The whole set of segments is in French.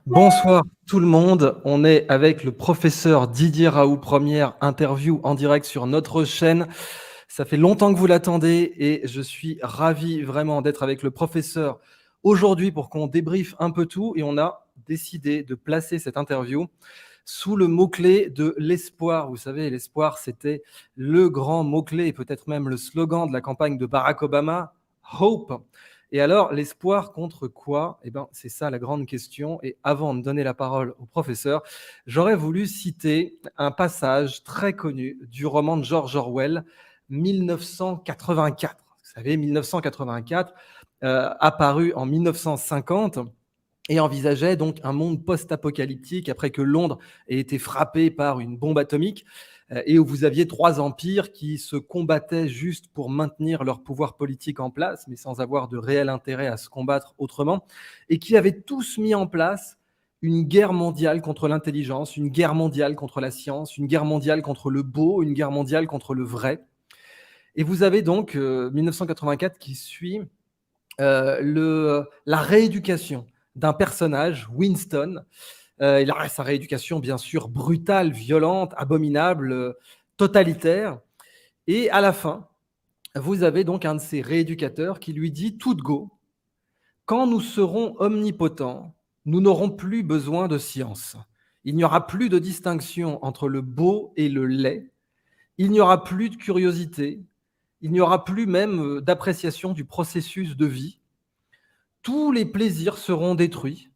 Bonsoir tout le monde, on est avec le professeur Didier Raoult, première interview en direct sur notre chaîne. Ça fait longtemps que vous l'attendez et je suis ravi vraiment d'être avec le professeur aujourd'hui pour qu'on débriefe un peu tout, et on a décidé de placer cette interview sous le mot-clé de l'espoir. Vous savez, l'espoir, c'était le grand mot-clé et peut-être même le slogan de la campagne de Barack Obama, Hope. Et alors, l'espoir contre quoi? Eh bien, c'est ça la grande question. Et avant de donner la parole au professeur, j'aurais voulu citer un passage très connu du roman de George Orwell, 1984. Vous savez, 1984, apparu en 1950, et envisageait donc un monde post-apocalyptique après que Londres ait été frappé par une bombe atomique, et où vous aviez trois empires qui se combattaient juste pour maintenir leur pouvoir politique en place, mais sans avoir de réel intérêt à se combattre autrement, et qui avaient tous mis en place une guerre mondiale contre l'intelligence, une guerre mondiale contre la science, une guerre mondiale contre le beau, une guerre mondiale contre le vrai. Et vous avez donc 1984 qui suit la rééducation d'un personnage, Winston. Il a sa rééducation, bien sûr, brutale, violente, abominable, totalitaire. Et à la fin, vous avez donc un de ces rééducateurs qui lui dit tout de go: quand nous serons omnipotents, nous n'aurons plus besoin de science. Il n'y aura plus de distinction entre le beau et le laid. Il n'y aura plus de curiosité. Il n'y aura plus même d'appréciation du processus de vie. Tous les plaisirs seront détruits.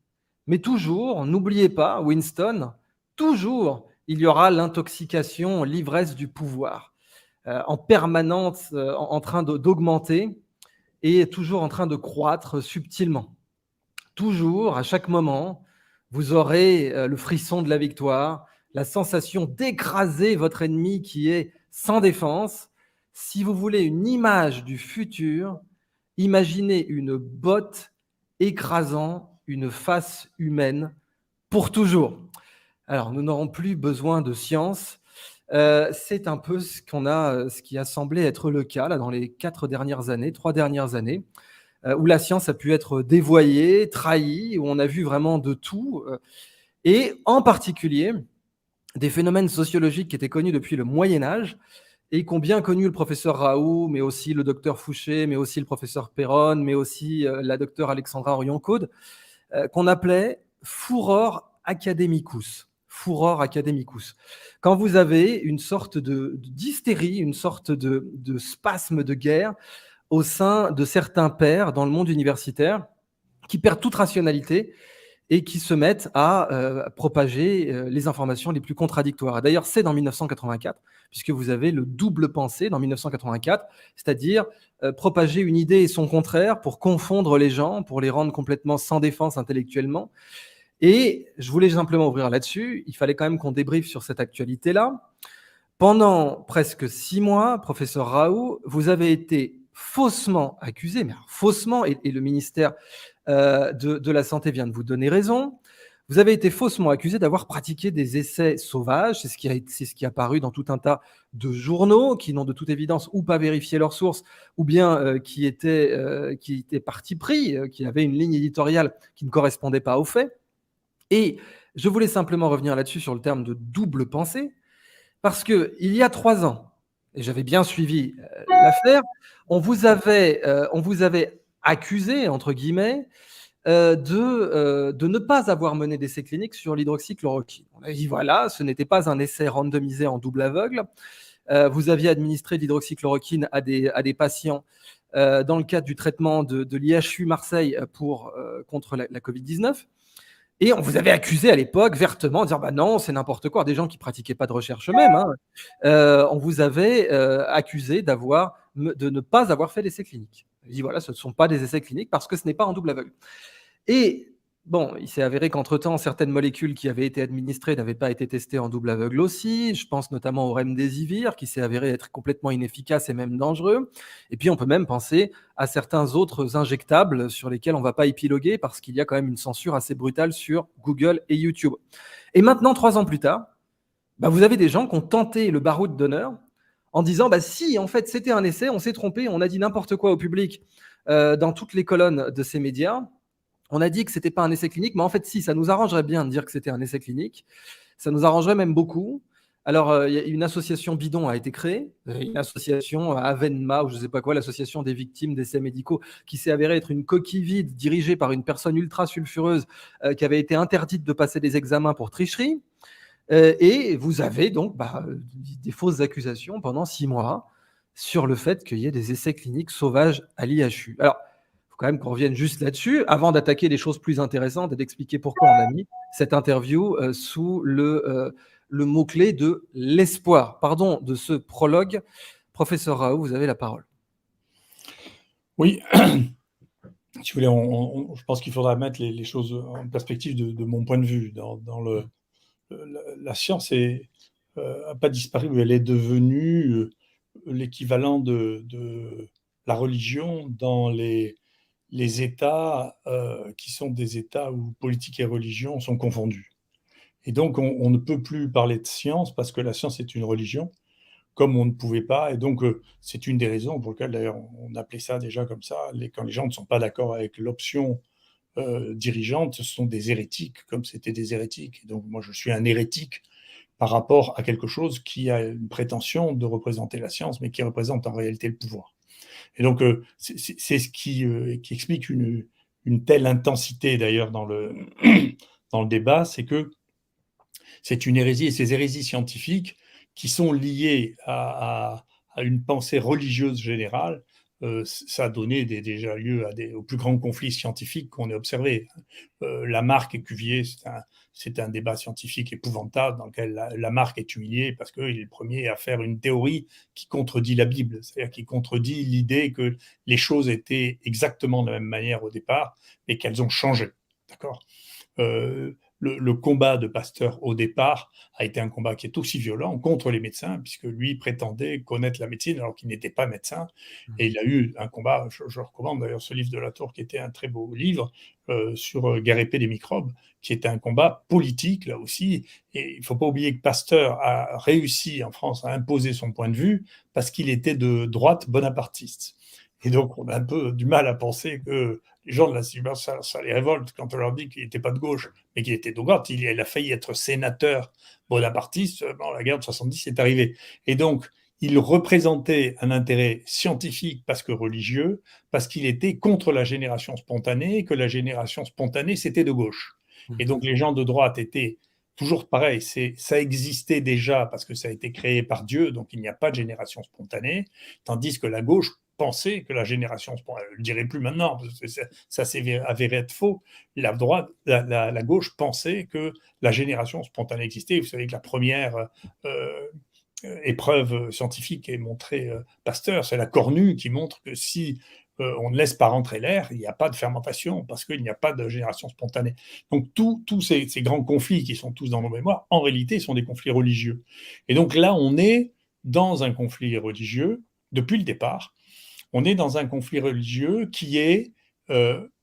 Mais toujours, n'oubliez pas, Winston, toujours, il y aura l'intoxication, l'ivresse du pouvoir, en permanence, en train d'augmenter et toujours en train de croître subtilement. Toujours, à chaque moment, vous aurez le frisson de la victoire, la sensation d'écraser votre ennemi qui est sans défense. Si vous voulez une image du futur, imaginez une botte écrasant une face humaine pour toujours. Alors, nous n'aurons plus besoin de science. C'est un peu ce qui a semblé être le cas là, dans les 3 dernières années, où la science a pu être dévoyée, trahie, où on a vu vraiment de tout, et en particulier des phénomènes sociologiques qui étaient connus depuis le Moyen Âge et qu'ont bien connu le professeur Raoult, mais aussi le docteur Fouché, mais aussi le professeur Perron, mais aussi la docteure Alexandra Orion-Caude, qu'on appelait furor academicus. Furor academicus. Quand vous avez une sorte d'hystérie, une sorte de spasme de guerre au sein de certains pairs dans le monde universitaire qui perdent toute rationalité et qui se mettent à propager les informations les plus contradictoires. D'ailleurs, c'est dans 1984, puisque vous avez le double pensée dans 1984, c'est-à-dire propager une idée et son contraire pour confondre les gens, pour les rendre complètement sans défense intellectuellement. Et je voulais simplement ouvrir là-dessus. Il fallait quand même qu'on débriefe sur cette actualité-là. Pendant presque 6 mois, professeur Raoult, vous avez été faussement accusé, mais alors faussement, et le ministère de la Santé vient de vous donner raison. Vous avez été faussement accusé d'avoir pratiqué des essais sauvages. C'est ce qui est apparu dans tout un tas de journaux qui n'ont de toute évidence ou pas vérifié leurs sources, ou bien qui étaient parti pris, qui avaient une ligne éditoriale qui ne correspondait pas aux faits. Et je voulais simplement revenir là-dessus sur le terme de double pensée, parce qu'il y a 3 ans, et j'avais bien suivi l'affaire, on vous avait accusé, entre guillemets, de ne pas avoir mené d'essai clinique sur l'hydroxychloroquine. On a dit voilà, ce n'était pas un essai randomisé en double aveugle. Vous aviez administré de l'hydroxychloroquine à des patients dans le cadre du traitement de l'IHU Marseille contre la Covid-19. Et on vous avait accusé à l'époque vertement de dire bah non, c'est n'importe quoi. Des gens qui pratiquaient pas de recherche eux-mêmes. On vous avait accusé de ne pas avoir fait d'essais cliniques. On dit voilà, ce ne sont pas des essais cliniques parce que ce n'est pas en double aveugle. Et bon, il s'est avéré qu'entre-temps, certaines molécules qui avaient été administrées n'avaient pas été testées en double aveugle aussi. Je pense notamment au remdesivir, qui s'est avéré être complètement inefficace et même dangereux. Et puis, on peut même penser à certains autres injectables sur lesquels on ne va pas épiloguer parce qu'il y a quand même une censure assez brutale sur Google et YouTube. Et maintenant, 3 ans plus tard, bah, vous avez des gens qui ont tenté le baroud d'honneur en disant bah, si, en fait, c'était un essai, on s'est trompé, on a dit n'importe quoi au public dans toutes les colonnes de ces médias. On a dit que ce n'était pas un essai clinique, mais en fait, si, ça nous arrangerait bien de dire que c'était un essai clinique. Ça nous arrangerait même beaucoup. Alors, une association bidon a été créée, une association Avenma, ou je ne sais pas quoi, l'association des victimes d'essais médicaux, qui s'est avérée être une coquille vide dirigée par une personne ultra sulfureuse qui avait été interdite de passer des examens pour tricherie. Et vous avez donc des fausses accusations pendant 6 mois sur le fait qu'il y ait des essais cliniques sauvages à l'IHU. Alors, il faut quand même qu'on revienne juste là-dessus, avant d'attaquer les choses plus intéressantes et d'expliquer pourquoi on a mis cette interview sous le mot-clé de l'espoir. Pardon de ce prologue. Professeur Raoult, vous avez la parole. Oui, si vous voulez, je pense qu'il faudra mettre les choses en perspective de mon point de vue. La science n'a pas disparu, mais elle est devenue l'équivalent de la religion dans les États qui sont des États où politique et religion sont confondus. Et donc, on ne peut plus parler de science parce que la science est une religion, comme on ne pouvait pas. Et donc, c'est une des raisons pour lesquelles, d'ailleurs, on appelait ça déjà comme ça. Quand les gens ne sont pas d'accord avec l'option dirigeante, ce sont des hérétiques, comme c'était des hérétiques. Et donc, moi, je suis un hérétique par rapport à quelque chose qui a une prétention de représenter la science, mais qui représente en réalité le pouvoir. Et donc, c'est ce qui explique une telle intensité, d'ailleurs, dans le débat, c'est que c'est une hérésie, et ces hérésies scientifiques qui sont liées à une pensée religieuse générale, ça a donné déjà lieu aux plus grands conflits scientifiques qu'on ait observés. Lamarck et Cuvier, c'est un débat scientifique épouvantable dans lequel Lamarck est humilié parce qu'il est le premier à faire une théorie qui contredit la Bible, c'est-à-dire qui contredit l'idée que les choses étaient exactement de la même manière au départ, mais qu'elles ont changé. D'accord ? Le combat de Pasteur au départ a été un combat qui est aussi violent contre les médecins, puisque lui prétendait connaître la médecine alors qu'il n'était pas médecin. Et il a eu un combat, je recommande d'ailleurs ce livre de Latour qui était un très beau livre sur Guerre et paix des microbes, qui était un combat politique là aussi. Et il ne faut pas oublier que Pasteur a réussi en France à imposer son point de vue parce qu'il était de droite bonapartiste. Et donc, on a un peu du mal à penser que les gens de la cyber, ça les révolte quand on leur dit qu'il n'était pas de gauche, mais qu'il était de droite. Il a failli être sénateur bonapartiste. Bon, la guerre de 70 est arrivée. Et donc, il représentait un intérêt scientifique parce que religieux, parce qu'il était contre la génération spontanée, et que la génération spontanée, c'était de gauche. Et donc, les gens de droite étaient toujours pareil. Ça existait déjà parce que ça a été créé par Dieu, donc il n'y a pas de génération spontanée, tandis que la gauche pensait que la génération spontanée, je ne le dirai plus maintenant, parce que ça s'est avéré être faux, la gauche pensait que la génération spontanée existait. Vous savez que la première épreuve scientifique est montrée Pasteur, c'est la cornue qui montre que si on ne laisse pas rentrer l'air, il n'y a pas de fermentation parce qu'il n'y a pas de génération spontanée. Donc tous ces grands conflits qui sont tous dans nos mémoires, en réalité, sont des conflits religieux. Et donc là, on est dans un conflit religieux depuis le départ. On est dans un conflit religieux qui est...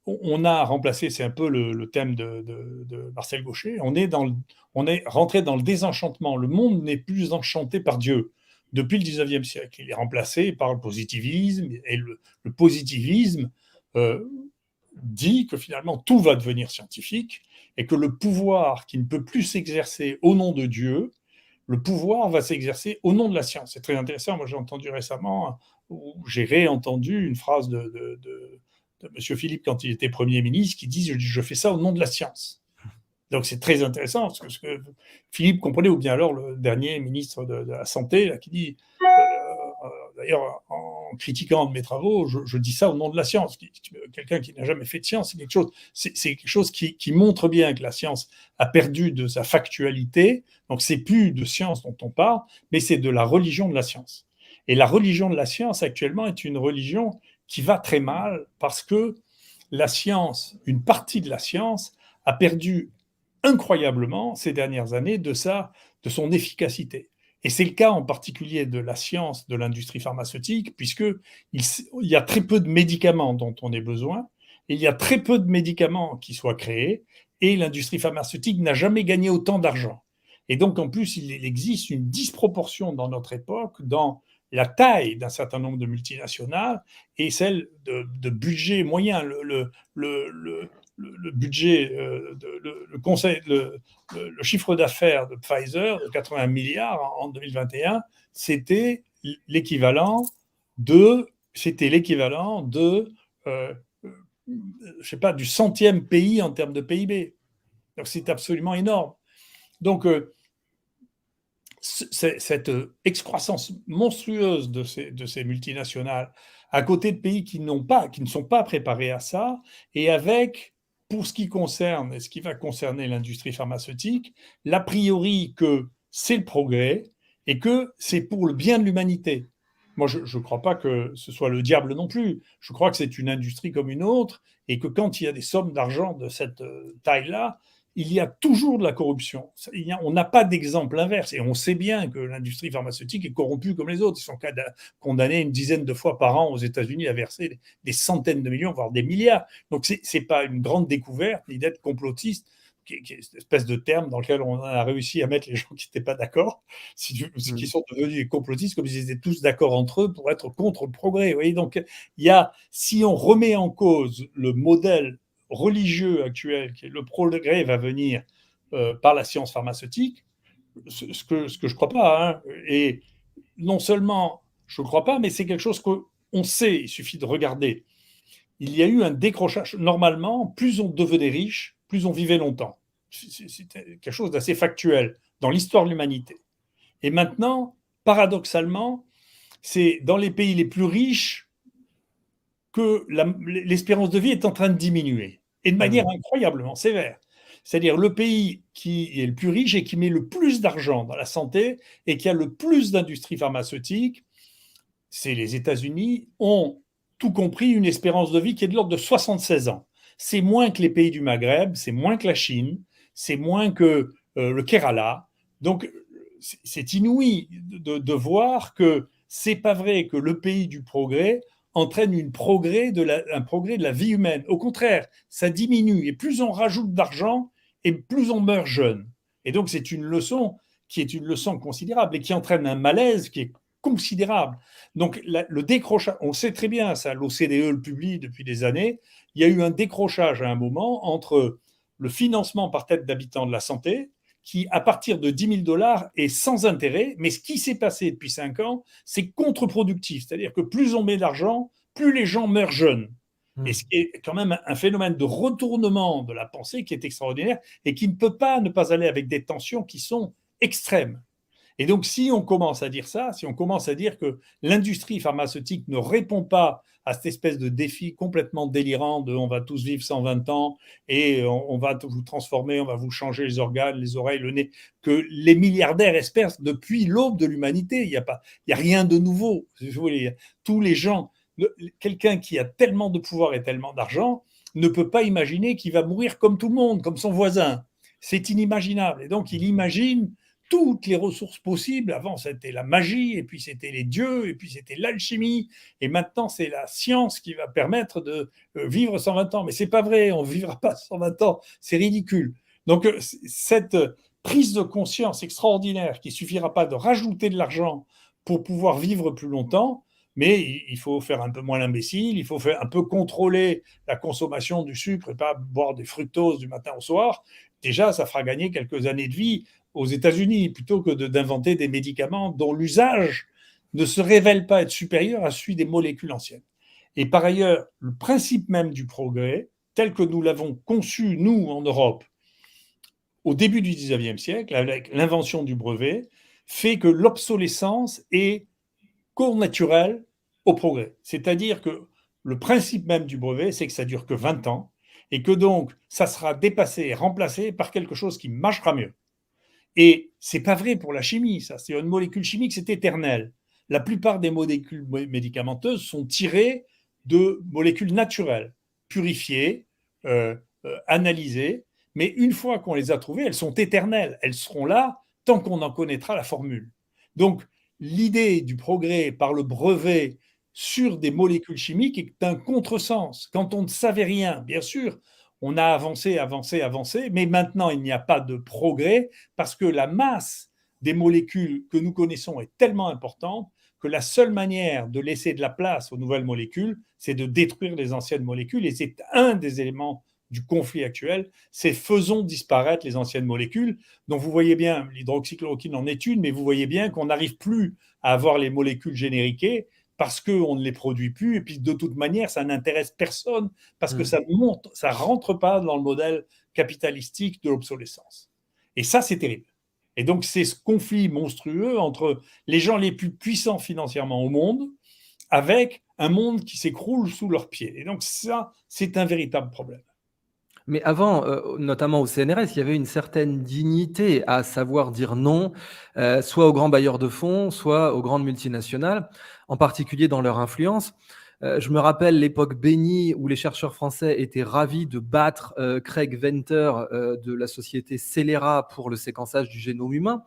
on a remplacé, c'est un peu le thème de Marcel Gauchet, on est rentré dans le désenchantement. Le monde n'est plus enchanté par Dieu depuis le 19e siècle. Il est remplacé par le positivisme, et le positivisme dit que finalement tout va devenir scientifique et que le pouvoir qui ne peut plus s'exercer au nom de Dieu, le pouvoir va s'exercer au nom de la science. C'est très intéressant. Moi, j'ai entendu récemment, ou j'ai réentendu une phrase de M. Philippe quand il était Premier ministre qui dit « je fais ça au nom de la science ». Donc c'est très intéressant parce que ce que Philippe comprenait, ou bien alors le dernier ministre de la Santé là, qui dit d'ailleurs en critiquant de mes travaux, je dis ça au nom de la science. Quelqu'un qui n'a jamais fait de science, c'est quelque chose qui montre bien que la science a perdu de sa factualité. Donc c'est plus de science dont on parle, mais c'est de la religion de la science. Et la religion de la science actuellement est une religion qui va très mal parce que la science, une partie de la science, a perdu incroyablement ces dernières années de son efficacité. Et c'est le cas en particulier de la science de l'industrie pharmaceutique, puisqu'il y a très peu de médicaments dont on ait besoin, et il y a très peu de médicaments qui soient créés, et l'industrie pharmaceutique n'a jamais gagné autant d'argent. Et donc, en plus, il existe une disproportion dans notre époque dans la taille d'un certain nombre de multinationales et celle de budget moyen. le budget, le conseil, le chiffre d'affaires de Pfizer de 80 milliards en 2021, c'était l'équivalent de, euh, je sais pas, du centième pays en termes de PIB. Donc c'est absolument énorme. Donc cette excroissance monstrueuse de ces multinationales à côté de pays qui ne sont pas préparés à ça, et avec, pour ce qui concerne et ce qui va concerner l'industrie pharmaceutique, l'a priori que c'est le progrès et que c'est pour le bien de l'humanité. Moi, je ne crois pas que ce soit le diable non plus. Je crois que c'est une industrie comme une autre et que quand il y a des sommes d'argent de cette taille-là, il y a toujours de la corruption. On n'a pas d'exemple inverse. Et on sait bien que l'industrie pharmaceutique est corrompue comme les autres. Ils sont condamnés une dizaine de fois par an aux États-Unis à verser des centaines de millions, voire des milliards. Donc, ce n'est pas une grande découverte, ni d'être complotiste, qui est cette espèce de terme dans lequel on a réussi à mettre les gens qui n'étaient pas d'accord, qui sont devenus des complotistes, comme ils étaient tous d'accord entre eux pour être contre le progrès. Vous voyez, donc, si on remet en cause le modèle religieux actuel, qui est le progrès va venir par la science pharmaceutique, ce que je ne crois pas. Hein. Et non seulement je ne crois pas, mais c'est quelque chose qu'on sait, il suffit de regarder. Il y a eu un décrochage. Normalement, plus on devenait riche, plus on vivait longtemps. C'est quelque chose d'assez factuel dans l'histoire de l'humanité. Et maintenant, paradoxalement, c'est dans les pays les plus riches que l'espérance de vie est en train de diminuer, et de manière incroyablement sévère. C'est-à-dire le pays qui est le plus riche et qui met le plus d'argent dans la santé et qui a le plus d'industrie pharmaceutique, c'est les États-Unis, ont tout compris une espérance de vie qui est de l'ordre de 76 ans. C'est moins que les pays du Maghreb, c'est moins que la Chine, c'est moins que le Kerala. Donc c'est inouï de voir que c'est pas vrai que le pays du progrès entraîne un progrès de la vie humaine. Au contraire, ça diminue. Et plus on rajoute d'argent, et plus on meurt jeune. Et donc, c'est une leçon qui est une leçon considérable et qui entraîne un malaise qui est considérable. Donc, le décrochage, on sait très bien, ça, l'OCDE le publie depuis des années, il y a eu un décrochage à un moment entre le financement par tête d'habitant de la santé, qui, à partir de 10 000 $ est sans intérêt, mais ce qui s'est passé depuis 5 ans, c'est contre-productif. C'est-à-dire que plus on met d'argent, plus les gens meurent jeunes. Et ce qui est quand même un phénomène de retournement de la pensée qui est extraordinaire et qui ne peut pas ne pas aller avec des tensions qui sont extrêmes. Et donc, si on commence à dire ça, si on commence à dire que l'industrie pharmaceutique ne répond pas à cette espèce de défi complètement délirant de on va tous vivre 120 ans et on va vous transformer, on va vous changer les organes, les oreilles, le nez, que les milliardaires espèrent depuis l'aube de l'humanité. Il n'y a rien de nouveau. Tous les gens, quelqu'un qui a tellement de pouvoir et tellement d'argent ne peut pas imaginer qu'il va mourir comme tout le monde, comme son voisin. C'est inimaginable. Et donc, il imagine toutes les ressources possibles. Avant, c'était la magie, et puis c'était les dieux, et puis c'était l'alchimie, et maintenant, c'est la science qui va permettre de vivre 120 ans. Mais c'est pas vrai, on ne vivra pas 120 ans, c'est ridicule. Donc, cette prise de conscience extraordinaire qui ne suffira pas de rajouter de l'argent pour pouvoir vivre plus longtemps, mais il faut faire un peu moins l'imbécile, il faut faire un peu contrôler la consommation du sucre et pas boire des fructoses du matin au soir. Déjà, ça fera gagner quelques années de vie aux États-Unis, plutôt que d'inventer des médicaments dont l'usage ne se révèle pas être supérieur à celui des molécules anciennes. Et par ailleurs, le principe même du progrès, tel que nous l'avons conçu, nous, en Europe, au début du 19e siècle, avec l'invention du brevet, fait que l'obsolescence est co-naturelle au progrès. C'est-à-dire que le principe même du brevet, c'est que ça dure que 20 ans, et que donc, ça sera dépassé et remplacé par quelque chose qui marchera mieux. Et c'est pas vrai pour la chimie, ça. C'est une molécule chimique, c'est éternel. La plupart des molécules médicamenteuses sont tirées de molécules naturelles, purifiées, analysées. Mais une fois qu'on les a trouvées, elles sont éternelles. Elles seront là tant qu'on en connaîtra la formule. Donc, l'idée du progrès par le brevet sur des molécules chimiques est un contresens. Quand on ne savait rien, bien sûr, on a avancé, mais maintenant il n'y a pas de progrès parce que la masse des molécules que nous connaissons est tellement importante que la seule manière de laisser de la place aux nouvelles molécules, c'est de détruire les anciennes molécules, et c'est un des éléments du conflit actuel, c'est faisons disparaître les anciennes molécules. Donc vous voyez bien, l'hydroxychloroquine en est une, mais vous voyez bien qu'on n'arrive plus à avoir les molécules génériquées parce qu'on ne les produit plus, et puis de toute manière, ça n'intéresse personne, parce que ça ne rentre pas dans le modèle capitalistique de l'obsolescence. Et ça, c'est terrible. Et donc, c'est ce conflit monstrueux entre les gens les plus puissants financièrement au monde, avec un monde qui s'écroule sous leurs pieds. Et donc ça, c'est un véritable problème. Mais avant, notamment au CNRS, il y avait une certaine dignité à savoir dire non, soit aux grands bailleurs de fonds, soit aux grandes multinationales, en particulier dans leur influence. Je me rappelle l'époque bénie où les chercheurs français étaient ravis de battre Craig Venter de la société Celera pour le séquençage du génome humain.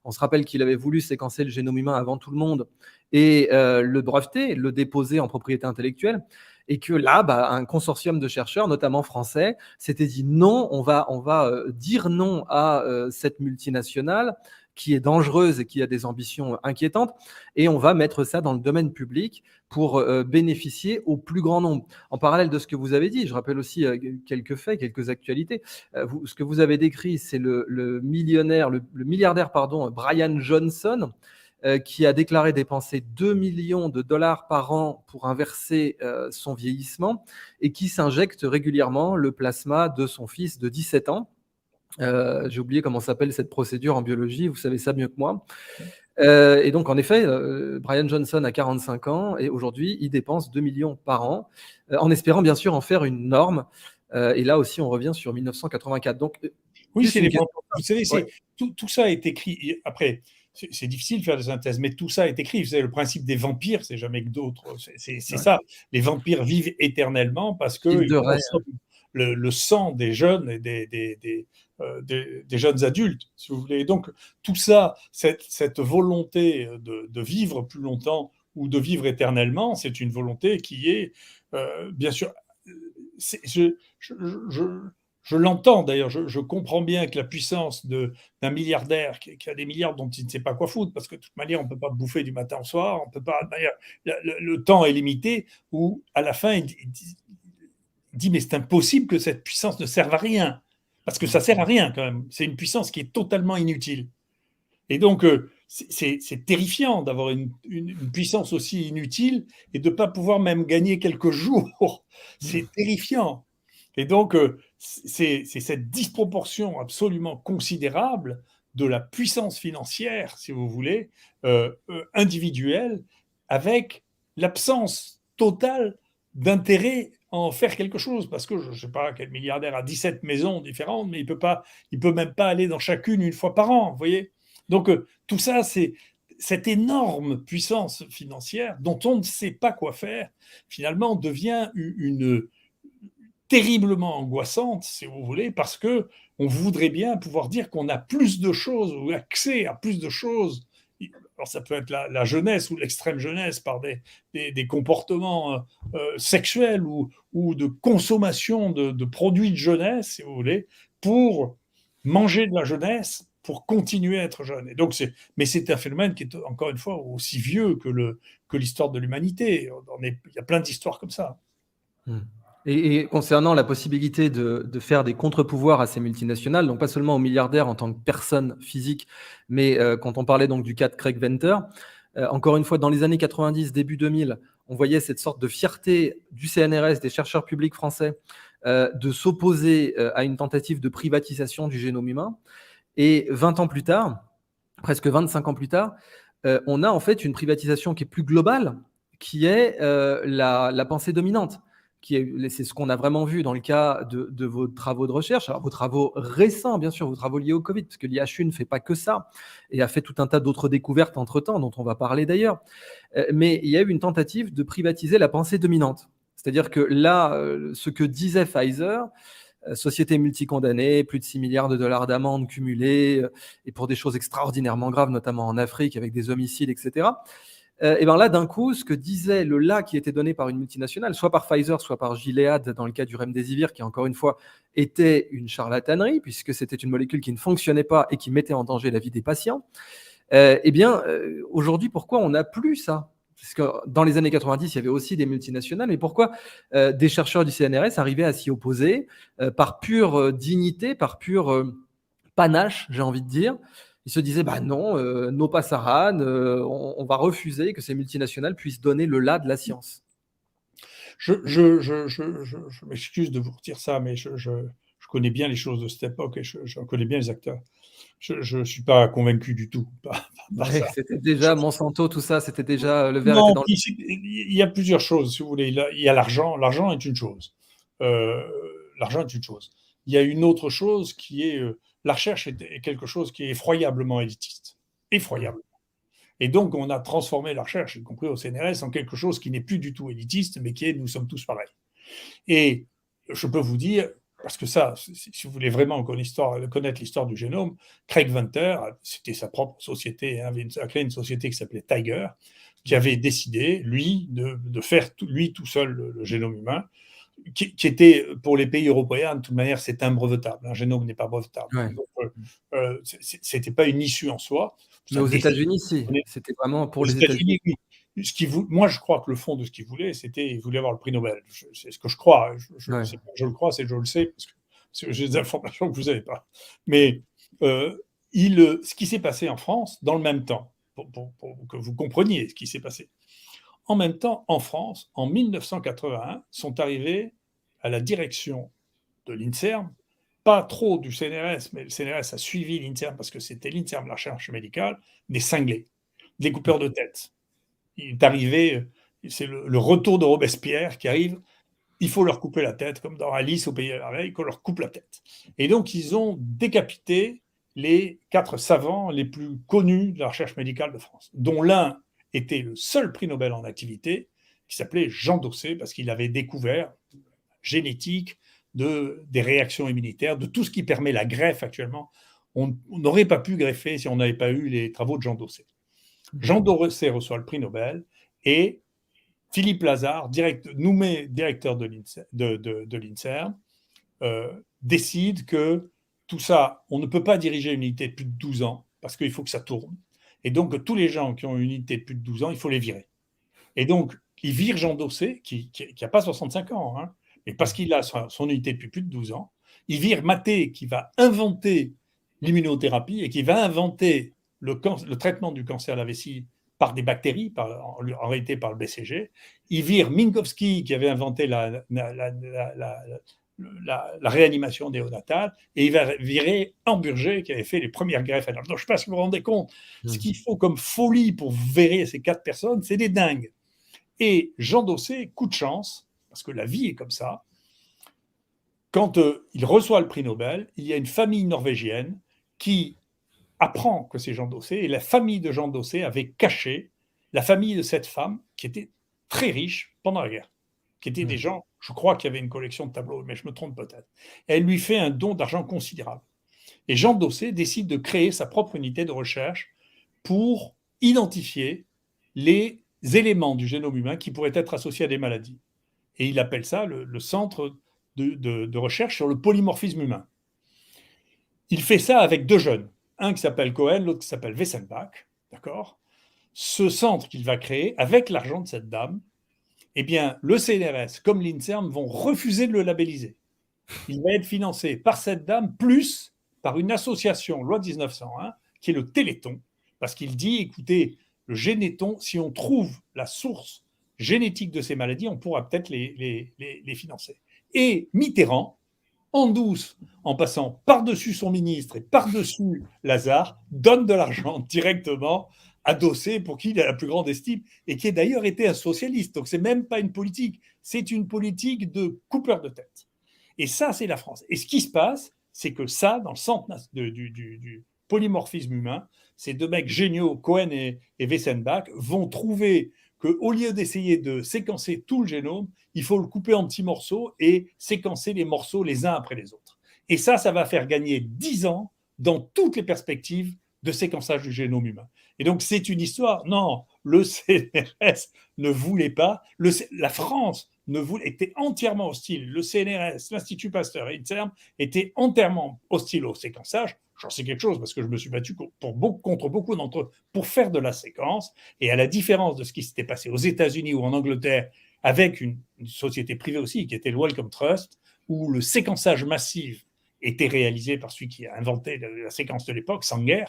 On se rappelle qu'il avait voulu séquencer le génome humain avant tout le monde et le breveter, le déposer en propriété intellectuelle. Et que là, un consortium de chercheurs, notamment français, s'était dit non, on va dire non à cette multinationale qui est dangereuse et qui a des ambitions inquiétantes, et on va mettre ça dans le domaine public pour bénéficier au plus grand nombre. En parallèle de ce que vous avez dit, je rappelle aussi quelques faits, quelques actualités. Ce que vous avez décrit, c'est le milliardaire, Brian Johnson, qui a déclaré dépenser 2 millions de dollars par an pour inverser son vieillissement et qui s'injecte régulièrement le plasma de son fils de 17 ans. J'ai oublié comment s'appelle cette procédure en biologie, vous savez ça mieux que moi. Et donc, en effet, Brian Johnson a 45 ans et aujourd'hui, il dépense 2 millions par an, en espérant bien sûr en faire une norme. Et là aussi, on revient sur 1984. Donc, oui, c'est vous savez, tout ça est écrit. Après, c'est difficile de faire des synthèses, mais tout ça est écrit. Vous savez, le principe des vampires, c'est jamais que d'autres. C'est ça. Les vampires vivent éternellement parce qu'ils consomment le sang des jeunes et des jeunes adultes, si vous voulez. Et donc, tout ça, cette volonté de vivre plus longtemps ou de vivre éternellement, c'est une volonté qui est, bien sûr, je l'entends d'ailleurs, je comprends bien que la puissance d'un milliardaire qui a des milliards dont il ne sait pas quoi foutre, parce que de toute manière, on ne peut pas bouffer du matin au soir, on peut pas, le temps est limité, où à la fin, il dit mais c'est impossible que cette puissance ne serve à rien, parce que ça ne sert à rien quand même, c'est une puissance qui est totalement inutile. Et donc, c'est terrifiant d'avoir une puissance aussi inutile et de ne pas pouvoir même gagner quelques jours. C'est terrifiant. Et donc, c'est cette disproportion absolument considérable de la puissance financière, si vous voulez, individuelle, avec l'absence totale d'intérêt à en faire quelque chose. Parce que je ne sais pas quel milliardaire a 17 maisons différentes, mais il peut même pas aller dans chacune une fois par an, vous voyez. Donc, tout ça, c'est cette énorme puissance financière dont on ne sait pas quoi faire, finalement, devient une terriblement angoissante, si vous voulez, parce que on voudrait bien pouvoir dire qu'on a plus de choses ou accès à plus de choses. Alors ça peut être la jeunesse ou l'extrême jeunesse par des comportements sexuels ou de consommation de produits de jeunesse, si vous voulez, pour manger de la jeunesse, pour continuer à être jeune. Et donc mais c'est un phénomène qui est encore une fois aussi vieux que l'histoire de l'humanité. Il y a plein d'histoires comme ça. Et concernant la possibilité de faire des contre-pouvoirs à ces multinationales, donc pas seulement aux milliardaires en tant que personnes physiques, mais quand on parlait donc du cas de Craig Venter, encore une fois, dans les années 90, début 2000, on voyait cette sorte de fierté du CNRS, des chercheurs publics français, de s'opposer à une tentative de privatisation du génome humain. Et 20 ans plus tard, presque 25 ans plus tard, on a en fait une privatisation qui est plus globale, qui est la pensée dominante. C'est ce qu'on a vraiment vu dans le cas de vos travaux de recherche, alors vos travaux récents, bien sûr, vos travaux liés au Covid, parce que l'IHU ne fait pas que ça, et a fait tout un tas d'autres découvertes entre-temps, dont on va parler d'ailleurs. Mais il y a eu une tentative de privatiser la pensée dominante. C'est-à-dire que là, ce que disait Pfizer, société multicondamnée, plus de 6 milliards de dollars d'amende cumulées, et pour des choses extraordinairement graves, notamment en Afrique, avec des homicides, etc., et bien là, d'un coup, ce que disait le là qui était donné par une multinationale, soit par Pfizer, soit par Gilead, dans le cas du remdesivir, qui encore une fois était une charlatanerie, puisque c'était une molécule qui ne fonctionnait pas et qui mettait en danger la vie des patients, aujourd'hui, pourquoi on n'a plus ça ? Parce que dans les années 90, il y avait aussi des multinationales, mais pourquoi des chercheurs du CNRS arrivaient à s'y opposer par pure dignité, par pure panache, j'ai envie de dire. Ils se disaient, bah non, no passaran, on va refuser que ces multinationales puissent donner le là de la science. Je m'excuse de vous redire ça, mais je connais bien les choses de cette époque et je connais bien les acteurs. Je ne suis pas convaincu du tout par Ouais, ça. c'était déjà Monsanto, tout ça, c'était déjà, le verre était Non, dans le... il y a plusieurs choses, si vous voulez. Il y a l'argent. L'argent est une chose. Euh, L'argent est une chose. Il y a une autre chose qui est la recherche est quelque chose qui est effroyablement élitiste. Effroyable. Et donc, on a transformé la recherche, y compris au CNRS, en quelque chose qui n'est plus du tout élitiste, mais qui est nous sommes tous pareils. Et je peux vous dire, parce que ça, si vous voulez vraiment connaître l'histoire du génome, Craig Venter, c'était sa propre société, a créé une société qui s'appelait Tiger, qui avait décidé, lui, de faire lui tout seul le génome humain, qui était, pour les pays européens, de toute manière, c'est imbrevetable. Un génome n'est pas brevetable. Ouais. Donc, c'était pas une issue en soi. Mais aux États-Unis, si. C'était vraiment pour Aux les États-Unis. États-Unis, oui. Moi, je crois que le fond de ce qu'il voulait, c'était il voulait avoir le prix Nobel. C'est ce que je crois. Ouais. C'est pas que je le crois, c'est que je le sais, parce que j'ai des informations que vous n'avez pas. Mais ce qui s'est passé en France, dans le même temps, pour que vous compreniez ce qui s'est passé, en même temps, en France, en 1981, sont arrivés à la direction de l'INSERM, pas trop du CNRS, mais le CNRS a suivi l'INSERM parce que c'était l'INSERM, la recherche médicale, des cinglés, des coupeurs de tête. Il est arrivé, c'est le retour de Robespierre qui arrive, il faut leur couper la tête, comme dans Alice au pays de la merveille, qu'on leur coupe la tête. Et donc, ils ont décapité les 4 savants les plus connus de la recherche médicale de France, dont l'un était le seul prix Nobel en activité, qui s'appelait Jean Dossé, parce qu'il avait découvert génétique des réactions immunitaires, de tout ce qui permet la greffe actuellement. On n'aurait pas pu greffer si on n'avait pas eu les travaux de Jean Dossé. Jean Dossé reçoit le prix Nobel et Philippe Lazare, nommé directeur de l'INSERM, décide que tout ça, on ne peut pas diriger une unité de plus de 12 ans parce qu'il faut que ça tourne. Et donc, tous les gens qui ont une unité de plus de 12 ans, il faut les virer. Et donc, il vire Jean Dossé, qui n'a pas 65 ans, hein, mais parce qu'il a son unité depuis plus de 12 ans. Il vire Maté, qui va inventer l'immunothérapie et qui va inventer le traitement du cancer de la vessie par des bactéries, en réalité par le BCG. Il vire Minkowski, qui avait inventé la réanimation néonatale, et il va virer Hamburger, qui avait fait les premières greffes. Donc, je ne sais pas si vous vous rendez compte, ce qu'il faut comme folie pour virer ces 4 personnes, c'est des dingues. Et Jean Dossé, coup de chance, parce que la vie est comme ça, quand il reçoit le prix Nobel, il y a une famille norvégienne qui apprend que c'est Jean Dossé, et la famille de Jean Dossé avait caché la famille de cette femme qui était très riche pendant la guerre, qui étaient des gens, je crois, qui avaient une collection de tableaux, mais je me trompe peut-être. Et elle lui fait un don d'argent considérable. Et Jean Dossé décide de créer sa propre unité de recherche pour identifier les éléments du génome humain qui pourraient être associés à des maladies. Et il appelle ça le centre de recherche sur le polymorphisme humain. Il fait ça avec 2 jeunes, un qui s'appelle Cohen, l'autre qui s'appelle Wessenbach, d'accord. Ce centre qu'il va créer, avec l'argent de cette dame, eh bien, le CNRS comme l'INSERM vont refuser de le labelliser. Il va être financé par cette dame, plus par une association, loi 1901, qui est le Téléthon, parce qu'il dit, écoutez, le généton, si on trouve la source génétique de ces maladies, on pourra peut-être les financer. Et Mitterrand, en douce, en passant par-dessus son ministre et par-dessus Lazare, donne de l'argent directement à Dossé, pour qui il a la plus grande estime, et qui a d'ailleurs été un socialiste. Donc, ce n'est même pas une politique, c'est une politique de coupeur de tête. Et ça, c'est la France. Et ce qui se passe, c'est que ça, dans le centre du polymorphisme humain, ces 2 mecs géniaux, Cohen et Wessenbach, vont trouver qu'au lieu d'essayer de séquencer tout le génome, il faut le couper en petits morceaux et séquencer les morceaux les uns après les autres. Et ça va faire gagner 10 ans dans toutes les perspectives de séquençage du génome humain. Et donc, c'est une histoire. Non, le CNRS ne voulait pas, la France était entièrement hostile. Le CNRS, l'Institut Pasteur et l'INSERM étaient entièrement hostiles au séquençage. J'en sais quelque chose parce que je me suis battu contre beaucoup d'entre eux pour faire de la séquence. Et à la différence de ce qui s'était passé aux États-Unis ou en Angleterre, avec une société privée aussi, qui était le Wellcome Trust, où le séquençage massif était réalisé par celui qui a inventé la séquence de l'époque, Sanger,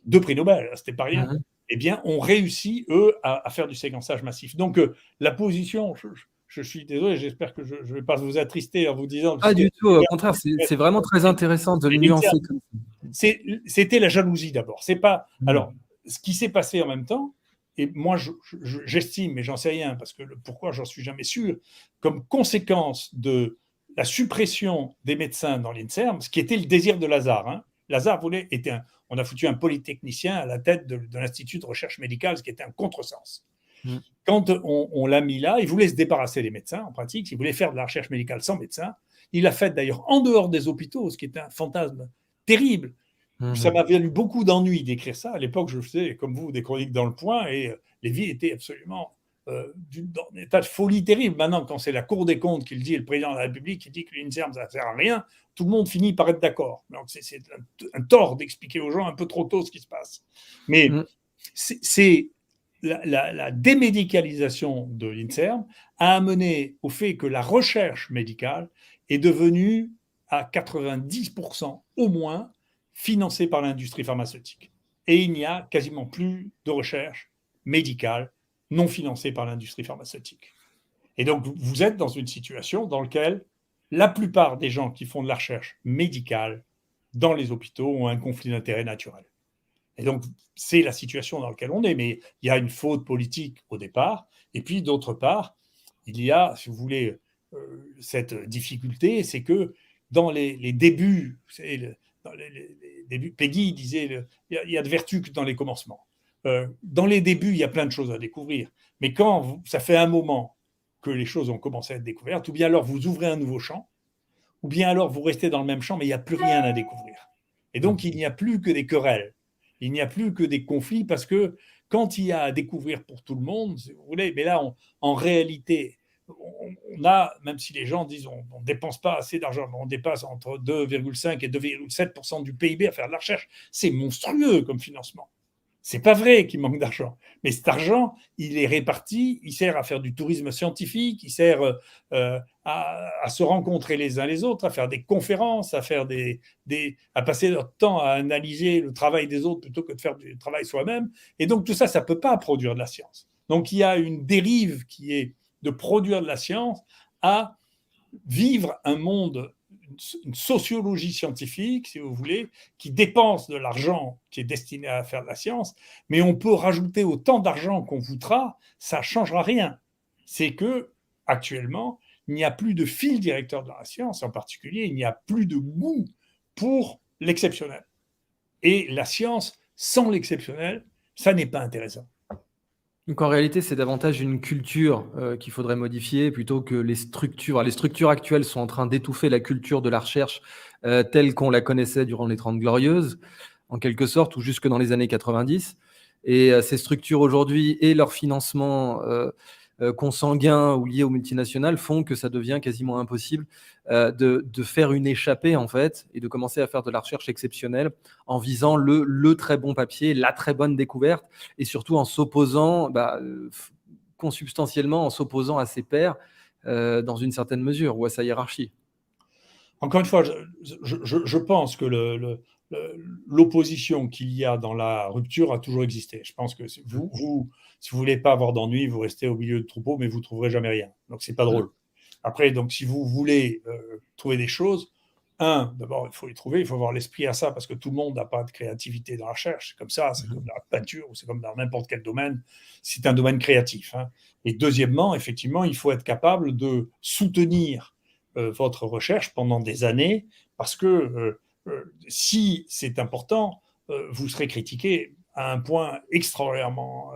2 prix Nobel, c'était pas rien. Eh bien, ont réussi, eux, à faire du séquençage massif. Donc, la position, je suis désolé, j'espère que je ne vais pas vous attrister en vous disant... Pas du tout, au contraire, c'est vraiment très intéressant de le nuancer comme ça. C'était la jalousie d'abord. C'est pas... Alors, ce qui s'est passé en même temps, et moi, j'estime, mais j'en sais rien, parce que pourquoi, j'en suis jamais sûr, comme conséquence de la suppression des médecins dans l'INSERM, ce qui était le désir de Lazare. Hein. Lazare on a foutu un polytechnicien à la tête de l'Institut de recherche médicale, ce qui était un contresens. Quand on l'a mis là, il voulait se débarrasser des médecins, en pratique, il voulait faire de la recherche médicale sans médecins. Il l'a fait d'ailleurs en dehors des hôpitaux, ce qui était un fantasme terrible. Ça m'a valu beaucoup d'ennuis d'écrire ça. À l'époque, je faisais, comme vous, des chroniques dans Le Point, et les vies étaient absolument dans un état de folie terrible. Maintenant, quand c'est la Cour des comptes qui le dit, et le président de la République qui dit que l'INSERM, ça ne sert à rien, tout le monde finit par être d'accord. Donc, c'est un tort d'expliquer aux gens un peu trop tôt ce qui se passe. Mais c'est la démédicalisation de l'INSERM a amené au fait que la recherche médicale est devenue à 90% au moins financée par l'industrie pharmaceutique. Et il n'y a quasiment plus de recherche médicale non financée par l'industrie pharmaceutique. Et donc, vous êtes dans une situation dans laquelle la plupart des gens qui font de la recherche médicale dans les hôpitaux ont un conflit d'intérêts naturel. Et donc, c'est la situation dans laquelle on est. Mais il y a une faute politique au départ. Et puis, d'autre part, il y a, si vous voulez, cette difficulté, c'est que dans les débuts, dans les débuts, Peggy disait, il y a de vertu que dans les commencements. Dans les débuts, il y a plein de choses à découvrir. Mais quand ça fait un moment que les choses ont commencé à être découvertes, ou bien alors vous ouvrez un nouveau champ, ou bien alors vous restez dans le même champ, mais il n'y a plus rien à découvrir. Et donc, il n'y a plus que des querelles. Il n'y a plus que des conflits, parce que quand il y a à découvrir pour tout le monde, si vous voulez, mais là, en réalité, on a, même si les gens disent on ne dépense pas assez d'argent, on dépasse entre 2,5 et 2,7% du PIB à faire de la recherche, c'est monstrueux comme financement. C'est pas vrai qu'il manque d'argent, mais cet argent, il est réparti, il sert à faire du tourisme scientifique, il sert à se rencontrer les uns les autres, à faire des conférences, à passer notre temps à analyser le travail des autres plutôt que de faire du travail soi-même. Et donc tout ça, ça peut pas produire de la science. Donc il y a une dérive qui est de produire de la science à vivre un monde, une sociologie scientifique, si vous voulez, qui dépense de l'argent qui est destiné à faire de la science, mais on peut rajouter autant d'argent qu'on voudra, ça ne changera rien. C'est que actuellement, il n'y a plus de fil directeur de la science, en particulier, il n'y a plus de goût pour l'exceptionnel. Et la science, sans l'exceptionnel, ça n'est pas intéressant. Donc en réalité, c'est davantage une culture qu'il faudrait modifier plutôt que les structures. Alors, les structures actuelles sont en train d'étouffer la culture de la recherche telle qu'on la connaissait durant les 30 Glorieuses, en quelque sorte, ou jusque dans les années 90. Et ces structures aujourd'hui et leur financement consanguin ou lié aux multinationales font que ça devient quasiment impossible de faire une échappée, en fait, et de commencer à faire de la recherche exceptionnelle en visant le très bon papier, la très bonne découverte, et surtout en s'opposant, consubstantiellement, en s'opposant à ses pairs dans une certaine mesure, ou à sa hiérarchie. Encore une fois, je pense que l'opposition qu'il y a dans la rupture a toujours existé. Je pense que si vous voulez pas avoir d'ennui, vous restez au milieu du troupeau, mais vous trouverez jamais rien. Donc c'est pas drôle. Après, donc si vous voulez trouver des choses, d'abord il faut les trouver, il faut avoir l'esprit à ça, parce que tout le monde n'a pas de créativité dans la recherche. C'est comme ça, c'est comme dans la peinture ou c'est comme dans n'importe quel domaine. C'est un domaine créatif. Hein. Et deuxièmement, effectivement, il faut être capable de soutenir votre recherche pendant des années, parce que si c'est important, vous serez critiqué à un point extraordinairement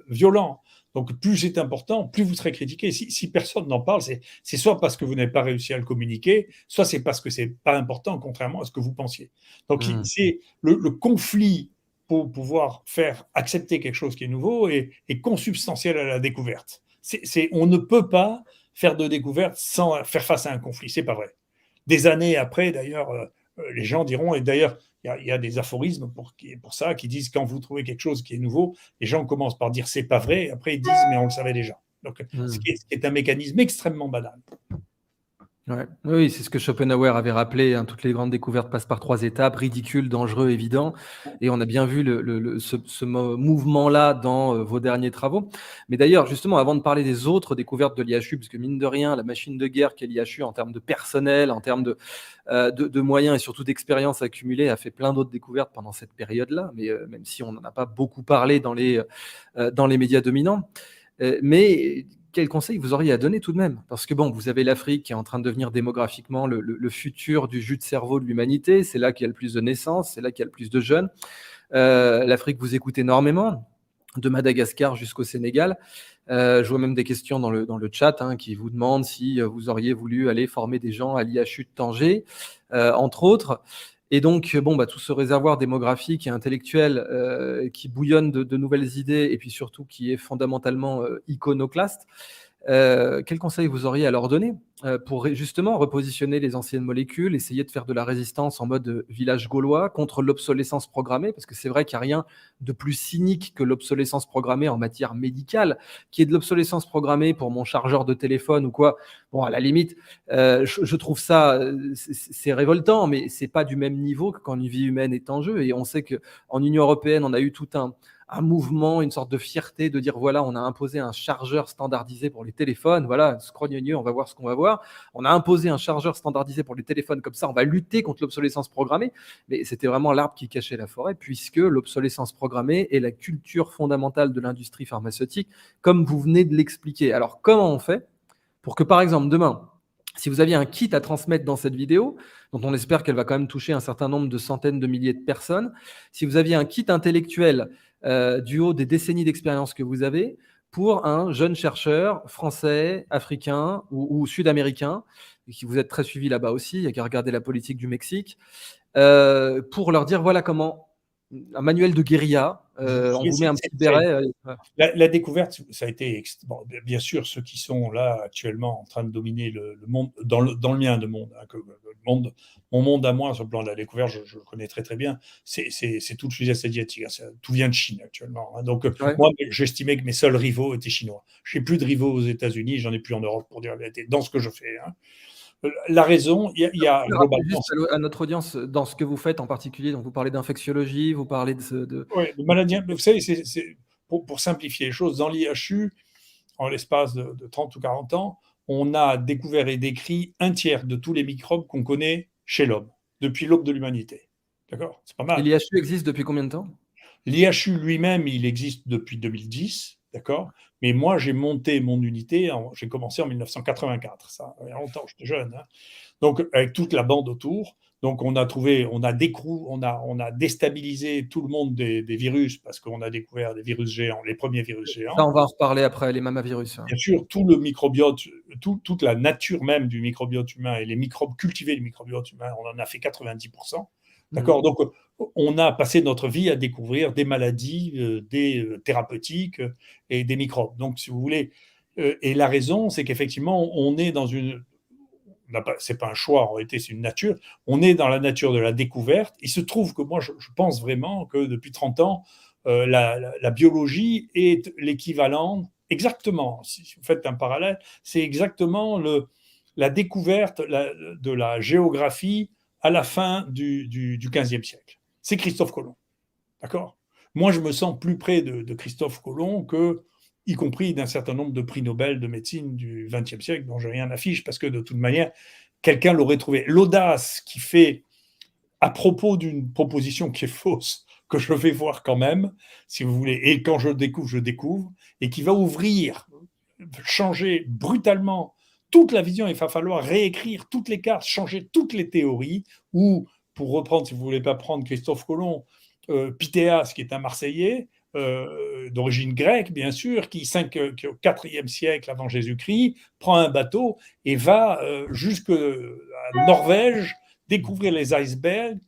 violent. Donc, plus c'est important, plus vous serez critiqué. Si personne n'en parle, c'est soit parce que vous n'avez pas réussi à le communiquer, soit c'est parce que c'est pas important, contrairement à ce que vous pensiez. Donc, c'est le conflit pour pouvoir faire accepter quelque chose qui est nouveau et consubstantiel à la découverte. On ne peut pas faire de découvertes sans faire face à un conflit. C'est pas vrai. Des années après, d'ailleurs, les gens diront, et d'ailleurs, il y a des aphorismes pour ça, qui disent quand vous trouvez quelque chose qui est nouveau, les gens commencent par dire c'est pas vrai, et après ils disent mais on le savait déjà. Donc, ce qui est un mécanisme extrêmement banal. Ouais. Oui, c'est ce que Schopenhauer avait rappelé, hein, toutes les grandes découvertes passent par 3 étapes, ridicule, dangereux, évident, et on a bien vu ce mouvement-là dans, vos derniers travaux. Mais d'ailleurs, justement, avant de parler des autres découvertes de l'IHU, parce que mine de rien, la machine de guerre qu'est l'IHU en termes de personnel, en termes de moyens et surtout d'expérience accumulée, a fait plein d'autres découvertes pendant cette période-là, mais, même si on n'en a pas beaucoup parlé dans les médias dominants. Mais quel conseil vous auriez à donner tout de même? Parce que bon, vous avez l'Afrique qui est en train de devenir démographiquement le futur du jus de cerveau de l'humanité. C'est là qu'il y a le plus de naissances, c'est là qu'il y a le plus de jeunes. L'Afrique vous écoute énormément, de Madagascar jusqu'au Sénégal. Je vois même des questions dans le chat, hein, qui vous demandent si vous auriez voulu aller former des gens à l'IHU de Tanger, entre autres. Et donc, bon, bah, tout ce réservoir démographique et intellectuel qui bouillonne de nouvelles idées et puis surtout qui est fondamentalement iconoclaste, quel conseil vous auriez à leur donner pour justement repositionner les anciennes molécules, essayer de faire de la résistance en mode village gaulois contre l'obsolescence programmée, parce que c'est vrai qu'il n'y a rien de plus cynique que l'obsolescence programmée en matière médicale, qui est de l'obsolescence programmée pour mon chargeur de téléphone ou quoi. Bon, à la limite, je trouve ça, c'est révoltant, mais c'est pas du même niveau que quand une vie humaine est en jeu. Et on sait qu'en Union européenne, on a eu tout un mouvement, une sorte de fierté de dire voilà, on a imposé un chargeur standardisé pour les téléphones, voilà, scrogneux, on va voir ce qu'on va voir. On a imposé un chargeur standardisé pour les téléphones, comme ça on va lutter contre l'obsolescence programmée. Mais c'était vraiment l'arbre qui cachait la forêt, puisque l'obsolescence programmée est la culture fondamentale de l'industrie pharmaceutique, comme vous venez de l'expliquer. Alors comment on fait pour que, par exemple, demain, si vous aviez un kit à transmettre dans cette vidéo, dont on espère qu'elle va quand même toucher un certain nombre de centaines de milliers de personnes, si vous aviez un kit intellectuel du haut des décennies d'expérience que vous avez pour un jeune chercheur français, africain ou sud-américain, et qui vous êtes très suivi là-bas aussi, il n'y a qu'à regarder la politique du Mexique, pour leur dire voilà comment, un manuel de guérilla, on vous met un petit béret. La découverte, ça a été bon, bien sûr ceux qui sont là actuellement en train de dominer le monde dans le mien de monde, hein, mon monde à moi sur le plan de la découverte, je le connais très très bien. C'est tout le sud-est asiatique, hein, tout vient de Chine actuellement. Hein. Donc Ouais. moi, j'estimais que mes seuls rivaux étaient chinois. J'ai plus de rivaux aux États-Unis, j'en ai plus en Europe pour dire la vérité. Dans ce que je fais, hein. La raison, il y a globalement. Juste à notre audience, dans ce que vous faites en particulier, donc vous parlez d'infectiologie, vous parlez Oui, de maladie. Vous savez, pour simplifier les choses, dans l'IHU, en l'espace de 30 ou 40 ans, on a découvert et décrit un tiers de tous les microbes qu'on connaît chez l'homme, depuis l'aube de l'humanité. D'accord? C'est pas Et mal. l'IHU existe depuis combien de temps? L'IHU lui-même, il existe depuis 2010, d'accord? Mais moi, j'ai monté mon unité, j'ai commencé en 1984, ça, il y a longtemps, j'étais jeune, hein. Donc, avec toute la bande autour. Donc, on a déstabilisé tout le monde des virus parce qu'on a découvert des virus géants, les premiers virus Ça, géants. on va en reparler après, les mammavirus. Bien sûr, tout le microbiote, toute la nature même du microbiote humain et les microbes cultivés du microbiote humain, on en a fait 90%. D'accord? Donc, on a passé notre vie à découvrir des maladies, des thérapeutiques et des microbes. Donc, si vous voulez, et la raison, c'est qu'effectivement, on est dans une. C'est pas un choix, en réalité, c'est une nature. On est dans la nature de la découverte. Il se trouve que moi, je pense vraiment que depuis 30 ans, la biologie est l'équivalent, exactement, si vous faites un parallèle, c'est exactement la découverte de la géographie à la fin du XVe siècle. C'est Christophe Colomb. D'accord? Moi, je me sens plus près de Christophe Colomb que, y compris d'un certain nombre de prix Nobel de médecine du XXe siècle, dont je rien n'affiche, parce que de toute manière, quelqu'un l'aurait trouvé. L'audace qui fait, à propos d'une proposition qui est fausse, que je vais voir quand même, si vous voulez, et quand je découvre, et qui va ouvrir, changer brutalement toute la vision. Il va falloir réécrire toutes les cartes, changer toutes les théories, ou, pour reprendre, si vous ne voulez pas prendre Christophe Colomb, Pythéas, qui est un Marseillais, d'origine grecque, bien sûr, qui au IVe siècle avant Jésus-Christ, prend un bateau et va jusqu'à Norvège, découvrir les icebergs,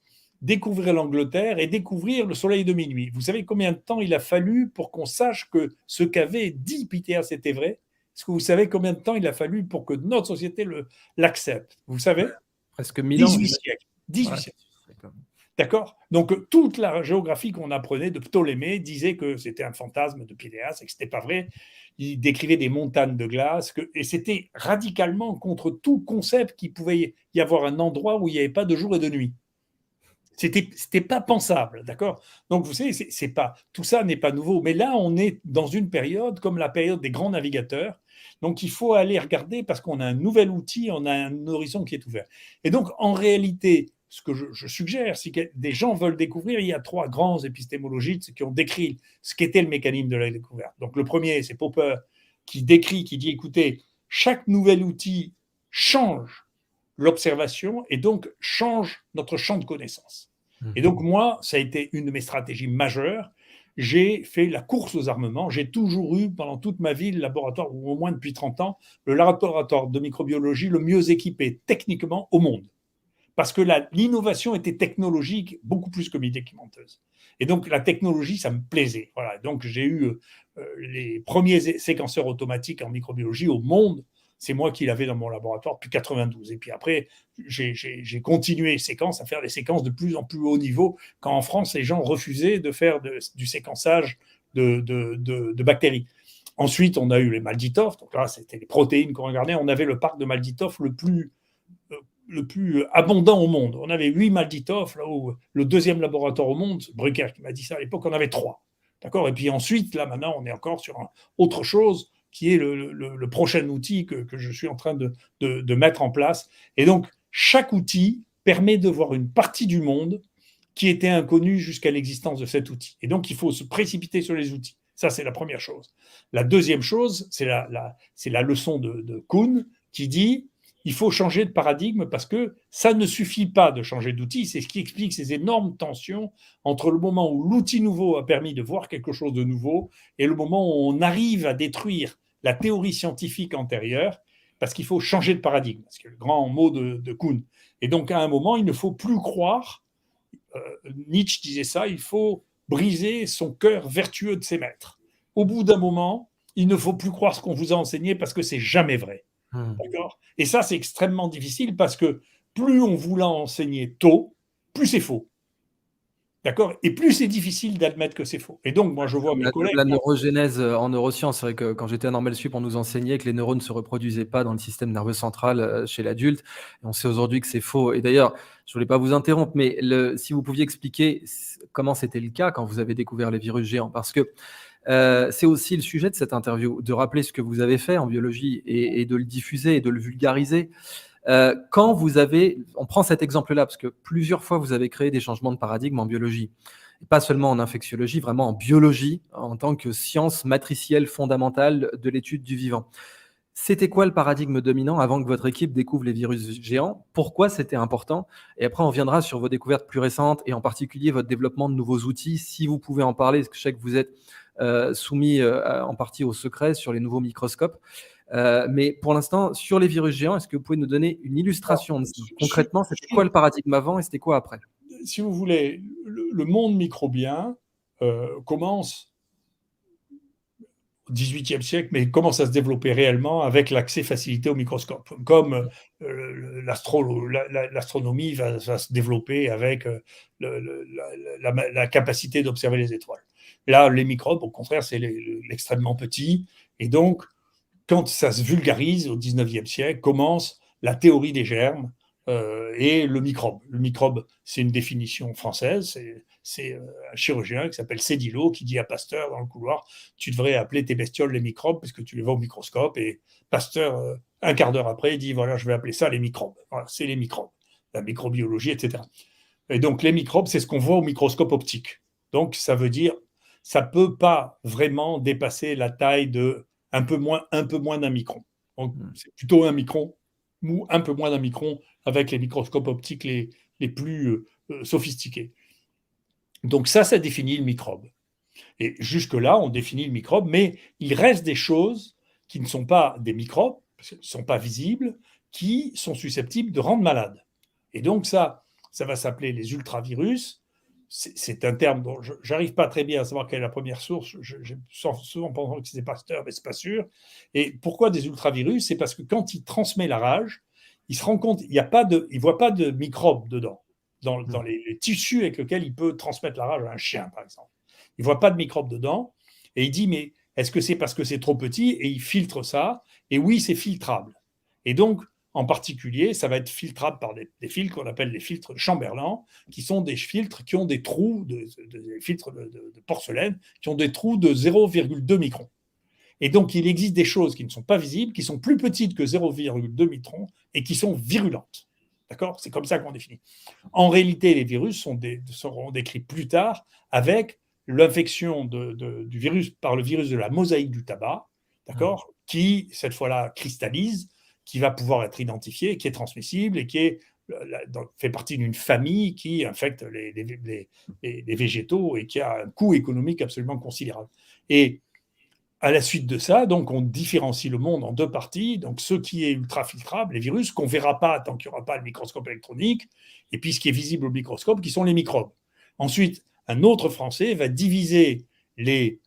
découvrir l'Angleterre et découvrir le soleil de minuit. Vous savez combien de temps il a fallu pour qu'on sache que ce qu'avait dit Pythéas était vrai? Est-ce que vous savez combien de temps il a fallu pour que notre société l'accepte? Vous savez? Presque 1000 ans. 18 siècles. 18 Ouais. siècles. D'accord? Donc, toute la géographie qu'on apprenait de Ptolémée disait que c'était un fantasme de Philéas et que ce n'était pas vrai. Il décrivait des montagnes de glace et c'était radicalement contre tout concept qu'il pouvait y avoir un endroit où il n'y avait pas de jour et de nuit. C'était pas pensable, d'accord? Donc, vous savez, c'est pas, tout ça n'est pas nouveau. Mais là, on est dans une période comme la période des grands navigateurs. Donc, il faut aller regarder parce qu'on a un nouvel outil, on a un horizon qui est ouvert. Et donc, en réalité, ce que je suggère, si des gens veulent découvrir, il y a 3 grands épistémologistes qui ont décrit ce qu'était le mécanisme de la découverte. Donc, le premier, c'est Popper, qui décrit, qui dit, écoutez, chaque nouvel outil change l'observation et donc change notre champ de connaissances. Et donc, moi, ça a été une de mes stratégies majeures. J'ai fait la course aux armements. J'ai toujours eu, pendant toute ma vie, le laboratoire, ou au moins depuis 30 ans, le laboratoire de microbiologie le mieux équipé techniquement au monde. Parce que l'innovation était technologique beaucoup plus que médicamenteuse. Et donc, la technologie, ça me plaisait. Voilà. Donc, j'ai eu les premiers séquenceurs automatiques en microbiologie au monde. C'est moi qui l'avais dans mon laboratoire depuis 92. Et puis après, j'ai continué à faire des séquences de plus en plus haut niveau, quand en France, les gens refusaient de faire du séquençage de bactéries. Ensuite, on a eu les Malditoff. Donc là, c'était les protéines qu'on regardait. On avait le parc de Malditoff le plus abondant au monde. On avait 8 Malditoff, là où le deuxième laboratoire au monde, Brucker qui m'a dit ça à l'époque, on avait 3. D'accord? Et puis ensuite, là maintenant, on est encore sur autre chose qui est le prochain outil que je suis en train de mettre en place. Et donc, chaque outil permet de voir une partie du monde qui était inconnue jusqu'à l'existence de cet outil. Et donc, il faut se précipiter sur les outils. Ça, c'est la première chose. La deuxième chose, c'est la leçon de Kuhn qui dit il faut changer de paradigme parce que ça ne suffit pas de changer d'outil. C'est ce qui explique ces énormes tensions entre le moment où l'outil nouveau a permis de voir quelque chose de nouveau et le moment où on arrive à détruire la théorie scientifique antérieure, parce qu'il faut changer de paradigme. C'est le grand mot de Kuhn. Et donc, à un moment, il ne faut plus croire, Nietzsche disait ça, il faut briser son cœur vertueux de ses maîtres. Au bout d'un moment, il ne faut plus croire ce qu'on vous a enseigné parce que c'est jamais vrai. D'accord? Et ça, c'est extrêmement difficile parce que plus on vous l'a enseigné tôt, plus c'est faux. D'accord? Et plus c'est difficile d'admettre que c'est faux. Et donc, moi, je vois mes collègues. La neurogénèse en neurosciences, c'est vrai que quand j'étais à Normal Sup, on nous enseignait que les neurones ne se reproduisaient pas dans le système nerveux central chez l'adulte. Et on sait aujourd'hui que c'est faux. Et d'ailleurs, je voulais pas vous interrompre, mais si vous pouviez expliquer comment c'était le cas quand vous avez découvert les virus géants, parce que c'est aussi le sujet de cette interview, de rappeler ce que vous avez fait en biologie et de le diffuser et de le vulgariser. Quand on prend cet exemple-là, parce que plusieurs fois vous avez créé des changements de paradigme en biologie, et pas seulement en infectiologie, vraiment en biologie, en tant que science matricielle fondamentale de l'étude du vivant. C'était quoi le paradigme dominant avant que votre équipe découvre les virus géants? Pourquoi c'était important? Et après, on reviendra sur vos découvertes plus récentes et en particulier votre développement de nouveaux outils, si vous pouvez en parler, parce que je sais que vous êtes soumis en partie au secret sur les nouveaux microscopes. Mais pour l'instant, sur les virus géants, est-ce que vous pouvez nous donner une illustration de ça? Concrètement, c'était quoi le paradigme avant et c'était quoi après? Si vous voulez, le monde microbien commence au XVIIIe siècle, mais commence à se développer réellement avec l'accès facilité au microscope. Comme l'astronomie va se développer avec la capacité d'observer les étoiles. Là, les microbes, au contraire, c'est l'extrêmement petit. Et donc, quand ça se vulgarise au XIXe siècle, commence la théorie des germes et le microbe. Le microbe, c'est une définition française. C'est un chirurgien qui s'appelle Sédillo qui dit à Pasteur dans le couloir, tu devrais appeler tes bestioles les microbes parce que tu les vois au microscope. Et Pasteur, un quart d'heure après, dit, voilà, je vais appeler ça les microbes. Voilà, c'est les microbes, la microbiologie, etc. Et donc, les microbes, c'est ce qu'on voit au microscope optique. Donc, ça veut dire, ça ne peut pas vraiment dépasser la taille de un peu moins d'un micron. Donc, c'est plutôt un micron ou un peu moins d'un micron avec les microscopes optiques les plus sophistiqués. Donc ça définit le microbe. Et jusque-là, on définit le microbe, mais il reste des choses qui ne sont pas des microbes, parce qu'ils ne sont pas visibles, qui sont susceptibles de rendre malade. Et donc ça va s'appeler les ultravirus, c'est un terme dont je n'arrive pas très bien à savoir quelle est la première source. J'ai souvent pensé que c'était Pasteur, mais ce n'est pas sûr. Et pourquoi des ultravirus? C'est parce que quand il transmet la rage, il se rend compte, il ne voit pas de microbes dedans, dans les tissus avec lesquels il peut transmettre la rage à un chien, par exemple. Il ne voit pas de microbes dedans. Et il dit, mais est-ce que c'est parce que c'est trop petit? Et il filtre ça. Et oui, c'est filtrable. Et donc, en particulier, ça va être filtrable par des filtres qu'on appelle les filtres Chamberlain, qui sont des filtres qui ont des trous, des filtres de porcelaine, qui ont des trous de 0,2 microns. Et donc, il existe des choses qui ne sont pas visibles, qui sont plus petites que 0,2 microns et qui sont virulentes. D'accord? C'est comme ça qu'on définit. En réalité, les virus seront décrits plus tard avec l'infection du virus par le virus de la mosaïque du tabac, d'accord? Qui, cette fois-là, cristallise, qui va pouvoir être identifié, qui est transmissible et qui fait partie d'une famille qui infecte les végétaux et qui a un coût économique absolument considérable. Et à la suite de ça, donc, on différencie le monde en deux parties. Donc, ce qui est ultra-filtrable, les virus, qu'on ne verra pas tant qu'il n'y aura pas le microscope électronique, et puis ce qui est visible au microscope, qui sont les microbes. Ensuite, un autre Français va diviser les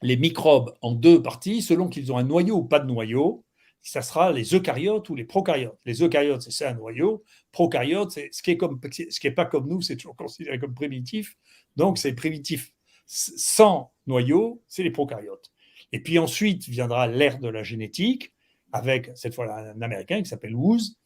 microbes en deux parties, selon qu'ils ont un noyau ou pas de noyau. Ça sera les eucaryotes ou les prokaryotes. Les eucaryotes, c'est un noyau. Prokaryotes, c'est ce qui est pas comme nous, c'est toujours considéré comme primitif. Donc, c'est primitif sans noyau, c'est les prokaryotes. Et puis ensuite viendra l'ère de la génétique, avec cette fois un Américain qui s'appelle Woose,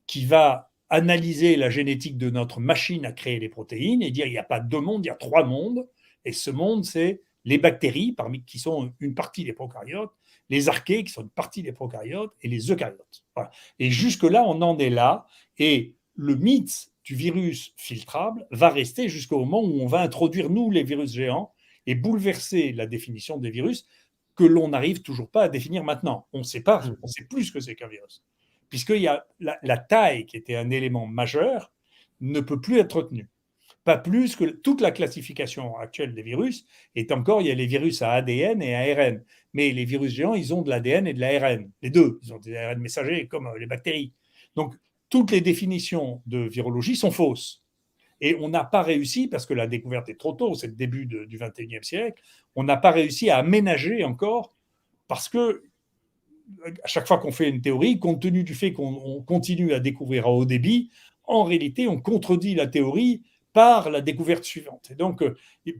qui va analyser la génétique de notre machine à créer les protéines et dire il n'y a pas deux mondes, il y a trois mondes. Et ce monde, c'est les bactéries, qui sont une partie des prokaryotes, les archées, qui sont une partie des prokaryotes, et les eucaryotes. Voilà. Et jusque-là, on en est là. Et le mythe du virus filtrable va rester jusqu'au moment où on va introduire, nous, les virus géants, et bouleverser la définition des virus que l'on n'arrive toujours pas à définir maintenant. On ne sait pas, on ne sait plus ce que c'est qu'un virus. Puisqu'il y a la taille, qui était un élément majeur, ne peut plus être retenue. Pas plus que toute la classification actuelle des virus est encore, il y a les virus à ADN et à ARN. Mais les virus géants, ils ont de l'ADN et de l'ARN. Les deux, ils ont des ARN messagers comme les bactéries. Donc, toutes les définitions de virologie sont fausses. Et on n'a pas réussi, parce que la découverte est trop tôt, c'est le début du XXIe siècle, on n'a pas réussi à aménager encore, parce que à chaque fois qu'on fait une théorie, compte tenu du fait qu'on continue à découvrir à haut débit, en réalité, on contredit la théorie par la découverte suivante. Et donc,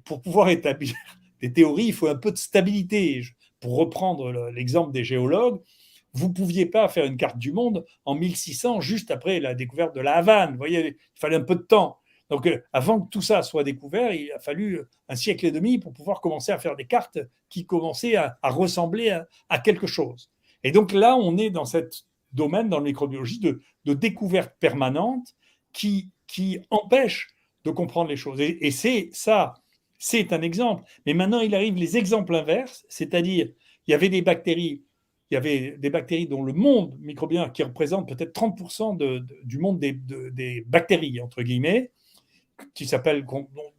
pour pouvoir établir des théories, il faut un peu de stabilité. Pour reprendre l'exemple des géologues, vous ne pouviez pas faire une carte du monde en 1600, juste après la découverte de la Havane. Vous voyez, il fallait un peu de temps. Donc, avant que tout ça soit découvert, il a fallu un siècle et demi pour pouvoir commencer à faire des cartes qui commençaient à ressembler à quelque chose. Et donc là, on est dans ce domaine, dans la microbiologie, de découverte permanente qui empêche de comprendre les choses. Et c'est un exemple. Mais maintenant, il arrive les exemples inverses, c'est-à-dire, il y avait des bactéries dont le monde microbien, qui représente peut-être 30% du monde des bactéries, entre guillemets, qui s'appellent,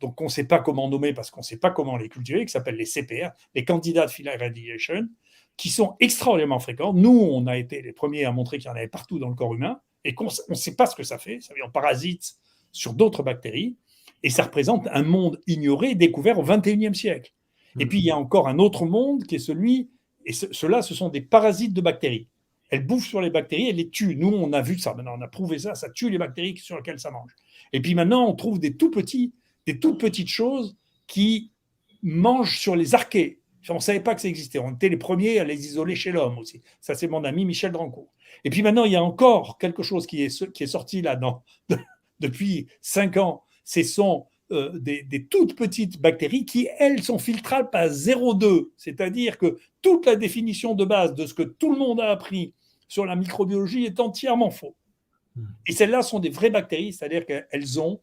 donc on ne sait pas comment nommer parce qu'on ne sait pas comment les cultiver, qui s'appellent les CPR, les Candidate Phyla Radiation, qui sont extraordinairement fréquents. Nous, on a été les premiers à montrer qu'il y en avait partout dans le corps humain et qu'on ne sait pas ce que ça fait. Ça veut dire on parasite sur d'autres bactéries et ça représente un monde ignoré, découvert au XXIe siècle. Et puis, il y a encore un autre monde qui est celui, et ceux-là, ce sont des parasites de bactéries. Elles bouffent sur les bactéries, elles les tuent. Nous, on a vu ça, maintenant, on a prouvé ça, ça tue les bactéries sur lesquelles ça mange. Et puis maintenant, on trouve des toutes petites choses qui mangent sur les archées. On ne savait pas que ça existait. On était les premiers à les isoler chez l'homme aussi. Ça, c'est mon ami Michel Drancourt. Et puis maintenant, il y a encore quelque chose qui est sorti là depuis 5 ans. Ce sont des toutes petites bactéries qui, elles, sont filtrables à 0,2. C'est-à-dire que toute la définition de base de ce que tout le monde a appris sur la microbiologie est entièrement faux. Et celles-là sont des vraies bactéries, c'est-à-dire qu'elles ont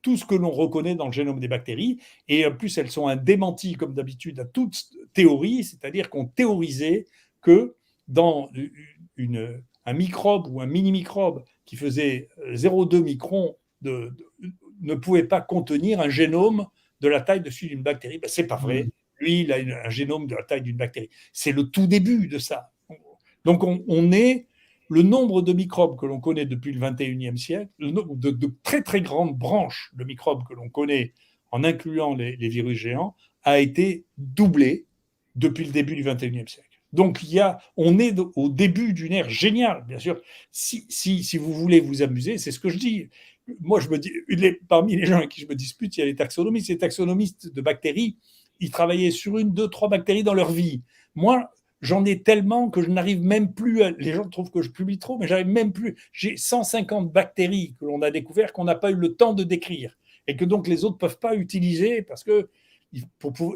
tout ce que l'on reconnaît dans le génome des bactéries, et en plus elles sont un démenti, comme d'habitude, à toute théorie, c'est-à-dire qu'on théorisait que dans un microbe ou un mini-microbe qui faisait 0,2 microns ne pouvait pas contenir un génome de la taille de celui d'une bactérie. Ben, c'est pas vrai. Lui, il a un génome de la taille d'une bactérie. C'est le tout début de ça. Donc on est le nombre de microbes que l'on connaît depuis le 21e siècle, le nombre de très très grandes branches de microbes que l'on connaît, en incluant les virus géants, a été doublé depuis le début du 21e siècle. Donc, on est au début d'une ère géniale, bien sûr. Si vous voulez vous amuser, c'est ce que je dis. Moi, je me dis, parmi les gens avec qui je me dispute, il y a les taxonomistes. Les taxonomistes de bactéries, ils travaillaient sur 1, 2, 3 bactéries dans leur vie. Moi, j'en ai tellement que je n'arrive même plus à... Les gens trouvent que je publie trop, mais j'arrive même plus. J'ai 150 bactéries que l'on a découvertes qu'on n'a pas eu le temps de décrire et que donc les autres ne peuvent pas utiliser parce que il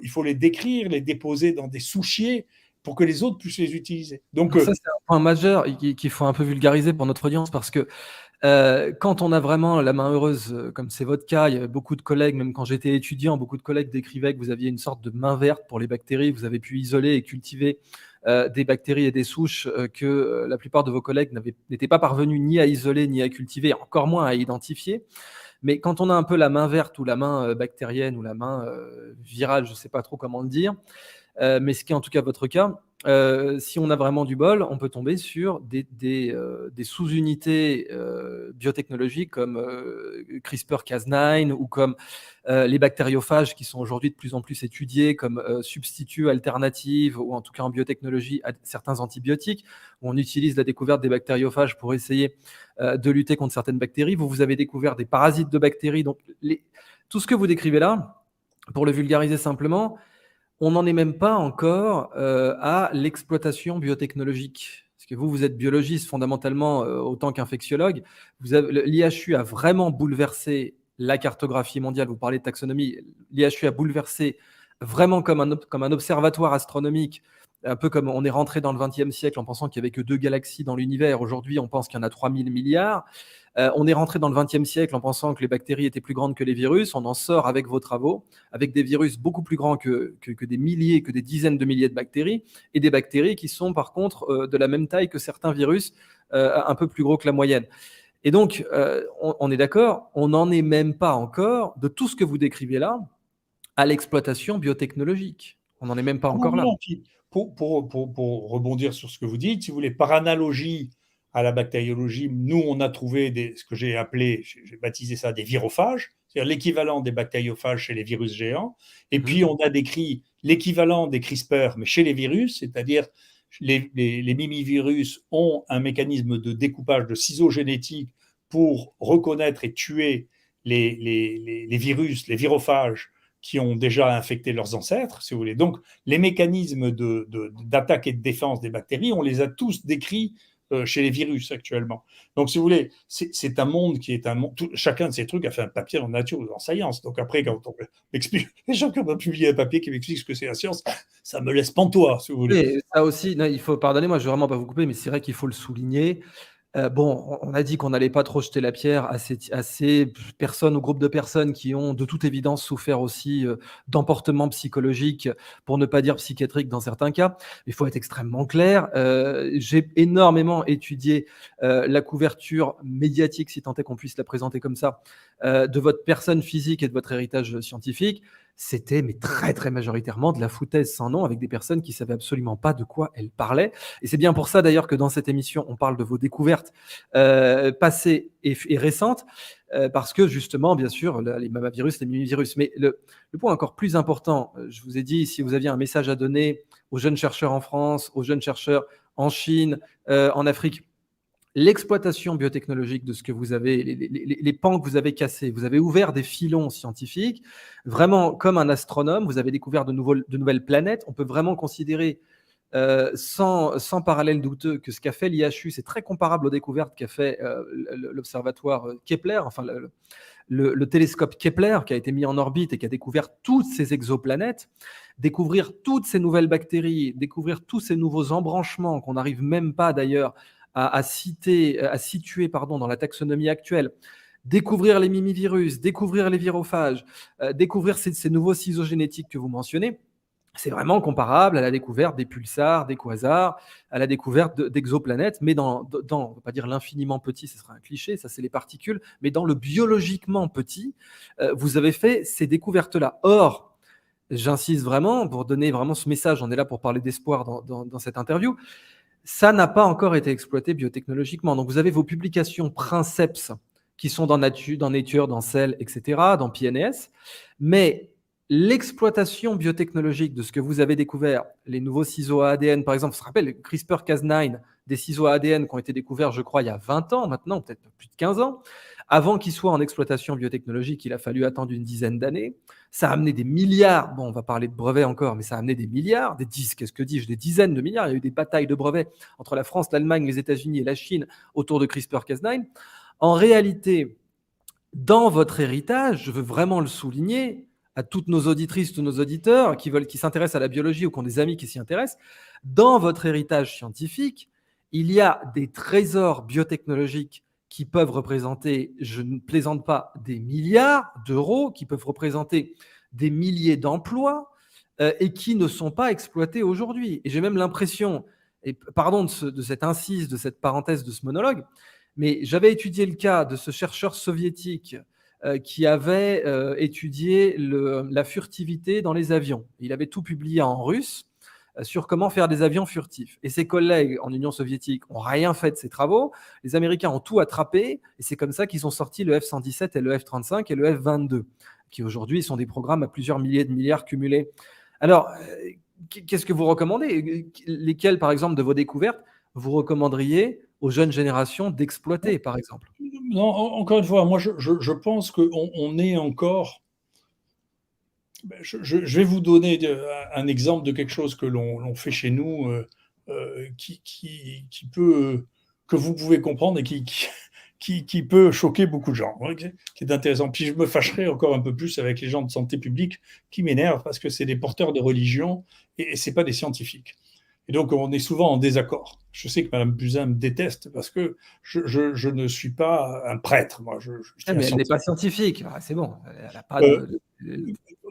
faut les décrire, les déposer dans des souchiers pour que les autres puissent les utiliser. Donc, ça, c'est un point majeur qu'il faut un peu vulgariser pour notre audience parce que quand on a vraiment la main heureuse, comme c'est votre cas, il y a beaucoup de collègues, même quand j'étais étudiant, beaucoup de collègues décrivaient que vous aviez une sorte de main verte pour les bactéries. Vous avez pu isoler et cultiver des bactéries et des souches que la plupart de vos collègues n'étaient pas parvenus ni à isoler, ni à cultiver, encore moins à identifier. Mais quand on a un peu la main verte ou la main bactérienne ou la main virale, je ne sais pas trop comment le dire, mais ce qui est en tout cas votre cas, si on a vraiment du bol, on peut tomber sur des sous-unités biotechnologiques comme CRISPR-Cas9 ou comme les bactériophages qui sont aujourd'hui de plus en plus étudiés comme substituts alternatifs ou en tout cas en biotechnologie à certains antibiotiques, où on utilise la découverte des bactériophages pour essayer de lutter contre certaines bactéries. Vous avez découvert des parasites de bactéries. Donc, tout ce que vous décrivez là, pour le vulgariser simplement, on n'en est même pas encore à l'exploitation biotechnologique. Parce que vous êtes biologiste fondamentalement autant qu'infectiologue. L'IHU a vraiment bouleversé la cartographie mondiale. Vous parlez de taxonomie. L'IHU a bouleversé vraiment comme un observatoire astronomique, un peu comme on est rentré dans le XXe siècle en pensant qu'il n'y avait que 2 galaxies dans l'univers. Aujourd'hui, on pense qu'il y en a 3000 milliards. On est rentré dans le XXe siècle en pensant que les bactéries étaient plus grandes que les virus. On en sort avec vos travaux, avec des virus beaucoup plus grands que des milliers, que des dizaines de milliers de bactéries, et des bactéries qui sont par contre de la même taille que certains virus, un peu plus gros que la moyenne. Et donc, on est d'accord, on n'en est même pas encore, de tout ce que vous décrivez là, à l'exploitation biotechnologique. On n'en est même pas encore là. Pour rebondir sur ce que vous dites, si vous voulez, par analogie à la bactériologie, nous, on a trouvé ce que j'ai appelé, j'ai baptisé ça des virophages, c'est-à-dire l'équivalent des bactériophages chez les virus géants. Et puis, on a décrit l'équivalent des CRISPR, mais chez les virus, c'est-à-dire les mimivirus ont un mécanisme de découpage de ciseaux génétiques pour reconnaître et tuer les virus, les virophages qui ont déjà infecté leurs ancêtres, si vous voulez. Donc, les mécanismes d'attaque et de défense des bactéries, on les a tous décrits chez les virus actuellement. Donc, si vous voulez, c'est un monde qui est un monde. Chacun de ces trucs a fait un papier en nature ou en science. Donc, après, quand on m'explique, les gens qui ont publié un papier qui m'explique ce que c'est la science, ça me laisse pantois, si vous voulez. Et ça aussi, non, il faut, pardonnez-moi, je ne vais vraiment pas vous couper, mais c'est vrai qu'il faut le souligner. Bon, on a dit qu'on n'allait pas trop jeter la pierre à ces personnes ou groupes de personnes qui ont de toute évidence souffert aussi d'emportements psychologiques, pour ne pas dire psychiatriques dans certains cas. Il faut être extrêmement clair. J'ai énormément étudié la couverture médiatique, si tant est qu'on puisse la présenter comme ça, de votre personne physique et de votre héritage scientifique. C'était mais très très majoritairement de la foutaise sans nom avec des personnes qui savaient absolument pas de quoi elles parlaient. Et c'est bien pour ça d'ailleurs que dans cette émission on parle de vos découvertes passées et récentes, parce que justement bien sûr les mamavirus, les mimivirus. Mais le point encore plus important, je vous ai dit, si vous aviez un message à donner aux jeunes chercheurs en France, aux jeunes chercheurs en Chine, en Afrique, l'exploitation biotechnologique de ce que vous avez, les pans que vous avez cassés, vous avez ouvert des filons scientifiques, vraiment comme un astronome, vous avez découvert de nouvelles planètes. On peut vraiment considérer, sans parallèle douteux, que ce qu'a fait l'IHU, c'est très comparable aux découvertes qu'a fait l'observatoire Kepler, enfin le télescope Kepler qui a été mis en orbite et qui a découvert toutes ces exoplanètes. Découvrir toutes ces nouvelles bactéries, découvrir tous ces nouveaux embranchements qu'on n'arrive même pas d'ailleurs à situer dans la taxonomie actuelle, découvrir les mimivirus, découvrir les virophages, découvrir ces nouveaux ciseaux génétiques que vous mentionnez, c'est vraiment comparable à la découverte des pulsars, des quasars, à la découverte d'exoplanètes, mais on ne va pas dire l'infiniment petit, ce serait un cliché, ça c'est les particules, mais dans le biologiquement petit, vous avez fait ces découvertes-là. Or, j'insiste vraiment pour donner vraiment ce message, on est là pour parler d'espoir dans cette interview, Ça n'a pas encore été exploité biotechnologiquement. Donc, vous avez vos publications Princeps qui sont dans Nature, dans Cell, etc., dans PNAS. Mais l'exploitation biotechnologique de ce que vous avez découvert, les nouveaux ciseaux à ADN, par exemple, je me rappelle, CRISPR-Cas9, des ciseaux à ADN qui ont été découverts, je crois, il y a 20 ans maintenant, peut-être plus de 15 ans. Avant qu'ils soient en exploitation biotechnologique, il a fallu attendre une dizaine d'années. Ça a amené des milliards, bon, on va parler de brevets encore, mais ça a amené des milliards, des dizaines de milliards. Il y a eu des batailles de brevets entre la France, l'Allemagne, les États-Unis et la Chine autour de CRISPR-Cas9. En réalité, dans votre héritage, je veux vraiment le souligner à toutes nos auditrices, tous nos auditeurs qui s'intéressent à la biologie ou qui ont des amis qui s'y intéressent, dans votre héritage scientifique, il y a des trésors biotechnologiques qui peuvent représenter, je ne plaisante pas, des milliards d'euros, qui peuvent représenter des milliers d'emplois et qui ne sont pas exploités aujourd'hui. Et j'ai même l'impression, et pardon de cette incise, de cette parenthèse, de ce monologue, mais j'avais étudié le cas de ce chercheur soviétique qui avait étudié la furtivité dans les avions. Il avait tout publié en russe sur comment faire des avions furtifs. Et ses collègues en Union soviétique n'ont rien fait de ces travaux. Les Américains ont tout attrapé. Et c'est comme ça qu'ils ont sorti le F-117 et le F-35 et le F-22, qui aujourd'hui sont des programmes à plusieurs milliers de milliards cumulés. Alors, qu'est-ce que vous recommandez? Lesquelles, par exemple, de vos découvertes, vous recommanderiez aux jeunes générations d'exploiter, par exemple? Non, encore une fois, moi, je pense qu'on est encore. Je vais vous donner un exemple de quelque chose que l'on fait chez nous qui peut, que vous pouvez comprendre et qui peut choquer beaucoup de gens, hein, qui est intéressant. Puis je me fâcherai encore un peu plus avec les gens de santé publique qui m'énervent parce que c'est des porteurs de religion et ce n'est pas des scientifiques. Et donc, on est souvent en désaccord. Je sais que Mme Buzyn me déteste parce que je ne suis pas un prêtre. Moi, je suis Mais elle n'est pas scientifique. C'est bon. Elle n'a pas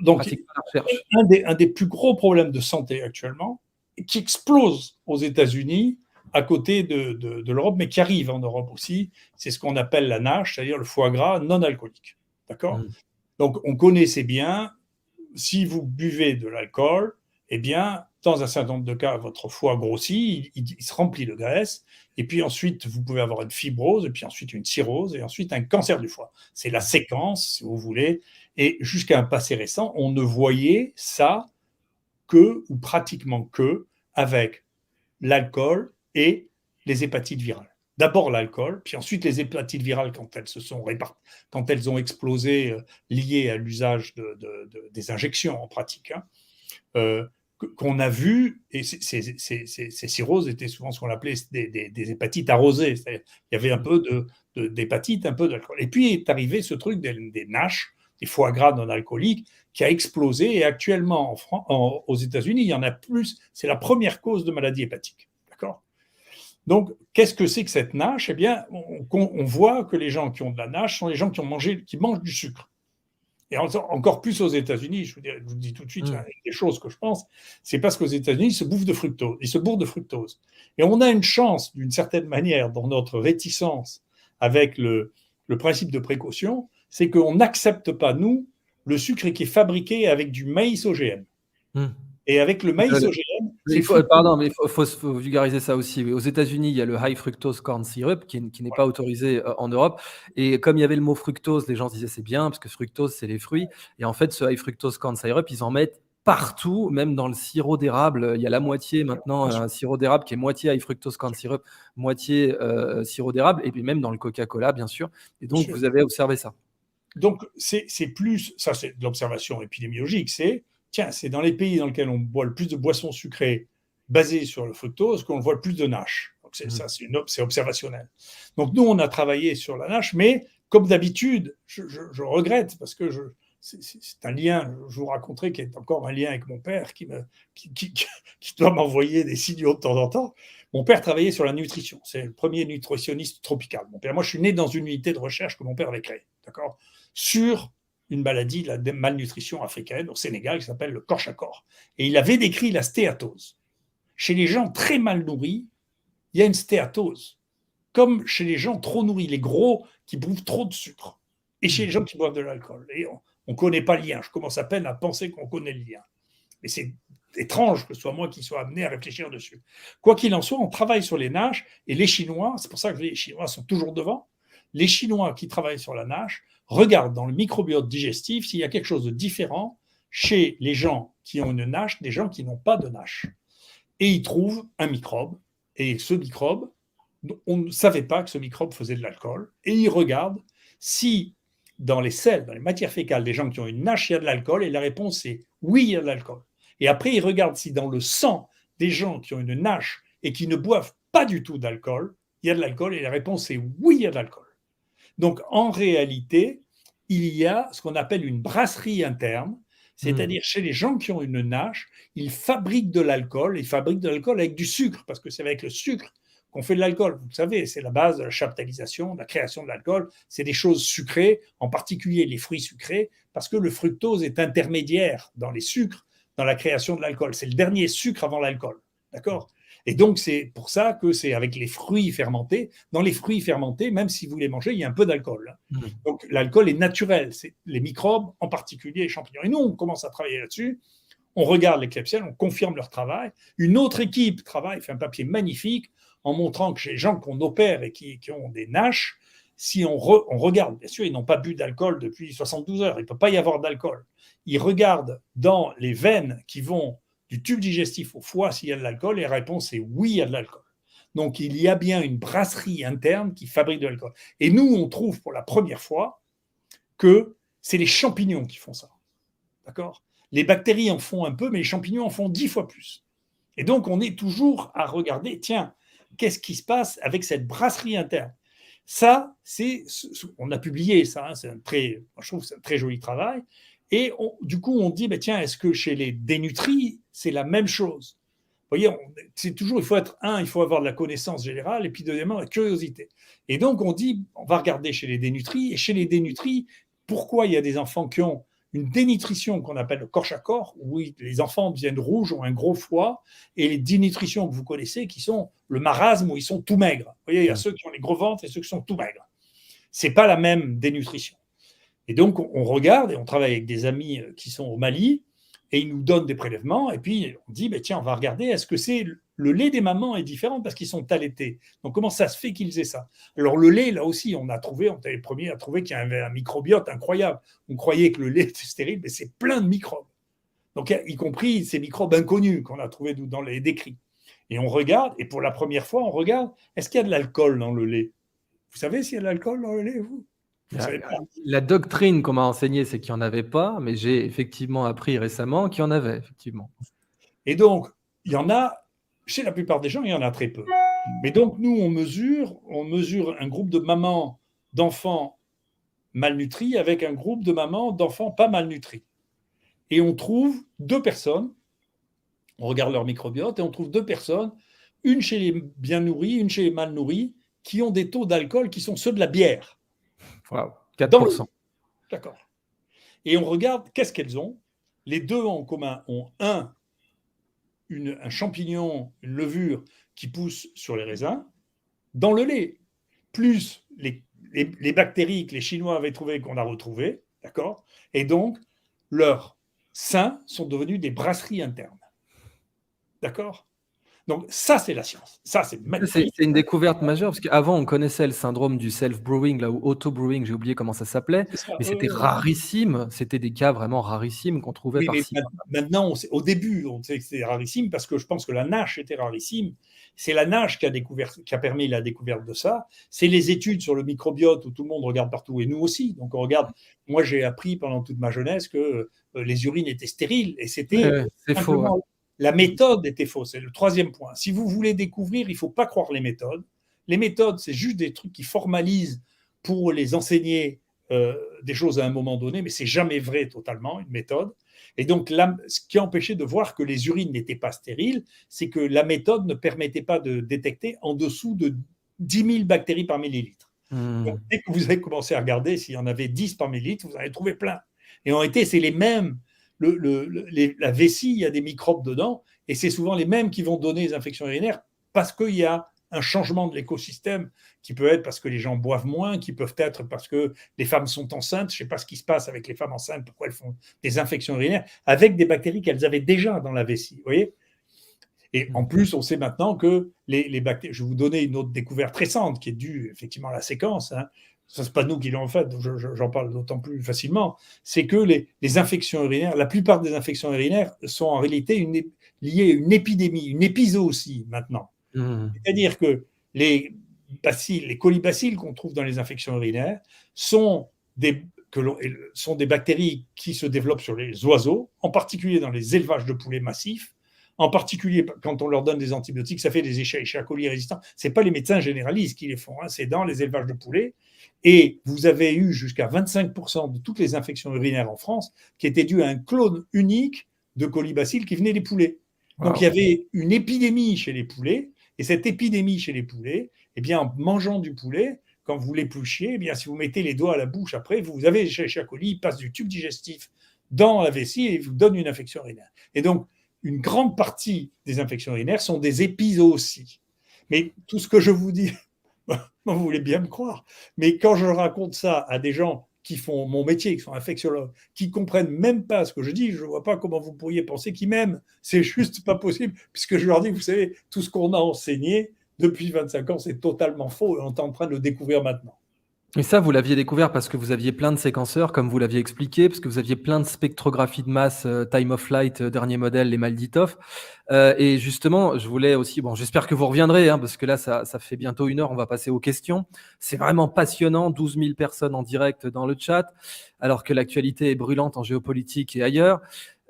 donc, pratique pas la recherche. un des plus gros problèmes de santé actuellement, qui explose aux États-Unis, à côté de l'Europe, mais qui arrive en Europe aussi, c'est ce qu'on appelle la NASH, c'est-à-dire le foie gras non alcoolique. D'accord ? Donc, on connaissait bien, si vous buvez de l'alcool, eh bien, dans un certain nombre de cas, votre foie grossit, il se remplit de graisse, et puis ensuite, vous pouvez avoir une fibrose, et puis ensuite une cirrhose, et ensuite un cancer du foie. C'est la séquence, si vous voulez. Et jusqu'à un passé récent, on ne voyait ça que, ou pratiquement que, avec l'alcool et les hépatites virales. D'abord l'alcool, puis ensuite les hépatites virales quand elles ont explosé liées à l'usage des injections en pratique, qu'on a vu, et ces cirrhoses étaient souvent ce qu'on appelait des hépatites arrosées, c'est-à-dire il y avait un peu d'hépatite, un peu d'alcool. Et puis est arrivé ce truc des NASH, des foie gras non alcooliques, qui a explosé, et actuellement aux États-Unis, il y en a plus, c'est la première cause de maladie hépatique. D'accord ? Donc, qu'est-ce que c'est que cette NASH ? Eh bien, on voit que les gens qui ont de la NASH sont les gens qui mangent du sucre. Et encore plus aux États-Unis, je vous dis tout de suite, il y a des choses que je pense, c'est parce qu'aux États-Unis, ils se bourrent de fructose. Et on a une chance, d'une certaine manière, dans notre réticence avec le principe de précaution, c'est qu'on n'accepte pas, nous, le sucre qui est fabriqué avec du maïs OGM. Et avec le maïs OGM, mais il faut vulgariser ça aussi. Aux États-Unis, il y a le high fructose corn syrup qui n'est pas autorisé en Europe. Et comme il y avait le mot fructose, les gens se disaient c'est bien parce que fructose, c'est les fruits. Et en fait, ce high fructose corn syrup, ils en mettent partout, même dans le sirop d'érable. Il y a la moitié maintenant, un sirop d'érable qui est moitié high fructose corn syrup, moitié sirop d'érable. Et puis même dans le Coca-Cola, bien sûr. Et donc, vous avez observé ça. Donc, c'est plus, ça c'est de l'observation épidémiologique, c'est dans les pays dans lesquels on boit le plus de boissons sucrées basées sur le fructose qu'on voit le plus de NASH. Donc c'est observationnel. Donc nous, on a travaillé sur la NASH, mais comme d'habitude, je regrette parce que c'est un lien, je vous raconterai, qui est encore un lien avec mon père qui doit m'envoyer des signaux de temps en temps. Mon père travaillait sur la nutrition. C'est le premier nutritionniste tropical. Mon père, moi, je suis né dans une unité de recherche que mon père avait créée, d'accord, sur une maladie, la malnutrition africaine au Sénégal, qui s'appelle le corps-à-corps. Et il avait décrit la stéatose. Chez les gens très mal nourris, il y a une stéatose. Comme chez les gens trop nourris, les gros qui bouffent trop de sucre. Et chez les gens qui boivent de l'alcool. Et on ne connaît pas le lien. Je commence à peine à penser qu'on connaît le lien. Mais c'est étrange que ce soit moi qui sois amené à réfléchir dessus. Quoi qu'il en soit, on travaille sur les NASH et les Chinois, c'est pour ça que les Chinois sont toujours devant, les Chinois qui travaillent sur la NASH regardent dans le microbiote digestif s'il y a quelque chose de différent chez les gens qui ont une NASH des gens qui n'ont pas de NASH. Et ils trouvent un microbe, et ce microbe, on ne savait pas que ce microbe faisait de l'alcool, et ils regardent si dans les selles, dans les matières fécales des gens qui ont une NASH, il y a de l'alcool, et la réponse est oui, il y a de l'alcool. Et après, ils regardent si dans le sang des gens qui ont une NASH et qui ne boivent pas du tout d'alcool, il y a de l'alcool, et la réponse est oui, il y a de l'alcool. Donc, en réalité, il y a ce qu'on appelle une brasserie interne, c'est-à-dire chez les gens qui ont une NASH, ils fabriquent de l'alcool, avec du sucre, parce que c'est avec le sucre qu'on fait de l'alcool. Vous savez, c'est la base de la chaptalisation, de la création de l'alcool. C'est des choses sucrées, en particulier les fruits sucrés, parce que le fructose est intermédiaire dans les sucres, dans la création de l'alcool. C'est le dernier sucre avant l'alcool. D'accord ? Et donc, c'est pour ça que c'est avec les fruits fermentés. Dans les fruits fermentés, même si vous les mangez, il y a un peu d'alcool. Donc, l'alcool est naturel. C'est les microbes, en particulier les champignons. Et nous, on commence à travailler là-dessus. On regarde les Klebsiella, on confirme leur travail. Une autre équipe travaille, fait un papier magnifique en montrant que chez les gens qu'on opère et qui ont des NASH, si on regarde, bien sûr, ils n'ont pas bu d'alcool depuis 72 heures. Il ne peut pas y avoir d'alcool. Ils regardent dans les veines qui vont du tube digestif au foie s'il y a de l'alcool, et la réponse est oui, il y a de l'alcool. Donc, il y a bien une brasserie interne qui fabrique de l'alcool. Et nous, on trouve pour la première fois que c'est les champignons qui font ça. D'accord ? Les bactéries en font un peu, mais les champignons en font 10 fois plus. Et donc, on est toujours à regarder, tiens, qu'est-ce qui se passe avec cette brasserie interne ? Ça, on a publié ça, je trouve que c'est un très joli travail. Et du coup, on dit, tiens, est-ce que chez les dénutris, c'est la même chose ? Vous voyez, c'est toujours, il faut avoir de la connaissance générale, et puis deuxièmement, la curiosité. Et donc, on dit, on va regarder chez les dénutris, et chez les dénutris, pourquoi il y a des enfants qui ont une dénutrition qu'on appelle le corps-à-corps, où les enfants deviennent rouges, ont un gros foie, et les dénutritions que vous connaissez, qui sont le marasme, où ils sont tout maigres. Vous voyez, il y a ceux qui ont les gros ventres et ceux qui sont tout maigres. Ce n'est pas la même dénutrition. Et donc, on regarde et on travaille avec des amis qui sont au Mali et ils nous donnent des prélèvements et puis on dit, tiens, on va regarder, est-ce que c'est le lait des mamans est différent parce qu'ils sont allaités. Donc, comment ça se fait qu'ils aient ça ? Alors, le lait, là aussi, on était les premiers à trouver qu'il y avait un microbiote incroyable. On croyait que le lait était stérile, mais c'est plein de microbes. Donc, y compris ces microbes inconnus qu'on a trouvés dans les décrits. Et on regarde, et pour la première fois, on regarde, est-ce qu'il y a de l'alcool dans le lait ? Vous savez s'il y a de l'alcool dans le lait, vous ? La doctrine qu'on m'a enseignée, c'est qu'il n'y en avait pas, mais j'ai effectivement appris récemment qu'il y en avait, effectivement. Et donc, il y en a, chez la plupart des gens, il y en a très peu. Mais donc, nous, on mesure un groupe de mamans d'enfants malnutris avec un groupe de mamans d'enfants pas malnutris. Et on trouve 2 personnes, on regarde leur microbiote, et on trouve 2 personnes, une chez les bien nourris, une chez les mal nourris, qui ont des taux d'alcool qui sont ceux de la bière. Wow, 4%. D'accord. Et on regarde qu'est-ce qu'elles ont. Les 2 en commun ont un champignon, une levure qui pousse sur les raisins, dans le lait, plus les bactéries que les Chinois avaient trouvées, qu'on a retrouvées, d'accord ? Et donc, leurs seins sont devenus des brasseries internes. D'accord ? Donc, ça, c'est la science. Ça, c'est magnifique. C'est une découverte majeure, parce qu'avant, on connaissait le syndrome du self-brewing, là, ou auto-brewing, j'ai oublié comment ça s'appelait, mais c'était rarissime. C'était des cas vraiment rarissimes qu'on trouvait par-ci. Maintenant, au début, on sait que c'était rarissime, parce que je pense que la NASH était rarissime. C'est la NASH qui a permis la découverte de ça. C'est les études sur le microbiote où tout le monde regarde partout, et nous aussi. Donc, on regarde. Moi, j'ai appris pendant toute ma jeunesse que les urines étaient stériles, et c'était c'est faux. Ouais. La méthode était fausse, c'est le 3e point. Si vous voulez découvrir, il ne faut pas croire les méthodes. Les méthodes, c'est juste des trucs qui formalisent pour les enseigner des choses à un moment donné, mais ce n'est jamais vrai totalement, une méthode. Et donc, là, ce qui a empêché de voir que les urines n'étaient pas stériles, c'est que la méthode ne permettait pas de détecter en dessous de 10 000 bactéries par millilitre. Donc, dès que vous avez commencé à regarder s'il y en avait 10 par millilitre, vous en avez trouvé plein. Et en réalité, c'est les mêmes. La vessie, il y a des microbes dedans, et c'est souvent les mêmes qui vont donner les infections urinaires parce qu'il y a un changement de l'écosystème qui peut être parce que les gens boivent moins, qui peuvent être parce que les femmes sont enceintes. Je ne sais pas ce qui se passe avec les femmes enceintes, pourquoi elles font des infections urinaires, avec des bactéries qu'elles avaient déjà dans la vessie. Vous voyez ? Et en plus, on sait maintenant que les bactéries. Je vais vous donner une autre découverte récente qui est due effectivement à la séquence. Hein. Ça, c'est pas nous qui l'avons fait, j'en parle d'autant plus facilement. C'est que les infections urinaires, la plupart des infections urinaires sont en réalité liées à une épidémie, une épizootie maintenant. C'est-à-dire que les colibacilles qu'on trouve dans les infections urinaires sont des bactéries qui se développent sur les oiseaux, en particulier dans les élevages de poulets massifs. En particulier, quand on leur donne des antibiotiques, ça fait des Escherichia coli résistants. Ce n'est pas les médecins généralistes qui les font, hein, c'est dans les élevages de poulets. Et vous avez eu jusqu'à 25% de toutes les infections urinaires en France qui étaient dues à un clone unique de colibacilles qui venait des poulets. Wow. Donc il y avait une épidémie chez les poulets, et cette épidémie chez les poulets, eh bien, en mangeant du poulet, quand vous l'épluchiez, eh bien, si vous mettez les doigts à la bouche après, vous avez Escherichia coli, il passe du tube digestif dans la vessie et vous donne une infection urinaire. Et donc, une grande partie des infections urinaires sont des épizooties. Mais tout ce que je vous dis, vous voulez bien me croire, mais quand je raconte ça à des gens qui font mon métier, qui sont infectiologues, qui ne comprennent même pas ce que je dis, je ne vois pas comment vous pourriez penser qu'ils m'aiment. C'est juste pas possible, puisque je leur dis, vous savez, tout ce qu'on a enseigné depuis 25 ans, c'est totalement faux, et on est en train de le découvrir maintenant. Et ça, vous l'aviez découvert parce que vous aviez plein de séquenceurs, comme vous l'aviez expliqué, parce que vous aviez plein de spectrographies de masse, time of flight, dernier modèle, les Malditov. Et justement, je voulais aussi, bon, j'espère que vous reviendrez, hein, parce que là, ça fait bientôt 1 heure, on va passer aux questions. C'est vraiment passionnant, 12 000 personnes en direct dans le chat, alors que l'actualité est brûlante en géopolitique et ailleurs.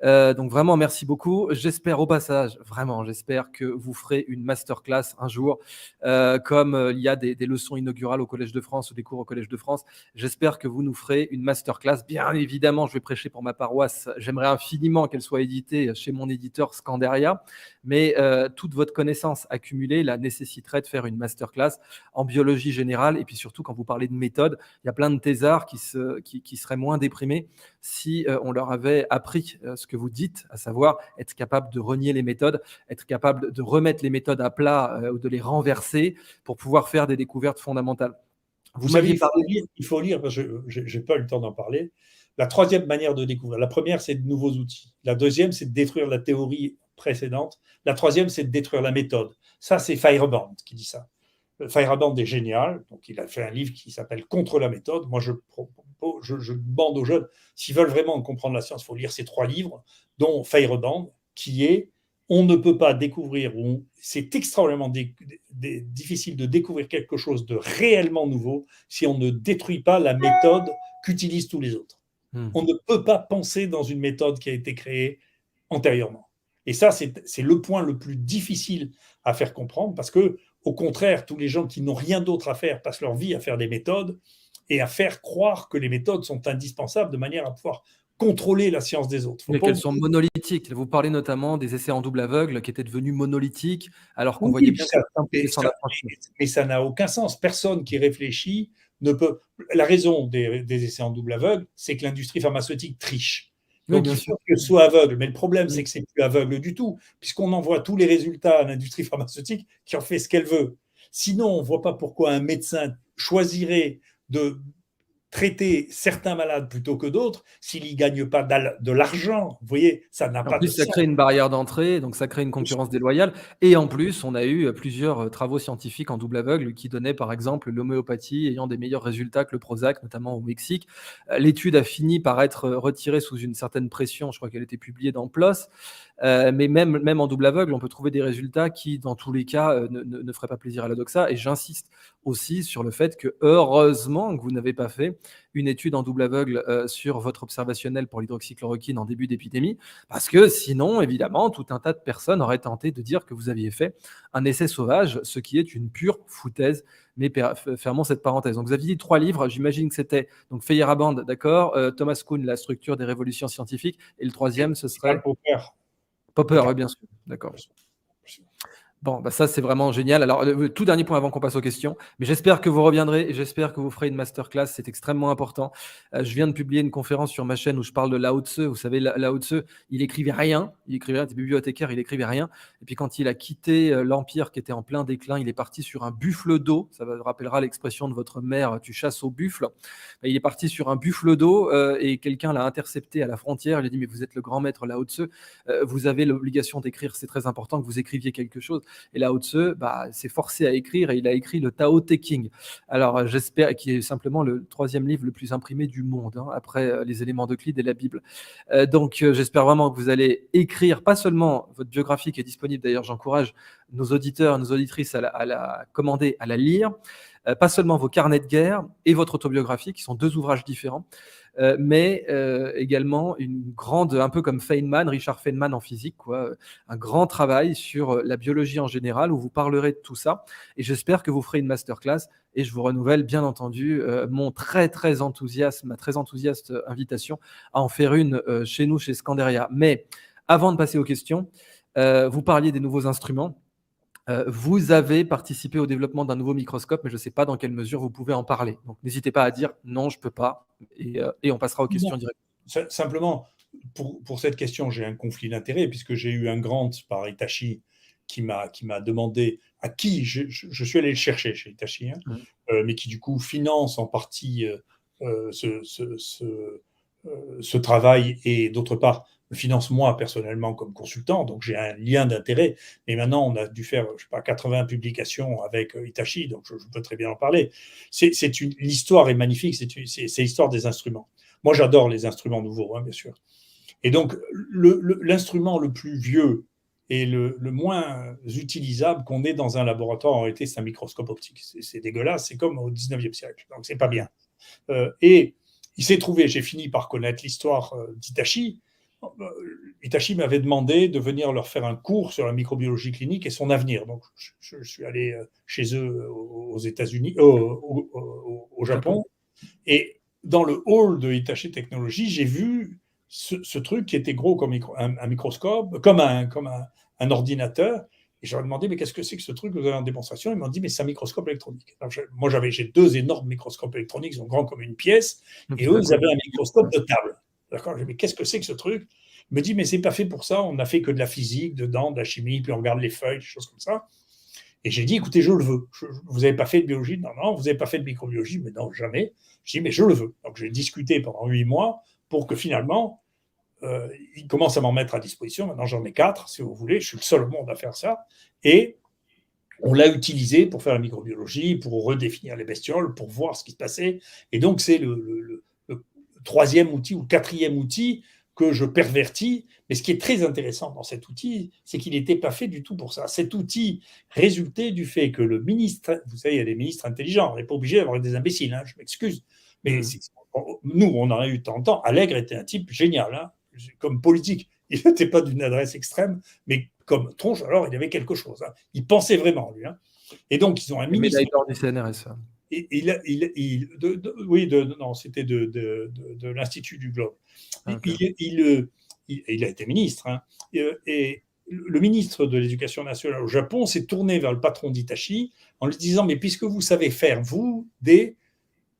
Donc vraiment, merci beaucoup. J'espère au passage, vraiment, j'espère que vous ferez une masterclass un jour, comme il y a des leçons inaugurales au Collège de France ou des cours au Collège de France. J'espère que vous nous ferez une masterclass. Bien évidemment, je vais prêcher pour ma paroisse. J'aimerais infiniment qu'elle soit éditée chez mon éditeur Scandaria, mais toute votre connaissance accumulée la nécessiterait de faire une masterclass en biologie générale. Et puis surtout, quand vous parlez de méthode, il y a plein de thésards qui seraient moins déprimés si on leur avait appris ce que vous dites, à savoir être capable de renier les méthodes, être capable de remettre les méthodes à plat ou de les renverser pour pouvoir faire des découvertes fondamentales. Vous m'aviez parlé. Il faut lire, parce que je n'ai pas eu le temps d'en parler. La troisième manière de découvrir. La première, c'est de nouveaux outils. La deuxième, c'est de détruire la théorie précédente. La troisième, c'est de détruire la méthode. Ça, c'est Feyerabend qui dit ça. Feyerabend est génial. Donc, il a fait un livre qui s'appelle Contre la méthode. Moi, je demande aux jeunes, s'ils veulent vraiment comprendre la science, il faut lire ces 3 livres, dont Feyerabend, qui est on ne peut pas découvrir, ou c'est extrêmement difficile de découvrir quelque chose de réellement nouveau si on ne détruit pas la méthode qu'utilisent tous les autres. On ne peut pas penser dans une méthode qui a été créée antérieurement. Et ça, c'est le point le plus difficile à faire comprendre, parce que, au contraire, tous les gens qui n'ont rien d'autre à faire passent leur vie à faire des méthodes et à faire croire que les méthodes sont indispensables de manière à pouvoir contrôler la science des autres. Mais qu'elles sont monolithiques. Vous parlez notamment des essais en double aveugle qui étaient devenus monolithiques, alors qu'on voyait bien mais ça n'a aucun sens. Personne qui réfléchit ne peut. La raison des essais en double aveugle, c'est que l'industrie pharmaceutique triche. Donc, il faut que ce soit aveugle. Mais le problème, c'est que c'est plus aveugle du tout, puisqu'on envoie tous les résultats à l'industrie pharmaceutique qui en fait ce qu'elle veut. Sinon, on ne voit pas pourquoi un médecin choisirait de traiter certains malades plutôt que d'autres s'il n'y gagne pas de l'argent. Vous voyez, ça n'a pas de sens. Ça crée une barrière d'entrée, donc ça crée une concurrence déloyale. Et en plus, on a eu plusieurs travaux scientifiques en double aveugle qui donnaient, par exemple, l'homéopathie ayant des meilleurs résultats que le Prozac, notamment au Mexique. L'étude a fini par être retirée sous une certaine pression. Je crois qu'elle était publiée dans PLOS. Mais même en double aveugle, on peut trouver des résultats qui, dans tous les cas, ne feraient pas plaisir à la doxa. Et j'insiste aussi sur le fait que, heureusement, que vous n'avez pas fait une étude en double aveugle sur votre observationnel pour l'hydroxychloroquine en début d'épidémie, parce que sinon, évidemment, tout un tas de personnes auraient tenté de dire que vous aviez fait un essai sauvage, ce qui est une pure foutaise. Mais fermons cette parenthèse. Donc, vous aviez dit 3 livres, j'imagine que c'était donc Feyerabend, d'accord, Thomas Kuhn, La structure des révolutions scientifiques, et le troisième, ce serait… Popper, oui, bien sûr, d'accord. Bon, bah ça, c'est vraiment génial. Alors, le tout dernier point avant qu'on passe aux questions, mais j'espère que vous reviendrez et j'espère que vous ferez une masterclass, c'est extrêmement important. Je viens de publier une conférence sur ma chaîne où je parle de Lao Tse. Vous savez, Lao Tse, il écrivait rien, il était bibliothécaire, il écrivait rien. Et puis quand il a quitté l'empire qui était en plein déclin, il est parti sur un buffle d'eau. Ça vous rappellera l'expression de votre mère, tu chasses au buffle. Il est parti sur un buffle d'eau et quelqu'un l'a intercepté à la frontière. Il a dit, mais vous êtes le grand maître Lao Tse, vous avez l'obligation d'écrire, c'est très important que vous écriviez quelque chose. Et Lao Tse s'est forcé à écrire et il a écrit le Tao Te Ching. Alors j'espère qu'il est simplement le troisième livre le plus imprimé du monde, hein, après les éléments d'Euclide et la Bible. Donc j'espère vraiment que vous allez écrire, pas seulement votre biographie qui est disponible, d'ailleurs j'encourage nos auditeurs, nos auditrices à la commander, à la lire, pas seulement vos carnets de guerre et votre autobiographie, qui sont deux ouvrages différents, mais également une grande, un peu comme Feynman, Richard Feynman en physique, quoi, un grand travail sur la biologie en général, où vous parlerez de tout ça. Et j'espère que vous ferez une masterclass. Et je vous renouvelle, bien entendu, mon ma très enthousiaste invitation à en faire une chez nous, chez Scanderia. Mais avant de passer aux questions, vous parliez des nouveaux instruments. Vous avez participé au développement d'un nouveau microscope, mais je ne sais pas dans quelle mesure vous pouvez en parler. Donc, n'hésitez pas à dire non, je ne peux pas, et on passera aux questions directes. Simplement, pour cette question, j'ai un conflit d'intérêts, puisque j'ai eu un grant par Hitachi qui m'a demandé à qui je suis allé le chercher chez Hitachi, hein, mais qui du coup finance en partie ce travail, et d'autre part me finance moi personnellement comme consultant, donc j'ai un lien d'intérêt. Mais maintenant, on a dû faire, je sais pas, 80 publications avec Hitachi, donc je peux très bien en parler. L'histoire est magnifique, c'est l'histoire des instruments. Moi, j'adore les instruments nouveaux, hein, bien sûr. Et donc, l'instrument le plus vieux et le moins utilisable qu'on ait dans un laboratoire, en réalité, c'est un microscope optique. C'est dégueulasse, c'est comme au 19e siècle, donc c'est pas bien. Et il s'est trouvé, j'ai fini par connaître l'histoire d'Hitachi. Hitachi m'avait demandé de venir leur faire un cours sur la microbiologie clinique et son avenir. Donc, je suis allé chez eux aux États-Unis, au Japon. Et dans le hall de Hitachi Technologies, j'ai vu ce truc qui était gros comme un microscope, comme un ordinateur. Et je leur ai demandé, mais qu'est-ce que c'est que ce truc que vous avez en démonstration? Ils m'ont dit, mais c'est un microscope électronique. Alors, moi, j'ai deux énormes microscopes électroniques, ils sont grands comme une pièce, et eux, ils avaient un microscope de table. D'accord? Je dis, mais qu'est-ce que c'est que ce truc? Il me dit, mais c'est pas fait pour ça, on n'a fait que de la physique dedans, de la chimie, puis on regarde les feuilles, des choses comme ça. Et j'ai dit, écoutez, je le veux. Vous n'avez pas fait de biologie? Non, non. Vous n'avez pas fait de microbiologie? Mais non, jamais. J'ai dit, mais je le veux. Donc j'ai discuté pendant 8 mois pour que finalement, il commence à m'en mettre à disposition. Maintenant, j'en ai 4, si vous voulez. Je suis le seul au monde à faire ça. Et on l'a utilisé pour faire la microbiologie, pour redéfinir les bestioles, pour voir ce qui se passait. Et donc, c'est le troisième outil ou le quatrième outil que je pervertis. Mais ce qui est très intéressant dans cet outil, c'est qu'il n'était pas fait du tout pour ça. Cet outil résultait du fait que le ministre, vous savez, il y a des ministres intelligents, on n'est pas obligé d'avoir des imbéciles, hein, je m'excuse. Mais nous, on en a eu de temps en temps. Allègre était un type génial, hein, comme politique. Il n'était pas d'une adresse extrême, mais comme tronche, alors il y avait quelque chose. Hein. Il pensait vraiment, lui. Hein. Et donc, ils ont un ministre. Médaille d'or du CNRS. Non, c'était de l'Institut du Globe. Okay. Il a été ministre. Hein, et le ministre de l'Éducation nationale au Japon s'est tourné vers le patron d'Hitachi en lui disant, mais puisque vous savez faire, vous, des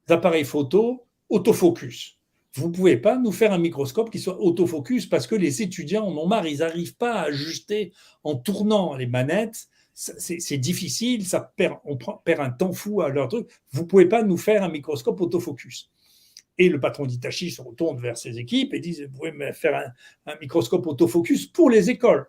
appareils photo autofocus, vous ne pouvez pas nous faire un microscope qui soit autofocus parce que les étudiants en ont marre, ils n'arrivent pas à ajuster en tournant les manettes. C'est difficile, on perd un temps fou à leur truc. Vous ne pouvez pas nous faire un microscope autofocus. Et le patron d'Hitachi se retourne vers ses équipes et dit, vous pouvez me faire un microscope autofocus pour les écoles.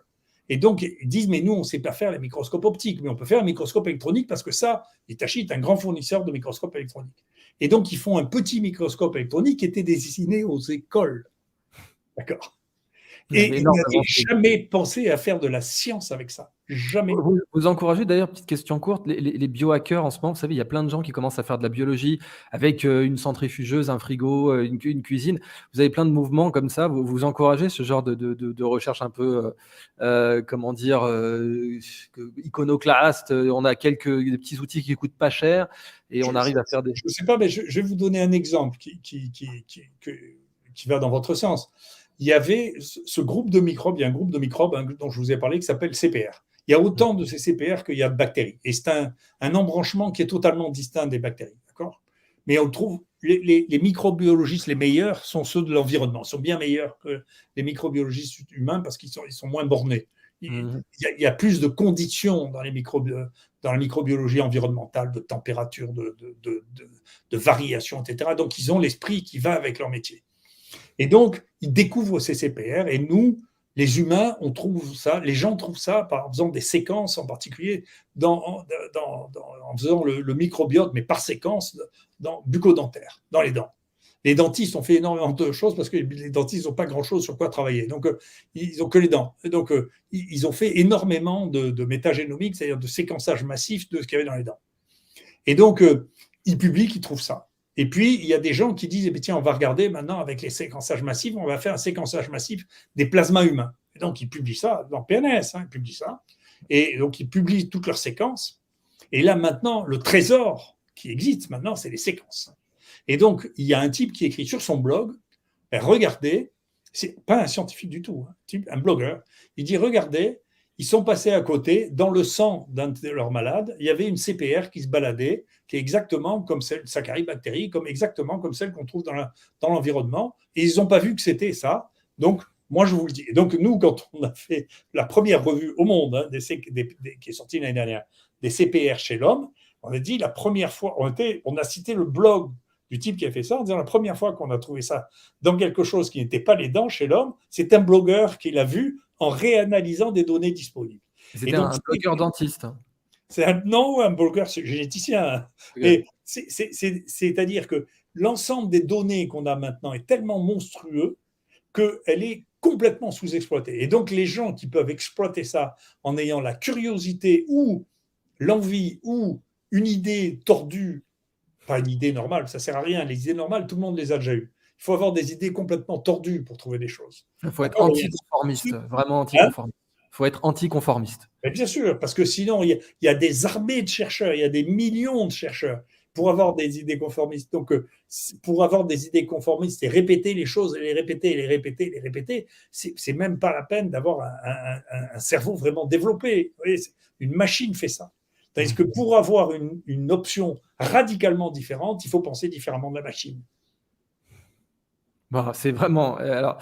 Et donc, ils disent, mais nous, on ne sait pas faire les microscopes optiques, mais on peut faire un microscope électronique parce que ça, Hitachi est un grand fournisseur de microscopes électroniques. Et donc, ils font un petit microscope électronique qui était destiné aux écoles. D'accord. Et ils n'avaient jamais pensé à faire de la science avec ça. Jamais. Vous encouragez, d'ailleurs, petite question courte, les biohackers en ce moment, vous savez, il y a plein de gens qui commencent à faire de la biologie avec une centrifugeuse, un frigo, une cuisine. Vous avez plein de mouvements comme ça. Vous encouragez ce genre de recherche un peu, comment dire, iconoclaste. On a des petits outils qui ne coûtent pas cher et on arrive à faire des... Je ne sais pas, mais je vais vous donner un exemple qui va dans votre sens. Il y avait ce groupe de microbes, il y a un groupe de microbes dont je vous ai parlé qui s'appelle CPR. il y a autant de CCPR qu'il y a de bactéries. Et c'est un embranchement qui est totalement distinct des bactéries. D'accord ? Mais on trouve les microbiologistes les meilleurs sont ceux de l'environnement. Ils sont bien meilleurs que les microbiologistes humains parce qu'ils sont moins bornés. Il y a plus de conditions dans la microbiologie environnementale, de température, de variation, etc. Donc, ils ont l'esprit qui va avec leur métier. Et donc, ils découvrent ces CPR et nous, les humains, on trouve ça, les gens trouvent ça en faisant des séquences, en particulier en faisant le microbiote, mais par séquence, bucco-dentaire, dans les dents. Les dentistes ont fait énormément de choses parce que les dentistes n'ont pas grand-chose sur quoi travailler. Donc, ils n'ont que les dents. Donc, ils ont fait énormément de métagénomique, c'est-à-dire de séquençage massif de ce qu'il y avait dans les dents. Et donc, ils publient qu'ils trouvent ça. Et puis, il y a des gens qui disent, tiens, on va regarder maintenant avec les séquençages massifs, on va faire un séquençage massif des plasmas humains. Et donc, ils publient ça dans PNAS, ils publient ça. Et donc, ils publient toutes leurs séquences. Et là, maintenant, le trésor qui existe maintenant, c'est les séquences. Et donc, il y a un type qui écrit sur son blog, regardez, c'est pas un scientifique du tout, un blogueur, il dit, regardez, ils sont passés à côté, dans le sang d'un de leurs malades, il y avait une CPR qui se baladait, qui est exactement comme celle de Saccharibactérie, exactement comme celle qu'on trouve dans l'environnement, et ils n'ont pas vu que c'était ça. Donc, moi, je vous le dis. Et donc, nous, quand on a fait la première revue au monde, qui est sortie l'année dernière, des CPR chez l'homme, on a dit la première fois, on a cité le blog du type qui a fait ça, en disant la première fois qu'on a trouvé ça dans quelque chose qui n'était pas les dents chez l'homme, c'est un blogueur qui l'a vu en réanalysant des données disponibles. C'était donc, un blogueur dentiste. C'est un blogueur généticien. Et c'est-à-dire que l'ensemble des données qu'on a maintenant est tellement monstrueux qu'elle est complètement sous-exploitée. Et donc, les gens qui peuvent exploiter ça en ayant la curiosité ou l'envie ou une idée tordue, pas une idée normale, ça ne sert à rien. Les idées normales, tout le monde les a déjà eues. Il faut avoir des idées complètement tordues pour trouver des choses. Il faut être anticonformiste, vraiment anticonformiste. Il faut être anticonformiste. Mais bien sûr, parce que sinon, il y a des armées de chercheurs, il y a des millions de chercheurs pour avoir des idées conformistes. Donc, pour avoir des idées conformistes et répéter les choses, et les répéter, les répéter, les répéter, c'est même pas la peine d'avoir un cerveau vraiment développé. Vous voyez, une machine fait ça. Tandis que pour avoir une option radicalement différente, il faut penser différemment de la machine. Bon, c'est vraiment. Alors,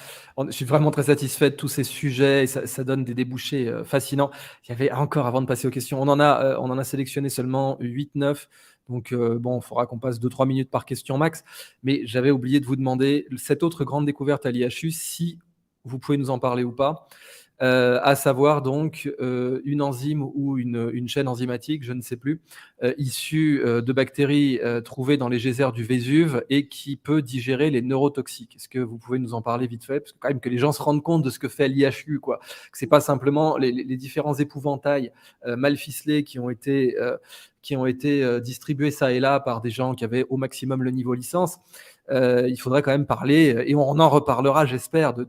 je suis vraiment très satisfait de tous ces sujets et ça donne des débouchés fascinants. Il y avait encore, avant de passer aux questions, on en a sélectionné seulement 8-9. Donc, bon, il faudra qu'on passe 2-3 minutes par question max. Mais j'avais oublié de vous demander cette autre grande découverte à l'IHU, si vous pouvez nous en parler ou pas. À savoir donc une enzyme ou une chaîne enzymatique, je ne sais plus, issue de bactéries trouvées dans les geysers du Vésuve et qui peut digérer les neurotoxiques. Est-ce que vous pouvez nous en parler vite fait ? Parce que quand même que les gens se rendent compte de ce que fait l'IHU, quoi. Que c'est pas simplement les différents épouvantails mal ficelés qui ont été distribués ça et là par des gens qui avaient au maximum le niveau licence. Il faudrait quand même parler, et on en reparlera, j'espère, de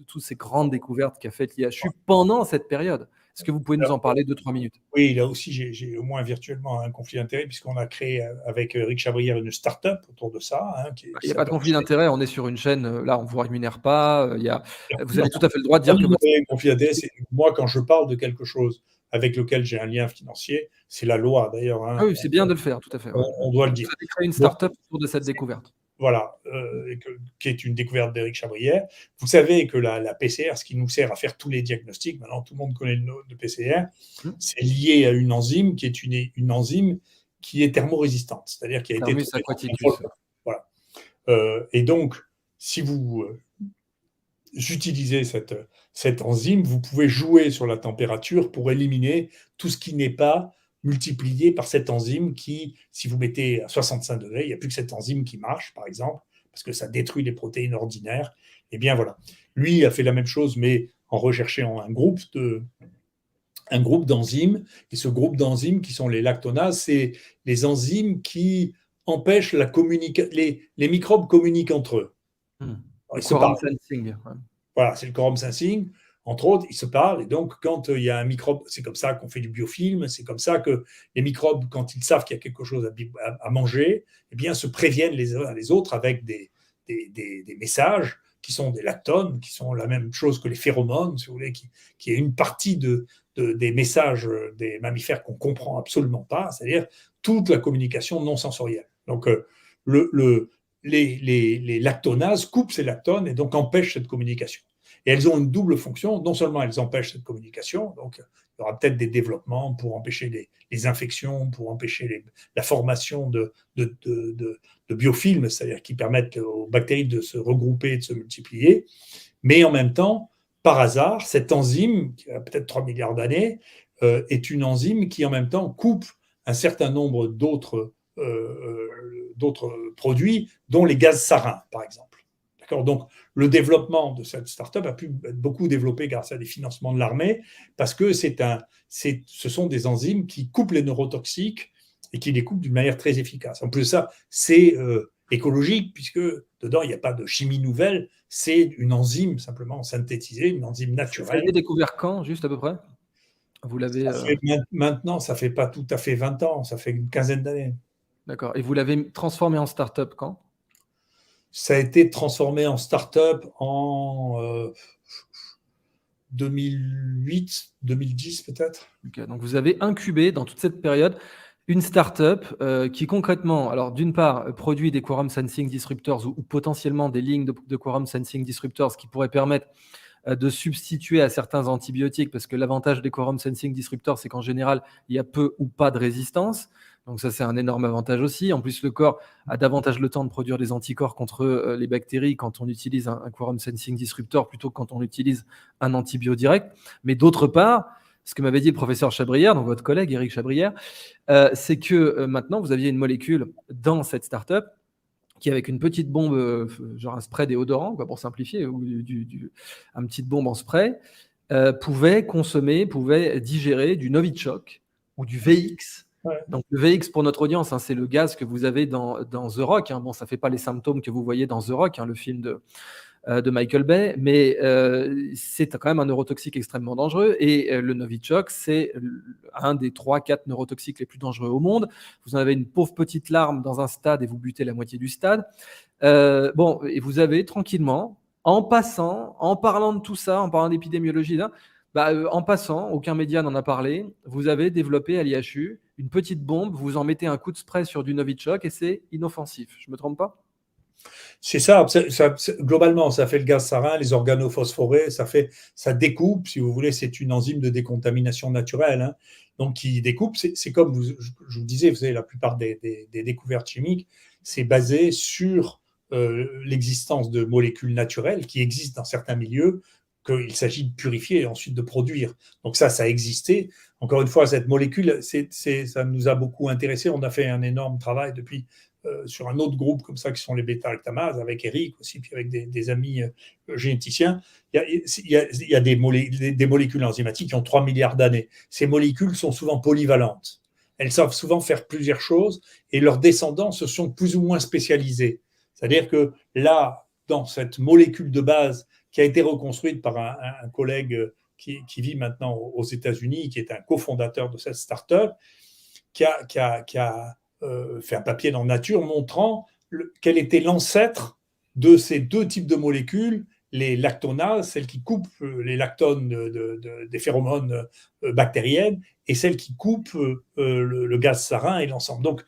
toutes ces grandes découvertes qu'a faites l'IHU pendant cette période. Est-ce que vous pouvez nous en parler 2-3 minutes ? Oui, là aussi, j'ai au moins virtuellement un conflit d'intérêt, puisqu'on a créé avec Eric Chabrière une start-up autour de ça. Il n'y a pas de conflit d'intérêt, on est sur une chaîne, là, on ne vous rémunère pas. Vous avez tout à fait le droit de dire que... conflit d'intérêt, c'est moi, quand je parle de quelque chose avec lequel j'ai un lien financier, c'est la loi d'ailleurs. Ah oui, c'est bien de le faire, tout à fait. Ouais. On doit le dire. Vous avez créé une start-up autour de cette découverte. Voilà, qui est une découverte d'Éric Chabrière. Vous savez que la PCR, ce qui nous sert à faire tous les diagnostics, maintenant tout le monde connaît le nom de PCR, c'est lié à une enzyme qui est une enzyme qui est thermorésistante, c'est-à-dire qui a été voilà. Et donc, si vous utilisez cette enzyme, vous pouvez jouer sur la température pour éliminer tout ce qui n'est pas multiplié par cette enzyme qui, si vous mettez à 65 degrés, il n'y a plus que cette enzyme qui marche, par exemple, parce que ça détruit les protéines ordinaires. Et bien voilà. Lui a fait la même chose, mais en recherchant un groupe d'enzymes. Et ce groupe d'enzymes, qui sont les lactonases, c'est les enzymes qui empêchent les microbes communiquent entre eux. Le quorum sensing. Voilà, c'est le quorum sensing. Entre autres, ils se parlent, et donc quand il y a un microbe, c'est comme ça qu'on fait du biofilm, c'est comme ça que les microbes, quand ils savent qu'il y a quelque chose à manger, eh bien, se préviennent les uns les autres avec des messages qui sont des lactones, qui sont la même chose que les phéromones, si vous voulez, qui est une partie des messages des mammifères qu'on ne comprend absolument pas, c'est-à-dire toute la communication non sensorielle. Donc, les lactonases coupent ces lactones et donc empêchent cette communication. Et elles ont une double fonction. Non seulement elles empêchent cette communication, donc il y aura peut-être des développements pour empêcher les infections, pour empêcher la formation de biofilms, c'est-à-dire qui permettent aux bactéries de se regrouper, de se multiplier. Mais en même temps, par hasard, cette enzyme, qui a peut-être 3 milliards d'années, est une enzyme qui en même temps coupe un certain nombre d'autres produits, dont les gaz sarins, par exemple. D'accord ? Donc, le développement de cette start-up a pu être beaucoup développé grâce à des financements de l'armée, parce que ce sont des enzymes qui coupent les neurotoxiques et qui les coupent d'une manière très efficace. En plus de ça, c'est écologique, puisque dedans, il n'y a pas de chimie nouvelle, c'est une enzyme simplement synthétisée, une enzyme naturelle. Ça a été découvert quand, juste à peu près ? Vous l'avez. Maintenant, ça ne fait pas tout à fait 20 ans, ça fait une quinzaine d'années. D'accord. Et vous l'avez transformé en start-up quand ? Ça a été transformé en start-up en 2008, 2010 peut-être. Okay. Donc, vous avez incubé dans toute cette période une start-up qui concrètement, alors d'une part, produit des quorum sensing disruptors ou potentiellement des lignes de quorum sensing disruptors qui pourraient permettre de substituer à certains antibiotiques, parce que l'avantage des quorum sensing disruptors, c'est qu'en général, il y a peu ou pas de résistance. Donc ça, c'est un énorme avantage aussi. En plus, le corps a davantage le temps de produire des anticorps contre les bactéries quand on utilise un quorum sensing disruptor plutôt que quand on utilise un antibio direct. Mais d'autre part, ce que m'avait dit le professeur Chabrière, donc votre collègue Éric Chabrière, c'est que maintenant, vous aviez une molécule dans cette startup qui, avec une petite bombe, genre un spray déodorant, quoi, pour simplifier, ou une petite bombe en spray, pouvait digérer du Novichok ou du VX. Ouais. Donc le VX, pour notre audience, hein, c'est le gaz que vous avez dans The Rock. Hein. Bon, ça ne fait pas les symptômes que vous voyez dans The Rock, hein, le film de Michael Bay, mais c'est quand même un neurotoxique extrêmement dangereux. Et le Novichok, c'est un des 3-4 neurotoxiques les plus dangereux au monde. Vous en avez une pauvre petite larme dans un stade et vous butez la moitié du stade. Bon, et vous avez tranquillement, en passant, en parlant de tout ça, en parlant d'épidémiologie, hein, en passant, aucun média n'en a parlé, vous avez développé à l'IHU une petite bombe, vous en mettez un coup de spray sur du Novichok et c'est inoffensif. Je ne me trompe pas ? C'est ça, globalement, ça fait le gaz sarin, les organophosphorés, ça découpe, si vous voulez, c'est une enzyme de décontamination naturelle, hein, donc qui découpe. C'est comme je vous disais, vous savez, la plupart des découvertes chimiques, c'est basé sur l'existence de molécules naturelles qui existent dans certains milieux, qu'il s'agit de purifier et ensuite de produire. Donc ça a existé. Encore une fois, cette molécule, ça nous a beaucoup intéressés. On a fait un énorme travail depuis sur un autre groupe comme ça qui sont les bêta-lactamases, avec Eric aussi, puis avec des amis généticiens. Il y a des molécules enzymatiques qui ont 3 milliards d'années. Ces molécules sont souvent polyvalentes. Elles savent souvent faire plusieurs choses et leurs descendants se sont plus ou moins spécialisés. C'est-à-dire que là, dans cette molécule de base qui a été reconstruite par un collègue qui vit maintenant aux États-Unis, qui est un cofondateur de cette start-up, qui a fait un papier dans Nature montrant quel était l'ancêtre de ces deux types de molécules, les lactonases, celles qui coupent les lactones des phéromones bactériennes, et celles qui coupent le gaz sarin et l'ensemble. Donc,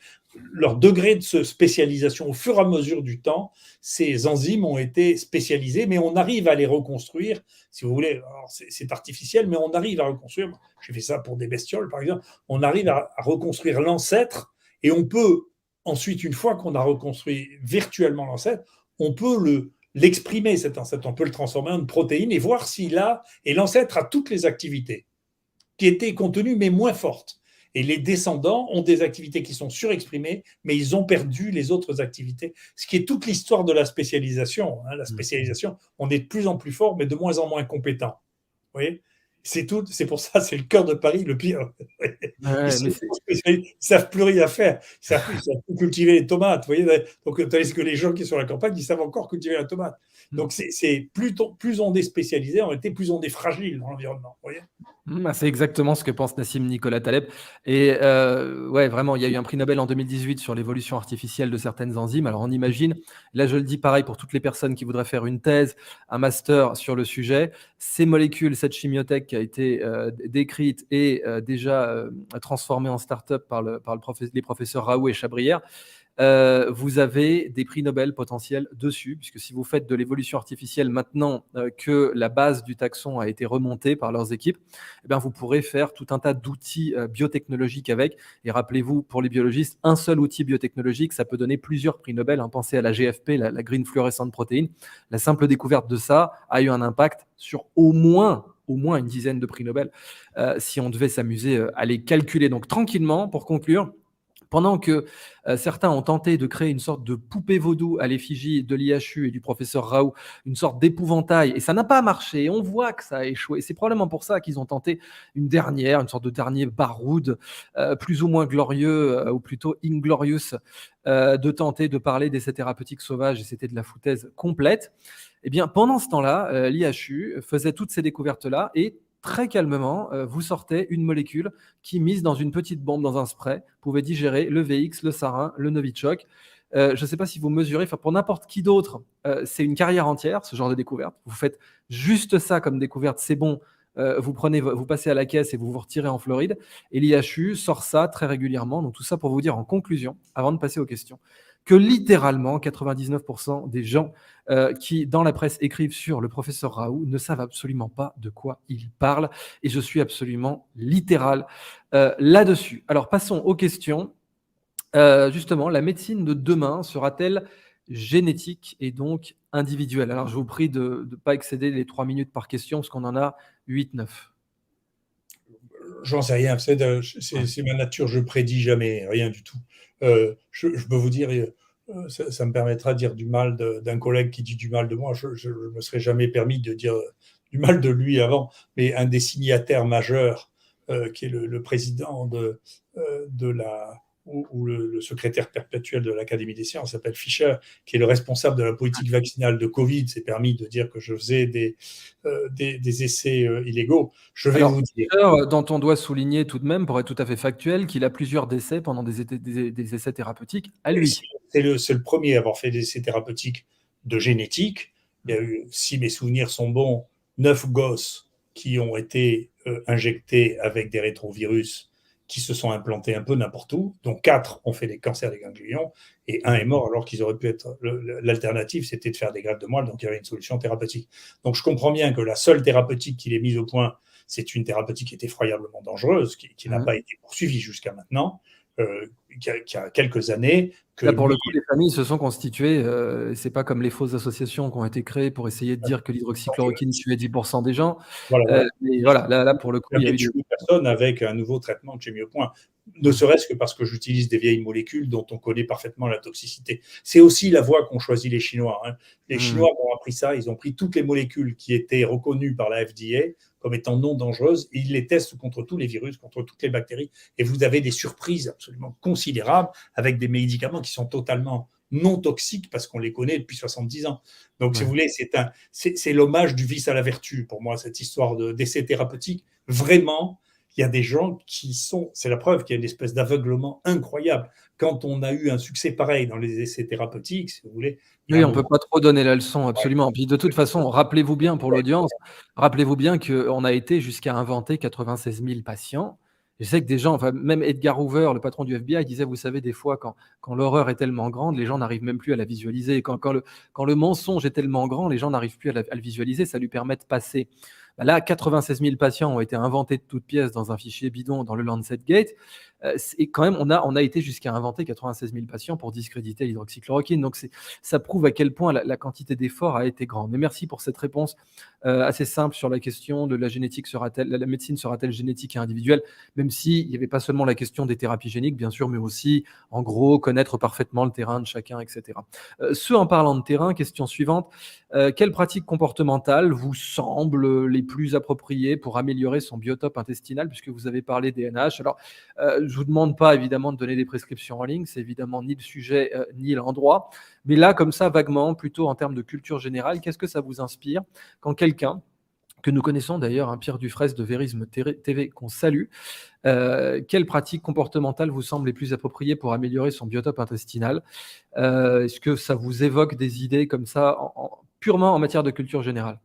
leur degré de spécialisation au fur et à mesure du temps, ces enzymes ont été spécialisées, mais on arrive à les reconstruire, si vous voulez. Alors c'est artificiel, mais on arrive à reconstruire. J'ai fait ça pour des bestioles, par exemple. On arrive à reconstruire l'ancêtre, et on peut ensuite, une fois qu'on a reconstruit virtuellement l'ancêtre, on peut l'exprimer, cet ancêtre. On peut le transformer en une protéine et voir s'il a, et l'ancêtre a toutes les activités qui étaient contenues, mais moins fortes. Et les descendants ont des activités qui sont surexprimées, mais ils ont perdu les autres activités. Ce qui est toute l'histoire de la spécialisation. Hein. La spécialisation, on est de plus en plus fort, mais de moins en moins compétent. Vous voyez ? C'est tout. C'est pour ça, c'est le cœur de Paris, le pire. Ils ne savent plus rien faire. Ils savent plus cultiver les tomates. Vous voyez ? Donc, tandis que les gens qui sont sur la campagne, ils savent encore cultiver la tomate. Donc, plus on est spécialisé, en réalité, plus on est fragile dans l'environnement. Vous voyez ? C'est exactement ce que pense Nassim Nicolas Taleb et ouais, vraiment, il y a eu un prix Nobel en 2018 sur l'évolution artificielle de certaines enzymes. Alors on imagine, là je le dis pareil pour toutes les personnes qui voudraient faire une thèse, un master sur le sujet, ces molécules, cette chimiothèque qui a été, décrite et déjà, transformée en start-up par les professeurs Raoult et Chabrière, vous avez des prix Nobel potentiels dessus, puisque si vous faites de l'évolution artificielle maintenant que la base du taxon a été remontée par leurs équipes, eh bien, vous pourrez faire tout un tas d'outils biotechnologiques avec. Et rappelez-vous, pour les biologistes, un seul outil biotechnologique, ça peut donner plusieurs prix Nobel. Hein. Pensez à la GFP, la Green Fluorescent Protein. La simple découverte de ça a eu un impact sur au moins une dizaine de prix Nobel, si on devait s'amuser à les calculer. Donc tranquillement, pour conclure, pendant que certains ont tenté de créer une sorte de poupée vaudou à l'effigie de l'IHU et du professeur Raoult, une sorte d'épouvantail, et ça n'a pas marché, on voit que ça a échoué. C'est probablement pour ça qu'ils ont tenté une sorte de dernier baroud, plus ou moins glorieux, ou plutôt inglorious, de tenter de parler d'essais thérapeutiques sauvages, et c'était de la foutaise complète. Eh bien, pendant ce temps-là, l'IHU faisait toutes ces découvertes-là, et très calmement, vous sortez une molécule qui, mise dans une petite bombe, dans un spray, pouvait digérer le VX, le sarin, le Novichok. Je ne sais pas si vous mesurez, pour n'importe qui d'autre, c'est une carrière entière, ce genre de découverte. Vous faites juste ça comme découverte, c'est bon, vous passez à la caisse et vous vous retirez en Floride. Et l'IHU sort ça très régulièrement. Donc tout ça pour vous dire en conclusion, avant de passer aux questions, que littéralement 99% des gens qui, dans la presse, écrivent sur le professeur Raoult ne savent absolument pas de quoi il parle. Et je suis absolument littéral là-dessus. Alors, passons aux questions. Justement, la médecine de demain sera-t-elle génétique et donc individuelle? Alors, je vous prie de ne pas excéder les 3 minutes par question, parce qu'on en a 8-9. J'en sais rien, c'est ma nature, je prédis jamais, rien du tout. Je peux vous dire, ça me permettra de dire du mal d'un collègue qui dit du mal de moi. Je ne me serais jamais permis de dire du mal de lui avant, mais un des signataires majeurs, qui est le président de la ou le secrétaire perpétuel de l'Académie des sciences, s'appelle Fischer, qui est le responsable de la politique vaccinale de Covid, s'est permis de dire que je faisais des essais illégaux. Je vais Alors, vous dire. dont on doit souligner tout de même, pour être tout à fait factuel, qu'il a plusieurs décès pendant des essais thérapeutiques à lui. C'est le premier à avoir fait des essais thérapeutiques de génétique. Il y a eu, si mes souvenirs sont bons, 9 gosses qui ont été injectés avec des rétrovirus qui se sont implantés un peu n'importe où, dont 4 ont fait des cancers des ganglions, et 1 est mort alors qu'ils auraient pu être... L'alternative, c'était de faire des greffes de moelle, donc il y avait une solution thérapeutique. Donc je comprends bien que la seule thérapeutique qu'il ait mise au point, c'est une thérapeutique qui est effroyablement dangereuse, qui n'a pas été poursuivie jusqu'à maintenant, qui a quelques années. Là, pour le coup, les familles se sont constituées. C'est pas comme les fausses associations qui ont été créées pour essayer de dire que l'hydroxychloroquine tuait 10% des gens. Voilà. Mais voilà, là, pour le coup, il y a eu des personnes avec un nouveau traitement que j'ai mis au point, ne serait-ce que parce que j'utilise des vieilles molécules dont on connaît parfaitement la toxicité. C'est aussi la voie qu'ont choisi les Chinois. Hein. Les Chinois ont appris ça, ils ont pris toutes les molécules qui étaient reconnues par la FDA comme étant non dangereuses, et ils les testent contre tous les virus, contre toutes les bactéries, et vous avez des surprises absolument considérables avec des médicaments qui sont totalement non toxiques parce qu'on les connaît depuis 70 ans. Donc, si vous voulez, c'est l'hommage du vice à la vertu, pour moi, cette histoire d'essai thérapeutique. Vraiment, il y a des gens qui sont... C'est la preuve qu'il y a une espèce d'aveuglement incroyable. Quand on a eu un succès pareil dans les essais thérapeutiques, si vous voulez... Oui, on ne peut pas trop donner la leçon, absolument. Puis de toute façon, rappelez-vous bien pour l'audience, rappelez-vous bien qu'on a été jusqu'à inventer 96 000 patients. Je sais que des gens, enfin, même Edgar Hoover, le patron du FBI, disait, vous savez, des fois, quand l'horreur est tellement grande, les gens n'arrivent même plus à la visualiser. Quand le mensonge est tellement grand, les gens n'arrivent plus à le visualiser, ça lui permet de passer. Là, 96 000 patients ont été inventés de toutes pièces dans un fichier bidon dans le Lancet Gate. Et quand même, on a été jusqu'à inventer 96 000 patients pour discréditer l'hydroxychloroquine. Donc, ça prouve à quel point la quantité d'efforts a été grande. Mais merci pour cette réponse assez simple sur la question de la médecine sera-t-elle génétique et individuelle, même s'il n'y avait pas seulement la question des thérapies géniques, bien sûr, mais aussi, en gros, connaître parfaitement le terrain de chacun, etc. En parlant de terrain, question suivante. Quelles pratiques comportementales vous semblent les plus appropriées pour améliorer son biotope intestinal, puisque vous avez parlé des NH? Alors, je ne vous demande pas évidemment de donner des prescriptions en ligne, c'est évidemment ni le sujet ni l'endroit, mais là, comme ça, vaguement, plutôt en termes de culture générale, qu'est-ce que ça vous inspire quand quelqu'un que nous connaissons d'ailleurs, Pierre Dufraisse de Vérisme TV, qu'on salue. Quelles pratiques comportementales vous semblent les plus appropriées pour améliorer son biotope intestinal? Est-ce que ça vous évoque des idées comme ça, purement en matière de culture générale?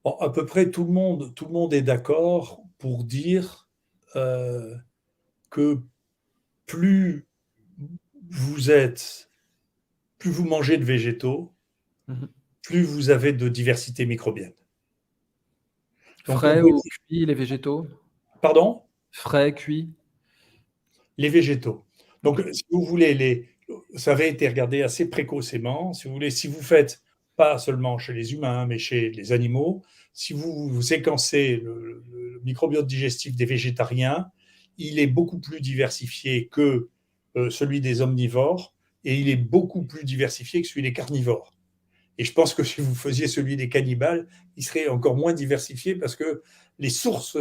Bon, à peu près tout le monde est d'accord pour dire que plus vous mangez de végétaux, plus vous avez de diversité microbienne. Donc frais ou cuits, les végétaux? Pardon? Frais, cuits? Les végétaux. Donc, si vous voulez, ça avait été regardé assez précocement. Si vous voulez, si vous faites pas seulement chez les humains, mais chez les animaux, si vous séquencez le microbiote digestif des végétariens, il est beaucoup plus diversifié que celui des omnivores et il est beaucoup plus diversifié que celui des carnivores. Et je pense que si vous faisiez celui des cannibales, il serait encore moins diversifié parce que les sources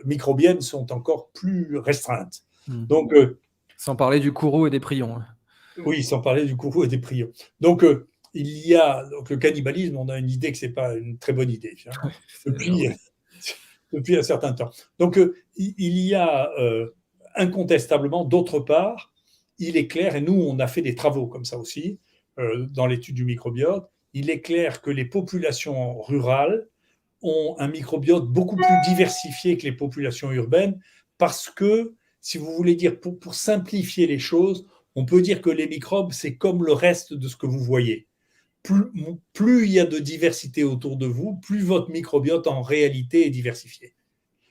microbiennes sont encore plus restreintes. Donc, sans parler du courroux et des prions. Oui, sans parler du courroux et des prions. Donc, il y a donc le cannibalisme, on a une idée que ce n'est pas une très bonne idée depuis un certain temps. Donc, il y a incontestablement, d'autre part, il est clair, et nous, on a fait des travaux comme ça aussi, dans l'étude du microbiote, il est clair que les populations rurales ont un microbiote beaucoup plus diversifié que les populations urbaines parce que, si vous voulez dire, pour simplifier les choses, on peut dire que les microbes, c'est comme le reste de ce que vous voyez. Plus il y a de diversité autour de vous, plus votre microbiote en réalité est diversifié.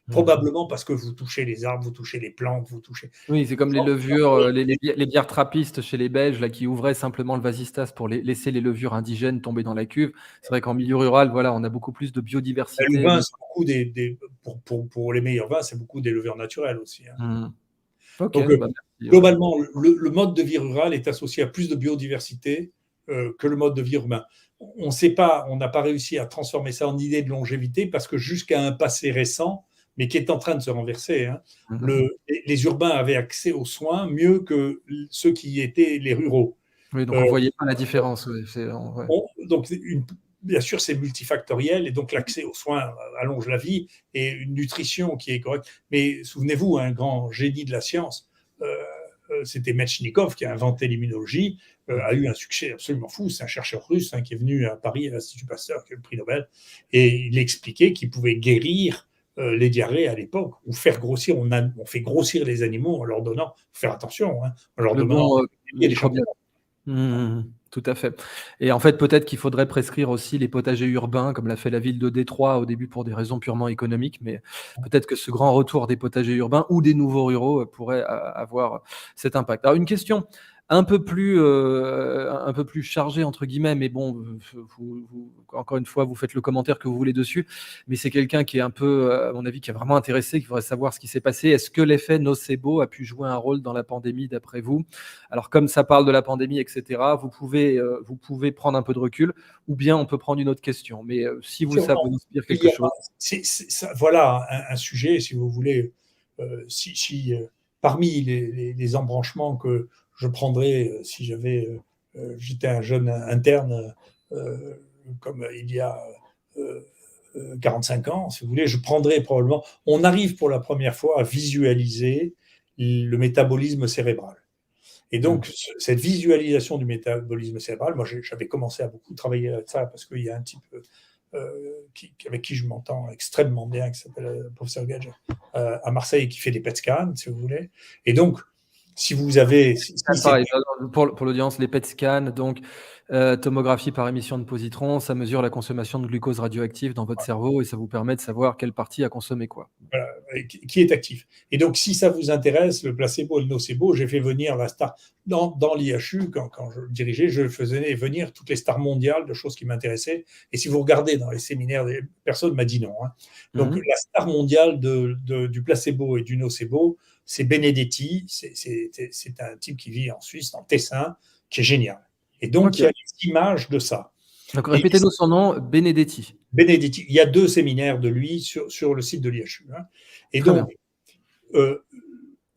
Probablement parce que vous touchez les arbres, vous touchez les plantes, vous touchez... Oui, c'est comme les levures, les bières trappistes chez les Belges là, qui ouvraient simplement le vasistas pour laisser les levures indigènes tomber dans la cuve. C'est vrai qu'en milieu rural, voilà, on a beaucoup plus de biodiversité. Le vin, c'est beaucoup pour les meilleurs vins, c'est beaucoup des levures naturelles aussi. Okay, donc, globalement, le mode de vie rural est associé à plus de biodiversité que le mode de vie urbain. On n'a pas réussi à transformer ça en idée de longévité parce que jusqu'à un passé récent, mais qui est en train de se renverser, les urbains avaient accès aux soins mieux que ceux qui étaient les ruraux. Oui, donc on ne voyait pas la différence. Donc, bien sûr, c'est multifactoriel et donc l'accès aux soins allonge la vie et une nutrition qui est correcte. Mais souvenez-vous, un grand génie de la science, c'était Metchnikov qui a inventé l'immunologie, a eu un succès absolument fou. C'est un chercheur russe qui est venu à Paris à l'Institut Pasteur, qui a eu le prix Nobel, et il expliquait qu'il pouvait guérir les diarrhées à l'époque, ou faire grossir. On fait grossir les animaux en leur donnant, faire attention, en leur donnant des champignons. Tout à fait. Et en fait, peut-être qu'il faudrait prescrire aussi les potagers urbains, comme l'a fait la ville de Détroit au début pour des raisons purement économiques, mais peut-être que ce grand retour des potagers urbains ou des nouveaux ruraux pourrait avoir cet impact. Alors, une question un peu plus chargée, entre guillemets, mais bon, encore une fois, vous faites le commentaire que vous voulez dessus, mais c'est quelqu'un qui est un peu, à mon avis, qui est vraiment intéressé, qui voudrait savoir ce qui s'est passé. Est-ce que l'effet nocebo a pu jouer un rôle dans la pandémie, d'après vous? Alors, comme ça parle de la pandémie, etc., vous pouvez prendre un peu de recul, ou bien on peut prendre une autre question. Mais si vous, ça vous inspire quelque chose. Voilà un sujet, si vous voulez, parmi les embranchements que je prendrais si j'étais un jeune interne comme il y a 45 ans, si vous voulez, je prendrais probablement... On arrive pour la première fois à visualiser le métabolisme cérébral. Et donc, cette visualisation du métabolisme cérébral, moi j'avais commencé à beaucoup travailler avec ça parce qu'il y a un type avec qui je m'entends extrêmement bien, qui s'appelle le professeur Gage, à Marseille, qui fait des PET scans, si vous voulez. Et donc, si vous avez... pour l'audience, les PET scans, donc tomographie par émission de positrons, ça mesure la consommation de glucose radioactif dans votre cerveau et ça vous permet de savoir quelle partie a consommé quoi. Voilà, qui est actif. Et donc, si ça vous intéresse, le placebo et le nocebo, j'ai fait venir la star... Dans l'IHU, quand je dirigeais, je faisais venir toutes les stars mondiales de choses qui m'intéressaient. Et si vous regardez dans les séminaires, personne ne m'a dit non. Donc, la star mondiale du placebo et du nocebo, c'est Benedetti. C'est un type qui vit en Suisse, en Tessin, qui est génial. Et donc, il y a des images de ça. Donc, répétez-nous son nom, Benedetti. Benedetti. Il y a 2 séminaires de lui sur le site de l'IHU. Et donc,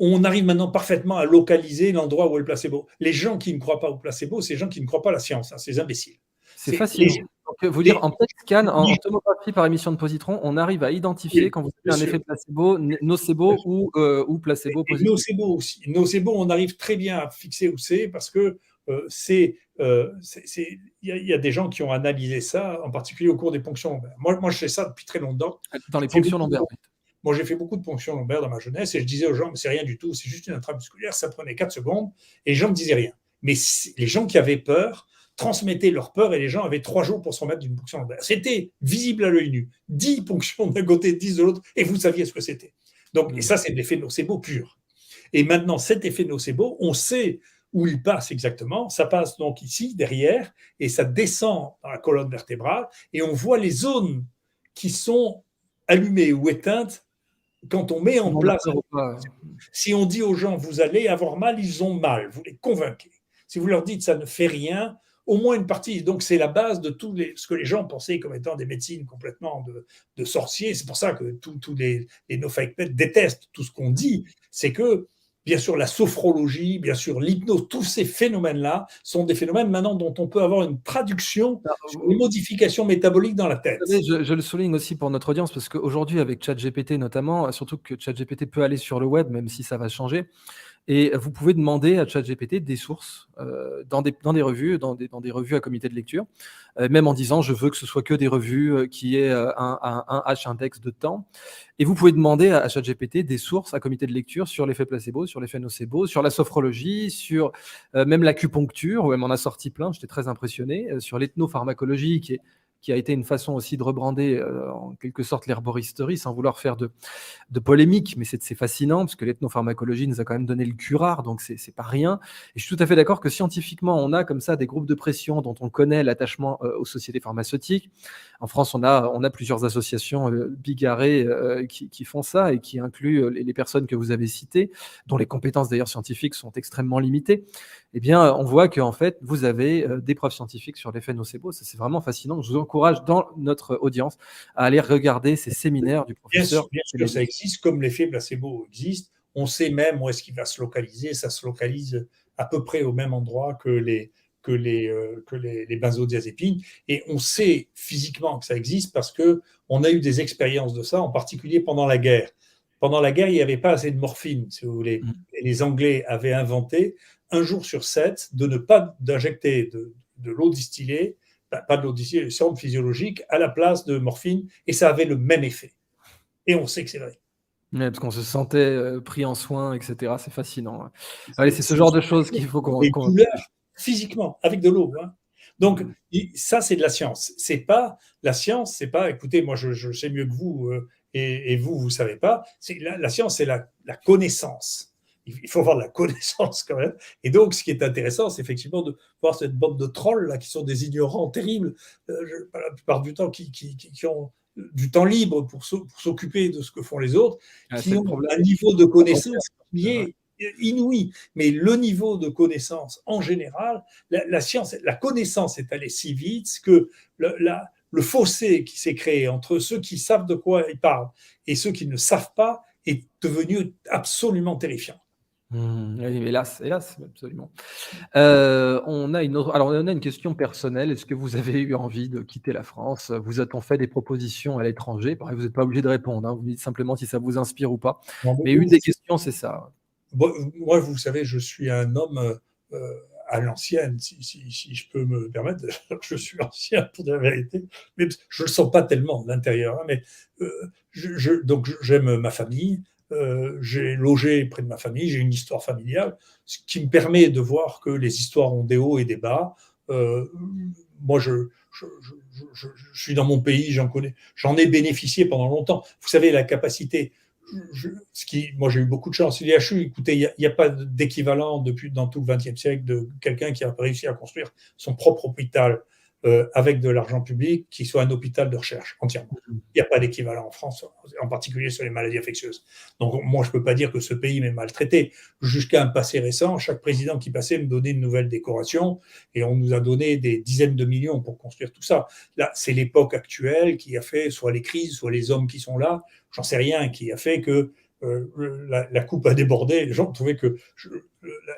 on arrive maintenant parfaitement à localiser l'endroit où est le placebo. Les gens qui ne croient pas au placebo, c'est les gens qui ne croient pas à la science. C'est des imbéciles. C'est facile. vous Et dire, en PET scan, en tomographie par émission de positron, on arrive à identifier oui, quand vous bien avez un sûr. effet placebo, nocebo ou placebo Et positif. nocebo aussi. Nocebo, on arrive très bien à fixer où c'est parce que il y a des gens qui ont analysé ça, en particulier au cours des ponctions lombaires. Moi, je fais ça depuis très longtemps. Dans les J'ai fait ponctions beaucoup de, lombaires, oui. moi, j'ai fait beaucoup de ponctions lombaires dans ma jeunesse et je disais aux gens, mais c'est rien du tout, c'est juste une intramusculaire, ça prenait 4 secondes et les gens ne me disaient rien. Mais les gens qui avaient peur transmettaient leur peur et les gens avaient 3 jours pour se remettre d'une ponction lombaire. C'était visible à l'œil nu. 10 ponctions d'un côté, 10 de l'autre et vous saviez ce que c'était. Donc, et ça, c'est l'effet nocebo pur. Et maintenant, cet effet nocebo, on sait où il passe exactement. Ça passe donc ici, derrière, et ça descend dans la colonne vertébrale, et on voit les zones qui sont allumées ou éteintes quand on met en Selon la place. peur ou pas. Si on dit aux gens, vous allez avoir mal, ils ont mal. Vous les convainquez. Si vous leur dites, ça ne fait rien, au moins une partie. Donc, c'est la base de tout ce que les gens pensaient comme étant des médecines complètement de sorciers. C'est pour ça que tous les no-fake détestent tout ce qu'on dit. C'est que, bien sûr, la sophrologie, bien sûr, l'hypnose, tous ces phénomènes-là sont des phénomènes maintenant dont on peut avoir une traduction sur les modifications métaboliques dans la Vous savez, tête. je le souligne aussi pour notre audience parce qu'aujourd'hui, avec ChatGPT notamment, surtout que ChatGPT peut aller sur le web, même si ça va changer. Et vous pouvez demander à ChatGPT des sources dans des revues, dans des revues à comité de lecture, même en disant je veux que ce soit que des revues qui aient un H-index de temps. Et vous pouvez demander à ChatGPT des sources à comité de lecture sur l'effet placebo, sur l'effet nocebo, sur la sophrologie, sur même l'acupuncture, où elle m'en a sorti plein, j'étais très impressionné, sur l'ethnopharmacologie, qui a été une façon aussi de rebrander en quelque sorte l'herboristerie sans vouloir faire de polémique, mais c'est fascinant parce que l'ethnopharmacologie nous a quand même donné le curare, donc c'est pas rien. Et je suis tout à fait d'accord que scientifiquement, on a comme ça des groupes de pression dont on connaît l'attachement aux sociétés pharmaceutiques. En France, on a plusieurs associations bigarrées qui font ça et qui incluent les personnes que vous avez citées, dont les compétences d'ailleurs scientifiques sont extrêmement limitées. Eh bien, on voit qu'en fait, vous avez des preuves scientifiques sur l'effet nocebo. Ça, c'est vraiment fascinant. Je vous encourage dans notre audience à aller regarder ces séminaires du professeur. Bien sûr, ça existe, comme l'effet placebo existe. On sait même où est-ce qu'il va se localiser. Ça se localise à peu près au même endroit que les benzodiazépines. Et on sait physiquement que ça existe parce qu'on a eu des expériences de ça, en particulier pendant la guerre. Pendant la guerre, il n'y avait pas assez de morphine, si vous voulez. Et les Anglais avaient inventé, un jour sur 7, de ne pas d'injecter de l'eau distillée, pas de l'eau distillée, le sérum physiologique, à la place de morphine, et ça avait le même effet. Et on sait que c'est vrai. Ouais, parce qu'on se sentait pris en soin, etc. C'est fascinant. Ouais. Allez, c'est ce genre de choses qu'il faut des douleurs physiquement, avec de l'eau. Hein. Donc, ça, c'est de la science. C'est pas la science, c'est pas, écoutez, moi, je sais mieux que vous, et vous savez pas. La science, c'est la connaissance. Il faut avoir de la connaissance quand même. Et donc, ce qui est intéressant, c'est effectivement de voir cette bande de trolls là, qui sont des ignorants terribles, la plupart du temps, qui ont du temps libre pour s'occuper de ce que font les autres, qui ont un niveau de connaissance qui est inouï. Mais le niveau de connaissance en général, la science, la connaissance est allée si vite que le fossé qui s'est créé entre ceux qui savent de quoi ils parlent et ceux qui ne savent pas est devenu absolument terrifiant. Hélas, absolument. On a une question personnelle. Est-ce que vous avez eu envie de quitter la France? Vous a-t-on fait des propositions à l'étranger? Pareil, vous n'êtes pas obligé de répondre, hein. Vous dites simplement si ça vous inspire ou pas. Mais une des questions, c'est ça. Moi, vous savez, je suis un homme à l'ancienne, si je peux me permettre. Je suis ancien pour dire la vérité, mais je ne le sens pas tellement de l'intérieur. Hein, mais donc j'aime ma famille. J'ai logé près de ma famille, j'ai une histoire familiale, ce qui me permet de voir que les histoires ont des hauts et des bas. Moi, je suis dans mon pays, j'en ai bénéficié pendant longtemps. Vous savez, la capacité. Moi, j'ai eu beaucoup de chance. L'IHU, écoutez, il n'y a pas d'équivalent dans tout le XXe siècle de quelqu'un qui a réussi à construire son propre hôpital avec de l'argent public, qui soit un hôpital de recherche entièrement. Il n'y a pas d'équivalent en France, en particulier sur les maladies infectieuses. Donc, moi, je ne peux pas dire que ce pays m'est maltraité. Jusqu'à un passé récent, chaque président qui passait me donnait une nouvelle décoration et on nous a donné des dizaines de millions pour construire tout ça. Là, c'est l'époque actuelle qui a fait soit les crises, soit les hommes qui sont là, j'en sais rien, qui a fait que la coupe a débordé, les gens trouvaient que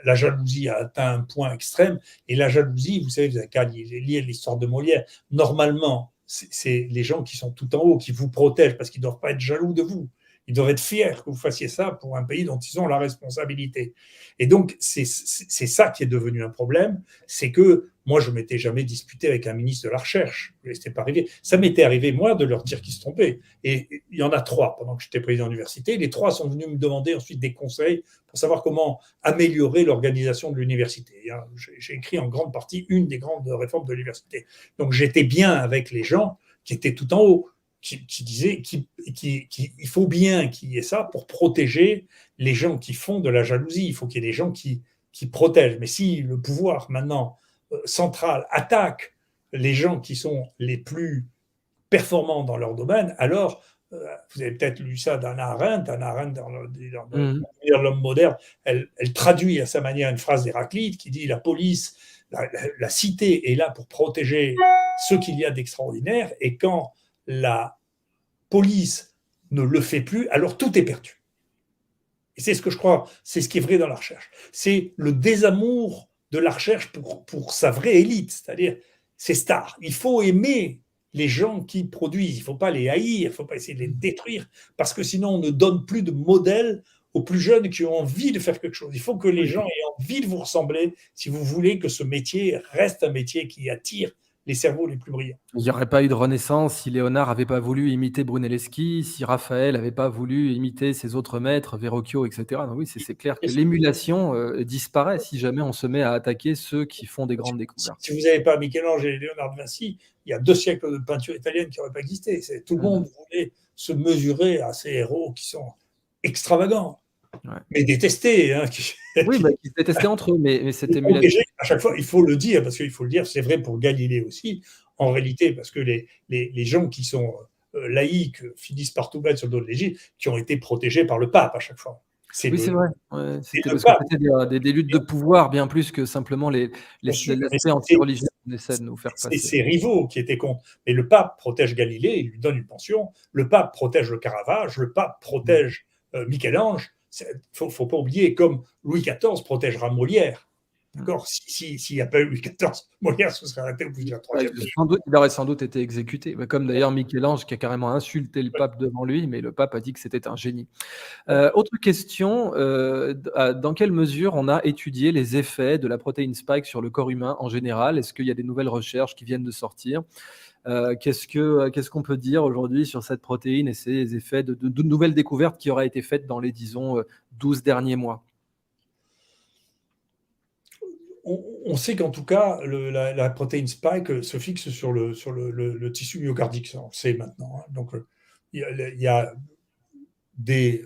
la jalousie a atteint un point extrême. Et la jalousie, vous savez, vous avez qu'à lire l'histoire de Molière. Normalement, c'est les gens qui sont tout en haut, qui vous protègent, parce qu'ils ne doivent pas être jaloux de vous. Ils doivent être fiers que vous fassiez ça pour un pays dont ils ont la responsabilité. Et donc, c'est ça qui est devenu un problème, c'est que moi, je ne m'étais jamais disputé avec un ministre de la Recherche. C'était pas arrivé. Ça m'était arrivé, moi, de leur dire qu'ils se trompaient. Et il y en a 3 pendant que j'étais président de l'université. Les 3 sont venus me demander ensuite des conseils pour savoir comment améliorer l'organisation de l'université. J'ai écrit en grande partie une des grandes réformes de l'université. Donc, j'étais bien avec les gens qui étaient tout en haut, qui disaient qu'il faut bien qu'il y ait ça pour protéger les gens qui font de la jalousie. Il faut qu'il y ait des gens qui protègent. Mais si le pouvoir, maintenant, central attaque les gens qui sont les plus performants dans leur domaine, alors vous avez peut-être lu ça d'Hannah Arendt. Hannah Arendt, dans L'homme moderne, elle traduit à sa manière une phrase d'Héraclite qui dit: la police, la cité est là pour protéger ce qu'il y a d'extraordinaire, et quand la police ne le fait plus, alors tout est perdu. Et c'est ce que je crois, c'est ce qui est vrai dans la recherche. C'est le désamour de la recherche pour sa vraie élite, c'est-à-dire ses stars. Il faut aimer les gens qui produisent, il ne faut pas les haïr, il ne faut pas essayer de les détruire, parce que sinon on ne donne plus de modèle aux plus jeunes qui ont envie de faire quelque chose. Il faut que les gens aient envie de vous ressembler si vous voulez que ce métier reste un métier qui attire les cerveaux les plus brillants. Il n'y aurait pas eu de Renaissance si Léonard n'avait pas voulu imiter Brunelleschi, si Raphaël n'avait pas voulu imiter ses autres maîtres, Verrocchio, etc. Donc oui, c'est clair que l'émulation disparaît si jamais on se met à attaquer ceux qui font des grandes découvertes. Si vous n'avez pas Michel-Ange et Léonard de Vinci, il y a 2 siècles de peinture italienne qui n'auraient pas existé. Tout le monde voulait se mesurer à ces héros qui sont extravagants, mais détestés. Oui, qui se détestaient entre eux, mais cette émulation. À chaque fois, il faut le dire, parce qu'il faut le dire, c'est vrai pour Galilée aussi, en réalité, parce que les gens qui sont laïcs finissent par tout mettre sur le dos de l'Égypte, qui ont été protégés par le pape à chaque fois. C'est vrai. C'était parce que c'était des luttes de pouvoir bien plus que simplement l'aspect anti-religieux qu'on essaie de nous faire passer. C'est ses rivaux qui étaient contre. Mais le pape protège Galilée, il lui donne une pension. Le pape protège le Caravage, le pape protège Michel-Ange. Il ne faut pas oublier, comme Louis XIV protégera Molière. D'accord. S'il n'y a pas eu Louis XIV, Molière se serait arrêté au bout de la 3e. Il aurait sans doute été exécuté, comme d'ailleurs Michel-Ange qui a carrément insulté le pape devant lui, mais le pape a dit que c'était un génie. Autre question, dans quelle mesure on a étudié les effets de la protéine spike sur le corps humain en général? Est-ce qu'il y a des nouvelles recherches qui viennent de sortir? Qu'est-ce qu'on peut dire aujourd'hui sur cette protéine et ses effets de nouvelles découvertes qui auraient été faites dans les, disons, 12 derniers mois? On sait qu'en tout cas, la protéine spike se fixe sur le tissu myocardique, ça on le sait maintenant. Donc, il y a des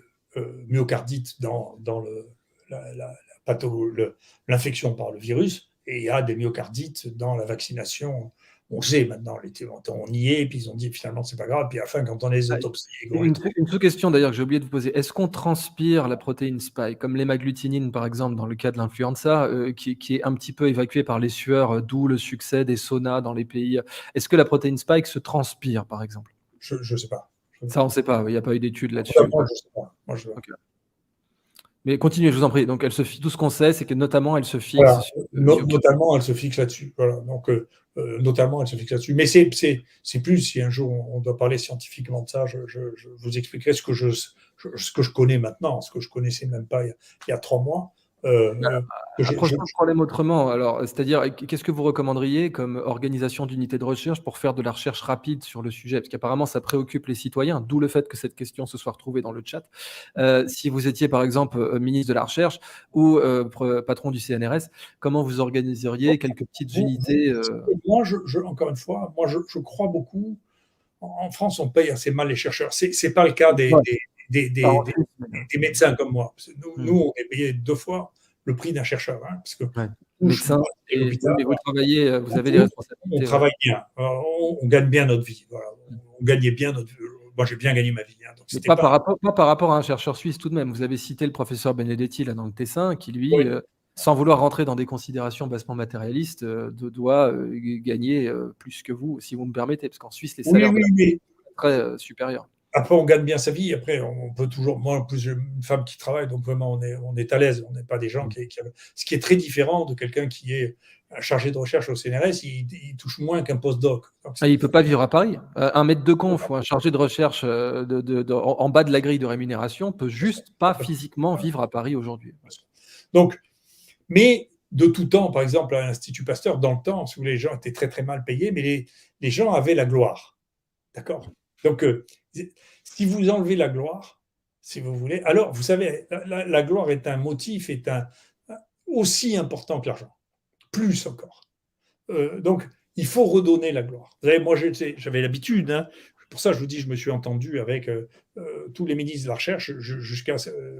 myocardites dans l'infection par le virus, et il y a des myocardites dans la vaccination. On sait maintenant, on y est, puis ils ont dit finalement c'est pas grave, puis à la fin quand on a les autopsies... Une sous-question d'ailleurs que j'ai oublié de vous poser, est-ce qu'on transpire la protéine spike, comme l'hémagglutinine par exemple dans le cas de l'influenza, qui est un petit peu évacuée par les sueurs, d'où le succès des saunas dans les pays. Est-ce que la protéine spike se transpire par exemple? Je ne sais pas. Ça on ne sait pas, il n'y a pas eu d'études là-dessus. Moi, je ne sais pas. Moi, je... Okay. Mais continuez, je vous en prie. Donc, tout ce qu'on sait, c'est que notamment, elle se fixe. Voilà. Notamment, elle se fixe là-dessus. Voilà. Donc, notamment, elle se fixe là-dessus. Mais c'est plus, si un jour on doit parler scientifiquement de ça, je vous expliquerai ce que je connais maintenant, ce que je connaissais même pas il y a 3 mois. Approchons le problème autrement. Alors, c'est-à-dire, qu'est-ce que vous recommanderiez comme organisation d'unités de recherche pour faire de la recherche rapide sur le sujet? Parce qu'apparemment, ça préoccupe les citoyens, d'où le fait que cette question se soit retrouvée dans le chat. Si vous étiez, par exemple, ministre de la Recherche ou patron du CNRS, comment vous organiseriez quelques petites unités Moi, encore une fois, je crois beaucoup. En France, on paye assez mal les chercheurs. C'est pas le cas des médecins comme moi. Nous, on est payé 2 fois le prix d'un chercheur. Parce que médecin, mais vous travaillez, vous avez des responsabilités. On travaille bien, on gagne bien notre vie. Voilà. On gagnait bien notre vie. Moi, j'ai bien gagné ma vie. Donc, pas par rapport à un chercheur suisse tout de même. Vous avez cité le professeur Benedetti là, dans le Tessin, qui lui, sans vouloir rentrer dans des considérations bassement matérialistes, doit gagner plus que vous, si vous me permettez, parce qu'en Suisse, les salaires sont très supérieurs. Après, on gagne bien sa vie. Après, on peut toujours. Moi, en plus, j'ai une femme qui travaille, donc vraiment, on est à l'aise. On n'est pas des gens ce qui est très différent de quelqu'un qui est chargé de recherche au CNRS. Il touche moins qu'un postdoc. Il ne peut pas vivre à Paris. Un maître de conf ou un chargé de recherche en bas de la grille de rémunération peut juste pas physiquement vivre à Paris aujourd'hui. Donc, mais de tout temps, par exemple, à l'Institut Pasteur, dans le temps, où les gens étaient très très mal payés, mais les gens avaient la gloire. D'accord ? Donc, si vous enlevez la gloire, si vous voulez, alors, vous savez, la gloire est un motif, aussi important que l'argent, plus encore. Donc, il faut redonner la gloire. Vous savez, moi, j'avais l'habitude, hein, pour ça, je vous dis, je me suis entendu avec tous les ministres de la Recherche jusqu'à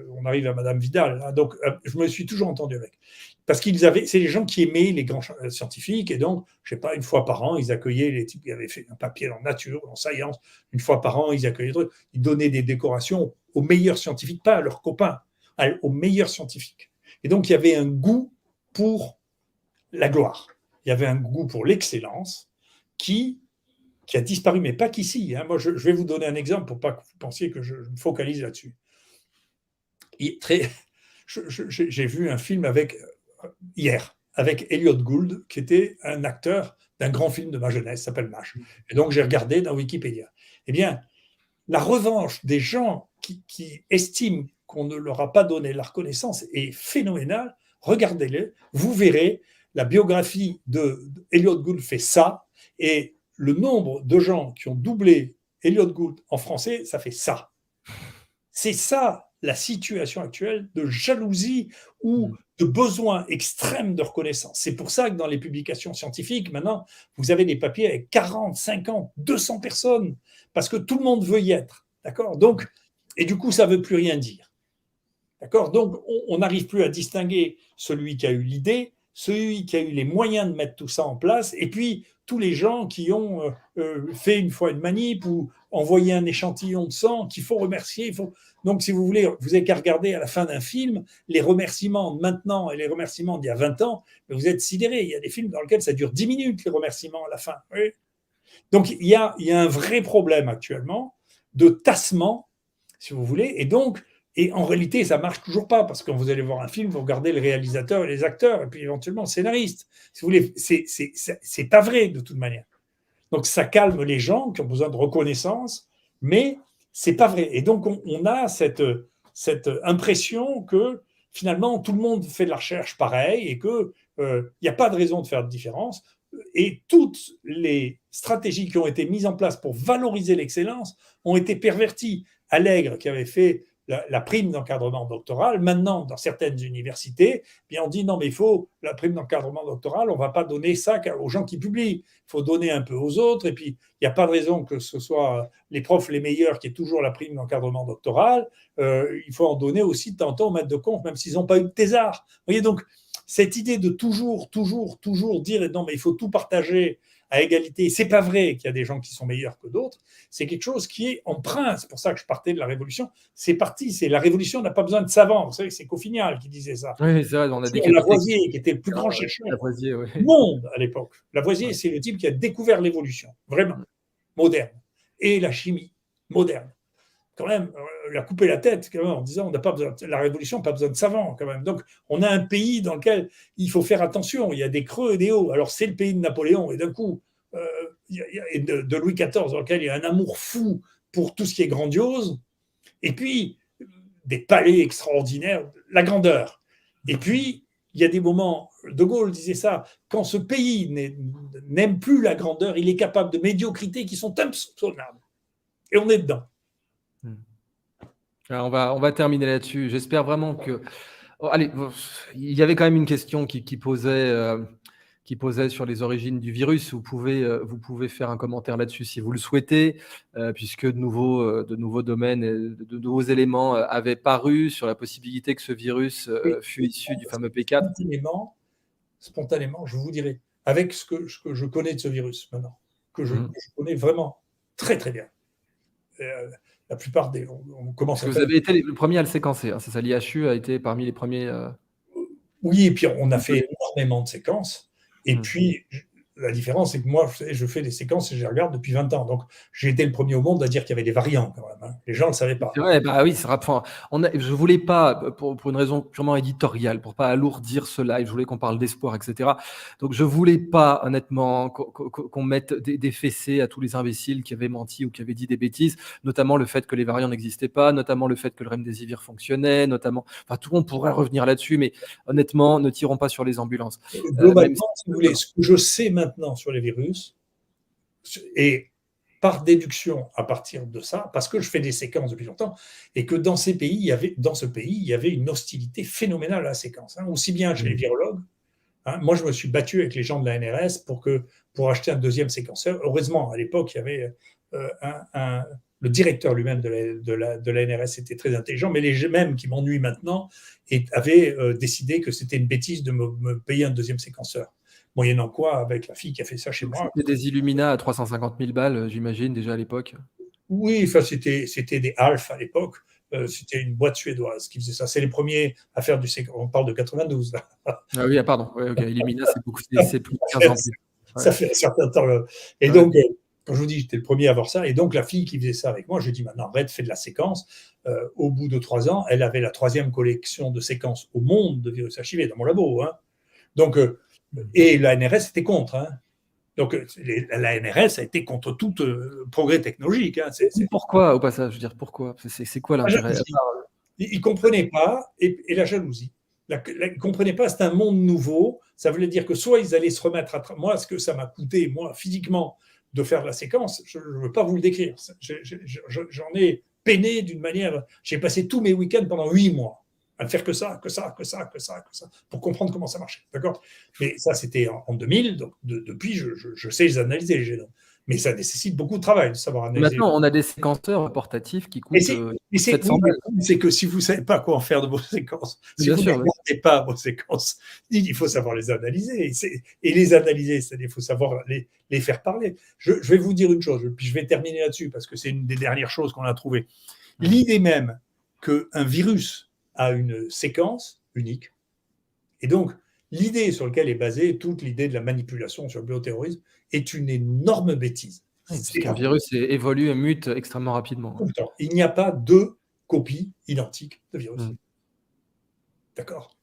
on arrive à Madame Vidal. Hein, donc, je me suis toujours entendu avec. Parce c'est les gens qui aimaient les grands scientifiques, et donc, je ne sais pas, une fois par an, ils accueillaient les types qui avaient fait un papier en nature, en science. Une fois par an, ils accueillaient des trucs. Ils donnaient des décorations aux meilleurs scientifiques, pas à leurs copains, aux meilleurs scientifiques. Et donc, il y avait un goût pour la gloire. Il y avait un goût pour l'excellence qui a disparu, mais pas qu'ici. Hein. Moi, je vais vous donner un exemple pour pas que vous pensiez que je me focalise là-dessus. J'ai vu un film hier avec Elliot Gould, qui était un acteur d'un grand film de ma jeunesse, s'appelle MASH. Et donc, j'ai regardé dans Wikipédia. Eh bien, la revanche des gens qui estiment qu'on ne leur a pas donné la reconnaissance est phénoménale. Regardez-le, vous verrez, la biographie d'Elliot Gould fait ça, et le nombre de gens qui ont doublé Elliot Gould en français, ça fait ça. C'est ça la situation actuelle de jalousie ou de besoin extrême de reconnaissance. C'est pour ça que dans les publications scientifiques, maintenant, vous avez des papiers avec 40, 50, 200 personnes, parce que tout le monde veut y être. D'accord ? Donc, et du coup, ça ne veut plus rien dire. D'accord ? Donc, on n'arrive plus à distinguer celui qui a eu l'idée, celui qui a eu les moyens de mettre tout ça en place, et puis tous les gens qui ont fait une fois une manip ou envoyé un échantillon de sang qu'il faut remercier. Donc, si vous voulez, vous n'avez qu'à regarder à la fin d'un film les remerciements de maintenant et les remerciements d'il y a 20 ans, mais vous êtes sidérés. Il y a des films dans lesquels ça dure 10 minutes, les remerciements à la fin. Oui. Donc, il y a un vrai problème actuellement de tassement, si vous voulez, et en réalité, ça ne marche toujours pas, parce que quand vous allez voir un film, vous regardez le réalisateur et les acteurs, et puis éventuellement le scénariste. Si vous voulez, c'est pas vrai de toute manière. Donc ça calme les gens qui ont besoin de reconnaissance, mais c'est pas vrai. Et donc on a cette impression que finalement tout le monde fait de la recherche pareil, et qu'il n'y a pas de raison de faire de différence. Et toutes les stratégies qui ont été mises en place pour valoriser l'excellence ont été perverties. Allègre, qui avait fait la prime d'encadrement doctoral, maintenant, dans certaines universités, bien on dit non, mais il faut la prime d'encadrement doctoral, on ne va pas donner ça aux gens qui publient. Il faut donner un peu aux autres, et puis il n'y a pas de raison que ce soit les profs les meilleurs qui aient toujours la prime d'encadrement doctoral. Il faut en donner aussi de temps en temps aux maîtres de conf, même s'ils n'ont pas eu de thésard. Vous voyez, donc, cette idée de toujours dire non, mais il faut tout partager à égalité, c'est pas vrai qu'il y a des gens qui sont meilleurs que d'autres, c'est quelque chose qui est emprunt. C'est pour ça que je partais de la Révolution. C'est la Révolution n'a pas besoin de savants. Vous savez, c'est Coffinial qui disait ça. Oui, c'est vrai, on a des Lavoisier, qui était le plus grand chercheur du monde à l'époque. Lavoisier, c'est le type qui a découvert l'évolution, vraiment, moderne. Et la chimie, moderne. Quand même, la couper la tête, quand même, en disant on n'a pas besoin, la Révolution n'a pas besoin de savants, quand même. Donc, on a un pays dans lequel il faut faire attention. Il y a des creux et des hauts. Alors, c'est le pays de Napoléon, et d'un coup, et de Louis XIV, dans lequel il y a un amour fou pour tout ce qui est grandiose, et puis des palais extraordinaires, la grandeur. Et puis, il y a des moments, De Gaulle disait ça, quand ce pays n'aime plus la grandeur, il est capable de médiocrités qui sont insoupçonnables. Et on est dedans. Alors on va terminer là-dessus. J'espère vraiment que... Oh, allez, il y avait quand même une question qui posait sur les origines du virus. Vous pouvez faire un commentaire là-dessus si vous le souhaitez, puisque de nouveaux domaines, de nouveaux éléments avaient paru sur la possibilité que ce virus fût issu du fameux P4. Spontanément, je vous dirai, avec ce que je connais de ce virus maintenant, que je connais vraiment très très bien. La plupart on commence à faire... Vous avez été le premier à le séquencer, hein, c'est ça, l'IHU a été parmi les premiers... Oui, et puis on a fait énormément de séquences. Et puis, la différence, c'est que moi, je fais des séquences et je les regarde depuis 20 ans. Donc, j'ai été le premier au monde à dire qu'il y avait des variants quand même, hein. Les gens ne le savaient pas. C'est vrai, bah oui, enfin, je voulais pas, pour une raison purement éditoriale, pour pas alourdir ce live, je voulais qu'on parle d'espoir, etc. Donc je voulais pas, honnêtement, qu'on mette des fessées à tous les imbéciles qui avaient menti ou qui avaient dit des bêtises, notamment le fait que les variants n'existaient pas, notamment le fait que le remdesivir fonctionnait, notamment, enfin, tout le monde pourrait revenir là-dessus, mais honnêtement, ne tirons pas sur les ambulances. Même si, Globalement, si vous voulez, voilà. ce que je sais maintenant sur les virus, et par déduction à partir de ça, parce que je fais des séquences depuis longtemps, et que dans ce pays, il y avait une hostilité phénoménale à la séquence, hein, aussi bien chez les virologues. Hein. Moi, je me suis battu avec les gens de la NRS pour acheter un deuxième séquenceur. Heureusement, à l'époque, il y avait le directeur lui-même de la NRS était très intelligent, mais les mêmes qui m'ennuient maintenant avaient décidé que c'était une bêtise de me payer un deuxième séquenceur. Moyennant quoi, avec la fille qui a fait ça chez Donc moi. c'était des Illumina à 350 000 balles, j'imagine, déjà à l'époque. Oui, enfin, c'était des Alf à l'époque. C'était une boîte suédoise qui faisait ça. C'est les premiers à faire du séquenceur. On parle de 92. Là. Ah oui, pardon. Ouais, ok. Illumina, c'est plus de 15 ans plus. Ouais. Ça fait un certain temps. Et Ouais. donc, quand je vous dis, j'étais le premier à voir ça. Et donc, la fille qui faisait ça avec moi, j'ai dit maintenant, arrête, fais de la séquence. Au bout de 3 ans, elle avait la 3e collection de séquences au monde de virus HIV dans mon labo. Hein. Donc, et la NRS était contre. Hein. Donc, la NRS a été contre tout progrès technologique. Hein. Pourquoi, au passage, je veux dire, pourquoi? C'est quoi l'intérêt? Ils ne comprenaient pas, et la jalousie. Ils ne comprenaient pas, c'est un monde nouveau. Ça voulait dire que soit ils allaient se remettre à moi, ce que ça m'a coûté, moi, physiquement, de faire la séquence, je ne veux pas vous le décrire. J'en ai peiné d'une manière. J'ai passé tous mes week-ends pendant 8 mois à ne faire que ça, pour comprendre comment ça marchait. D'accord. Mais ça, c'était en 2000. Donc, depuis, je sais les analyser, les génomes. Mais ça nécessite beaucoup de travail de savoir analyser. Maintenant, on a des séquenceurs portatifs qui coûtent 700 balles. C'est que si vous ne savez pas quoi en faire de vos séquences, si Bien vous ne sûr, regardez pas vos séquences, il faut savoir les analyser. Et les analyser, c'est-à-dire qu'il faut savoir les faire parler. Je vais vous dire une chose, puis je vais terminer là-dessus, parce que c'est une des dernières choses qu'on a trouvées. L'idée même qu'un virus a une séquence unique, et donc l'idée sur laquelle est basée toute l'idée de la manipulation sur le bioterrorisme est une énorme bêtise. oui, puisqu'un virus évolue et mute extrêmement rapidement. Tout le temps. Il n'y a pas deux copies identiques de virus. D'accord.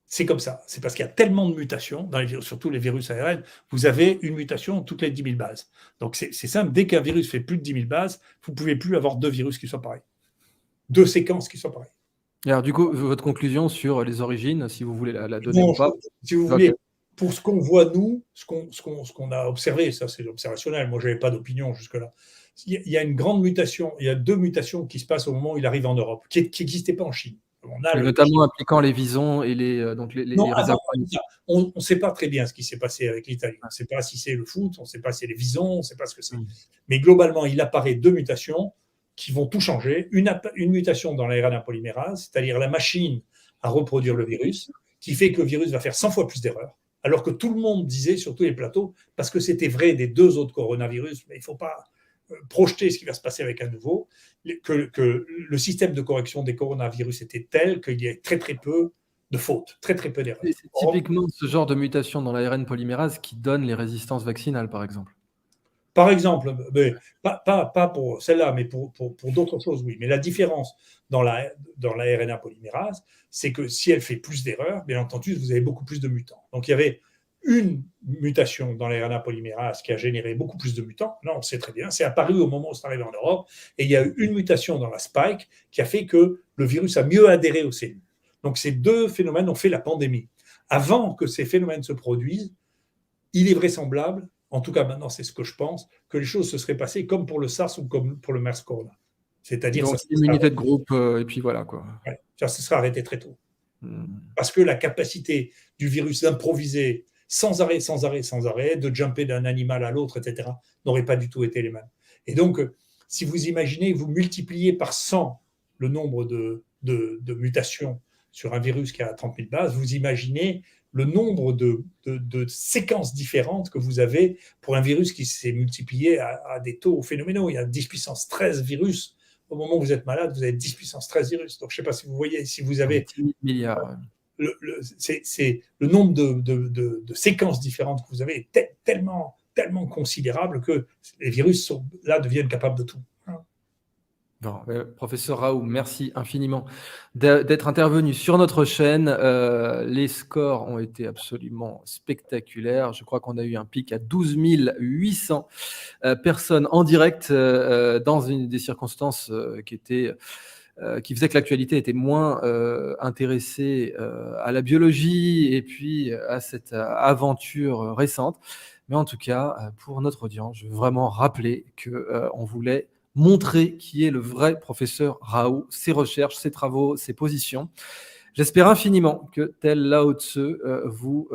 C'est comme ça. C'est parce qu'il y a tellement de mutations dans les virus, surtout les virus ARN. Vous avez une mutation toutes les 10 000 bases. Donc c'est simple. Dès qu'un virus fait plus de 10 000 bases, vous ne pouvez plus avoir 2 virus qui soient pareils. 2 séquences qui soient pareilles. Et alors, du coup, votre conclusion sur les origines, si vous voulez la donner Non, ou pas? Si vous voulez, pour ce qu'on voit, nous, ce qu'on a observé, ça c'est observationnel, moi je n'avais pas d'opinion jusque-là. Il y a une grande mutation, il y a 2 mutations qui se passent au moment où il arrive en Europe, qui n'existaient pas en Chine. Notamment impliquant les visons et les réservoirs. On ne sait pas très bien ce qui s'est passé avec l'Italie. On ne sait pas si c'est le foot, on ne sait pas si c'est les visons, on ne sait pas ce que c'est. Mais globalement, il apparaît 2 mutations qui vont tout changer. Une mutation dans l'ARN polymérase, c'est-à-dire la machine à reproduire le virus, qui fait que le virus va faire 100 fois plus d'erreurs, alors que tout le monde disait sur tous les plateaux, parce que c'était vrai des 2 autres coronavirus, mais il ne faut pas projeter ce qui va se passer avec un nouveau, que le système de correction des coronavirus était tel qu'il y a très très peu de fautes, très très peu d'erreurs. C'est typiquement ce genre de mutation dans l'ARN polymérase qui donne les résistances vaccinales, par exemple. Par exemple, mais pas pour celle-là, mais pour d'autres choses, oui. Mais la différence dans l'ARN polymérase, c'est que si elle fait plus d'erreurs, bien entendu, vous avez beaucoup plus de mutants. Donc il y avait une mutation dans l'ARN polymérase qui a généré beaucoup plus de mutants. Là, on sait très bien. C'est apparu au moment où c'est arrivé en Europe. Et il y a eu une mutation dans la spike qui a fait que le virus a mieux adhéré aux cellules. Donc ces 2 phénomènes ont fait la pandémie. Avant que ces phénomènes se produisent, il est vraisemblable, en tout cas maintenant c'est ce que je pense, que les choses se seraient passées comme pour le SARS ou comme pour le MERS Corona. C'est-à-dire donc immunité de groupe, et puis voilà quoi. Ouais, ça se serait arrêté très tôt. Parce que la capacité du virus d'improviser sans arrêt, de jumper d'un animal à l'autre, etc., n'aurait pas du tout été les mêmes. Et donc, si vous imaginez, vous multipliez par 100 le nombre de mutations sur un virus qui a 30 000 bases, vous imaginez le nombre de séquences différentes que vous avez pour un virus qui s'est multiplié à des taux phénoménaux. Il y a 10 puissance 13 virus. Au moment où vous êtes malade, vous avez 10 puissance 13 virus. Donc, je ne sais pas si vous voyez, si vous avez 10 000 milliards. c'est le nombre de séquences différentes que vous avez est tellement considérable que les virus deviennent capables de tout. Bon, professeur Raoult, merci infiniment d'être intervenu sur notre chaîne. Les scores ont été absolument spectaculaires. Je crois qu'on a eu un pic à 12 800 personnes en direct dans des circonstances qui faisaient que l'actualité était moins intéressée à la biologie et puis à cette aventure récente. Mais en tout cas, pour notre audience, je veux vraiment rappeler qu'on voulait montrer qui est le vrai professeur Raoult, ses recherches, ses travaux, ses positions. J'espère infiniment que, tel Lao Tzu, vous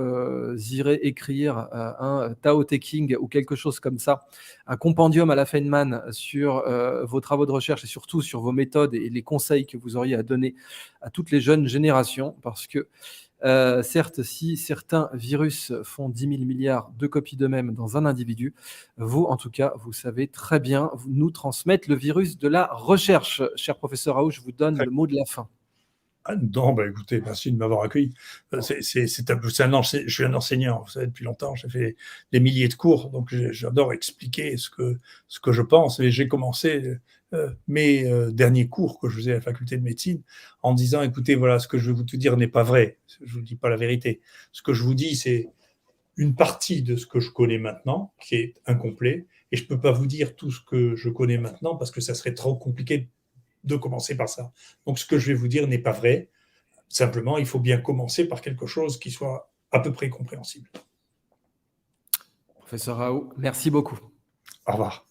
irez écrire un Tao Te Ching ou quelque chose comme ça, un compendium à la Feynman sur vos travaux de recherche et surtout sur vos méthodes et les conseils que vous auriez à donner à toutes les jeunes générations, parce que certes, si certains virus font 10 000 milliards de copies d'eux-mêmes dans un individu, vous, en tout cas, vous savez très bien nous transmettre le virus de la recherche. Cher professeur Raoult, je vous donne le mot de la fin. Non, écoutez, merci de m'avoir accueilli. Je suis un enseignant, vous savez, depuis longtemps, j'ai fait des milliers de cours, donc j'adore expliquer ce que je pense. Et j'ai commencé mes derniers cours que je faisais à la faculté de médecine en disant, écoutez, voilà, ce que je vais vous dire n'est pas vrai, je ne vous dis pas la vérité. Ce que je vous dis, c'est une partie de ce que je connais maintenant, qui est incomplet, et je ne peux pas vous dire tout ce que je connais maintenant parce que ça serait trop compliqué de commencer par ça. Donc, ce que je vais vous dire n'est pas vrai. Simplement, il faut bien commencer par quelque chose qui soit à peu près compréhensible. Professeur Raoult, merci beaucoup. Au revoir.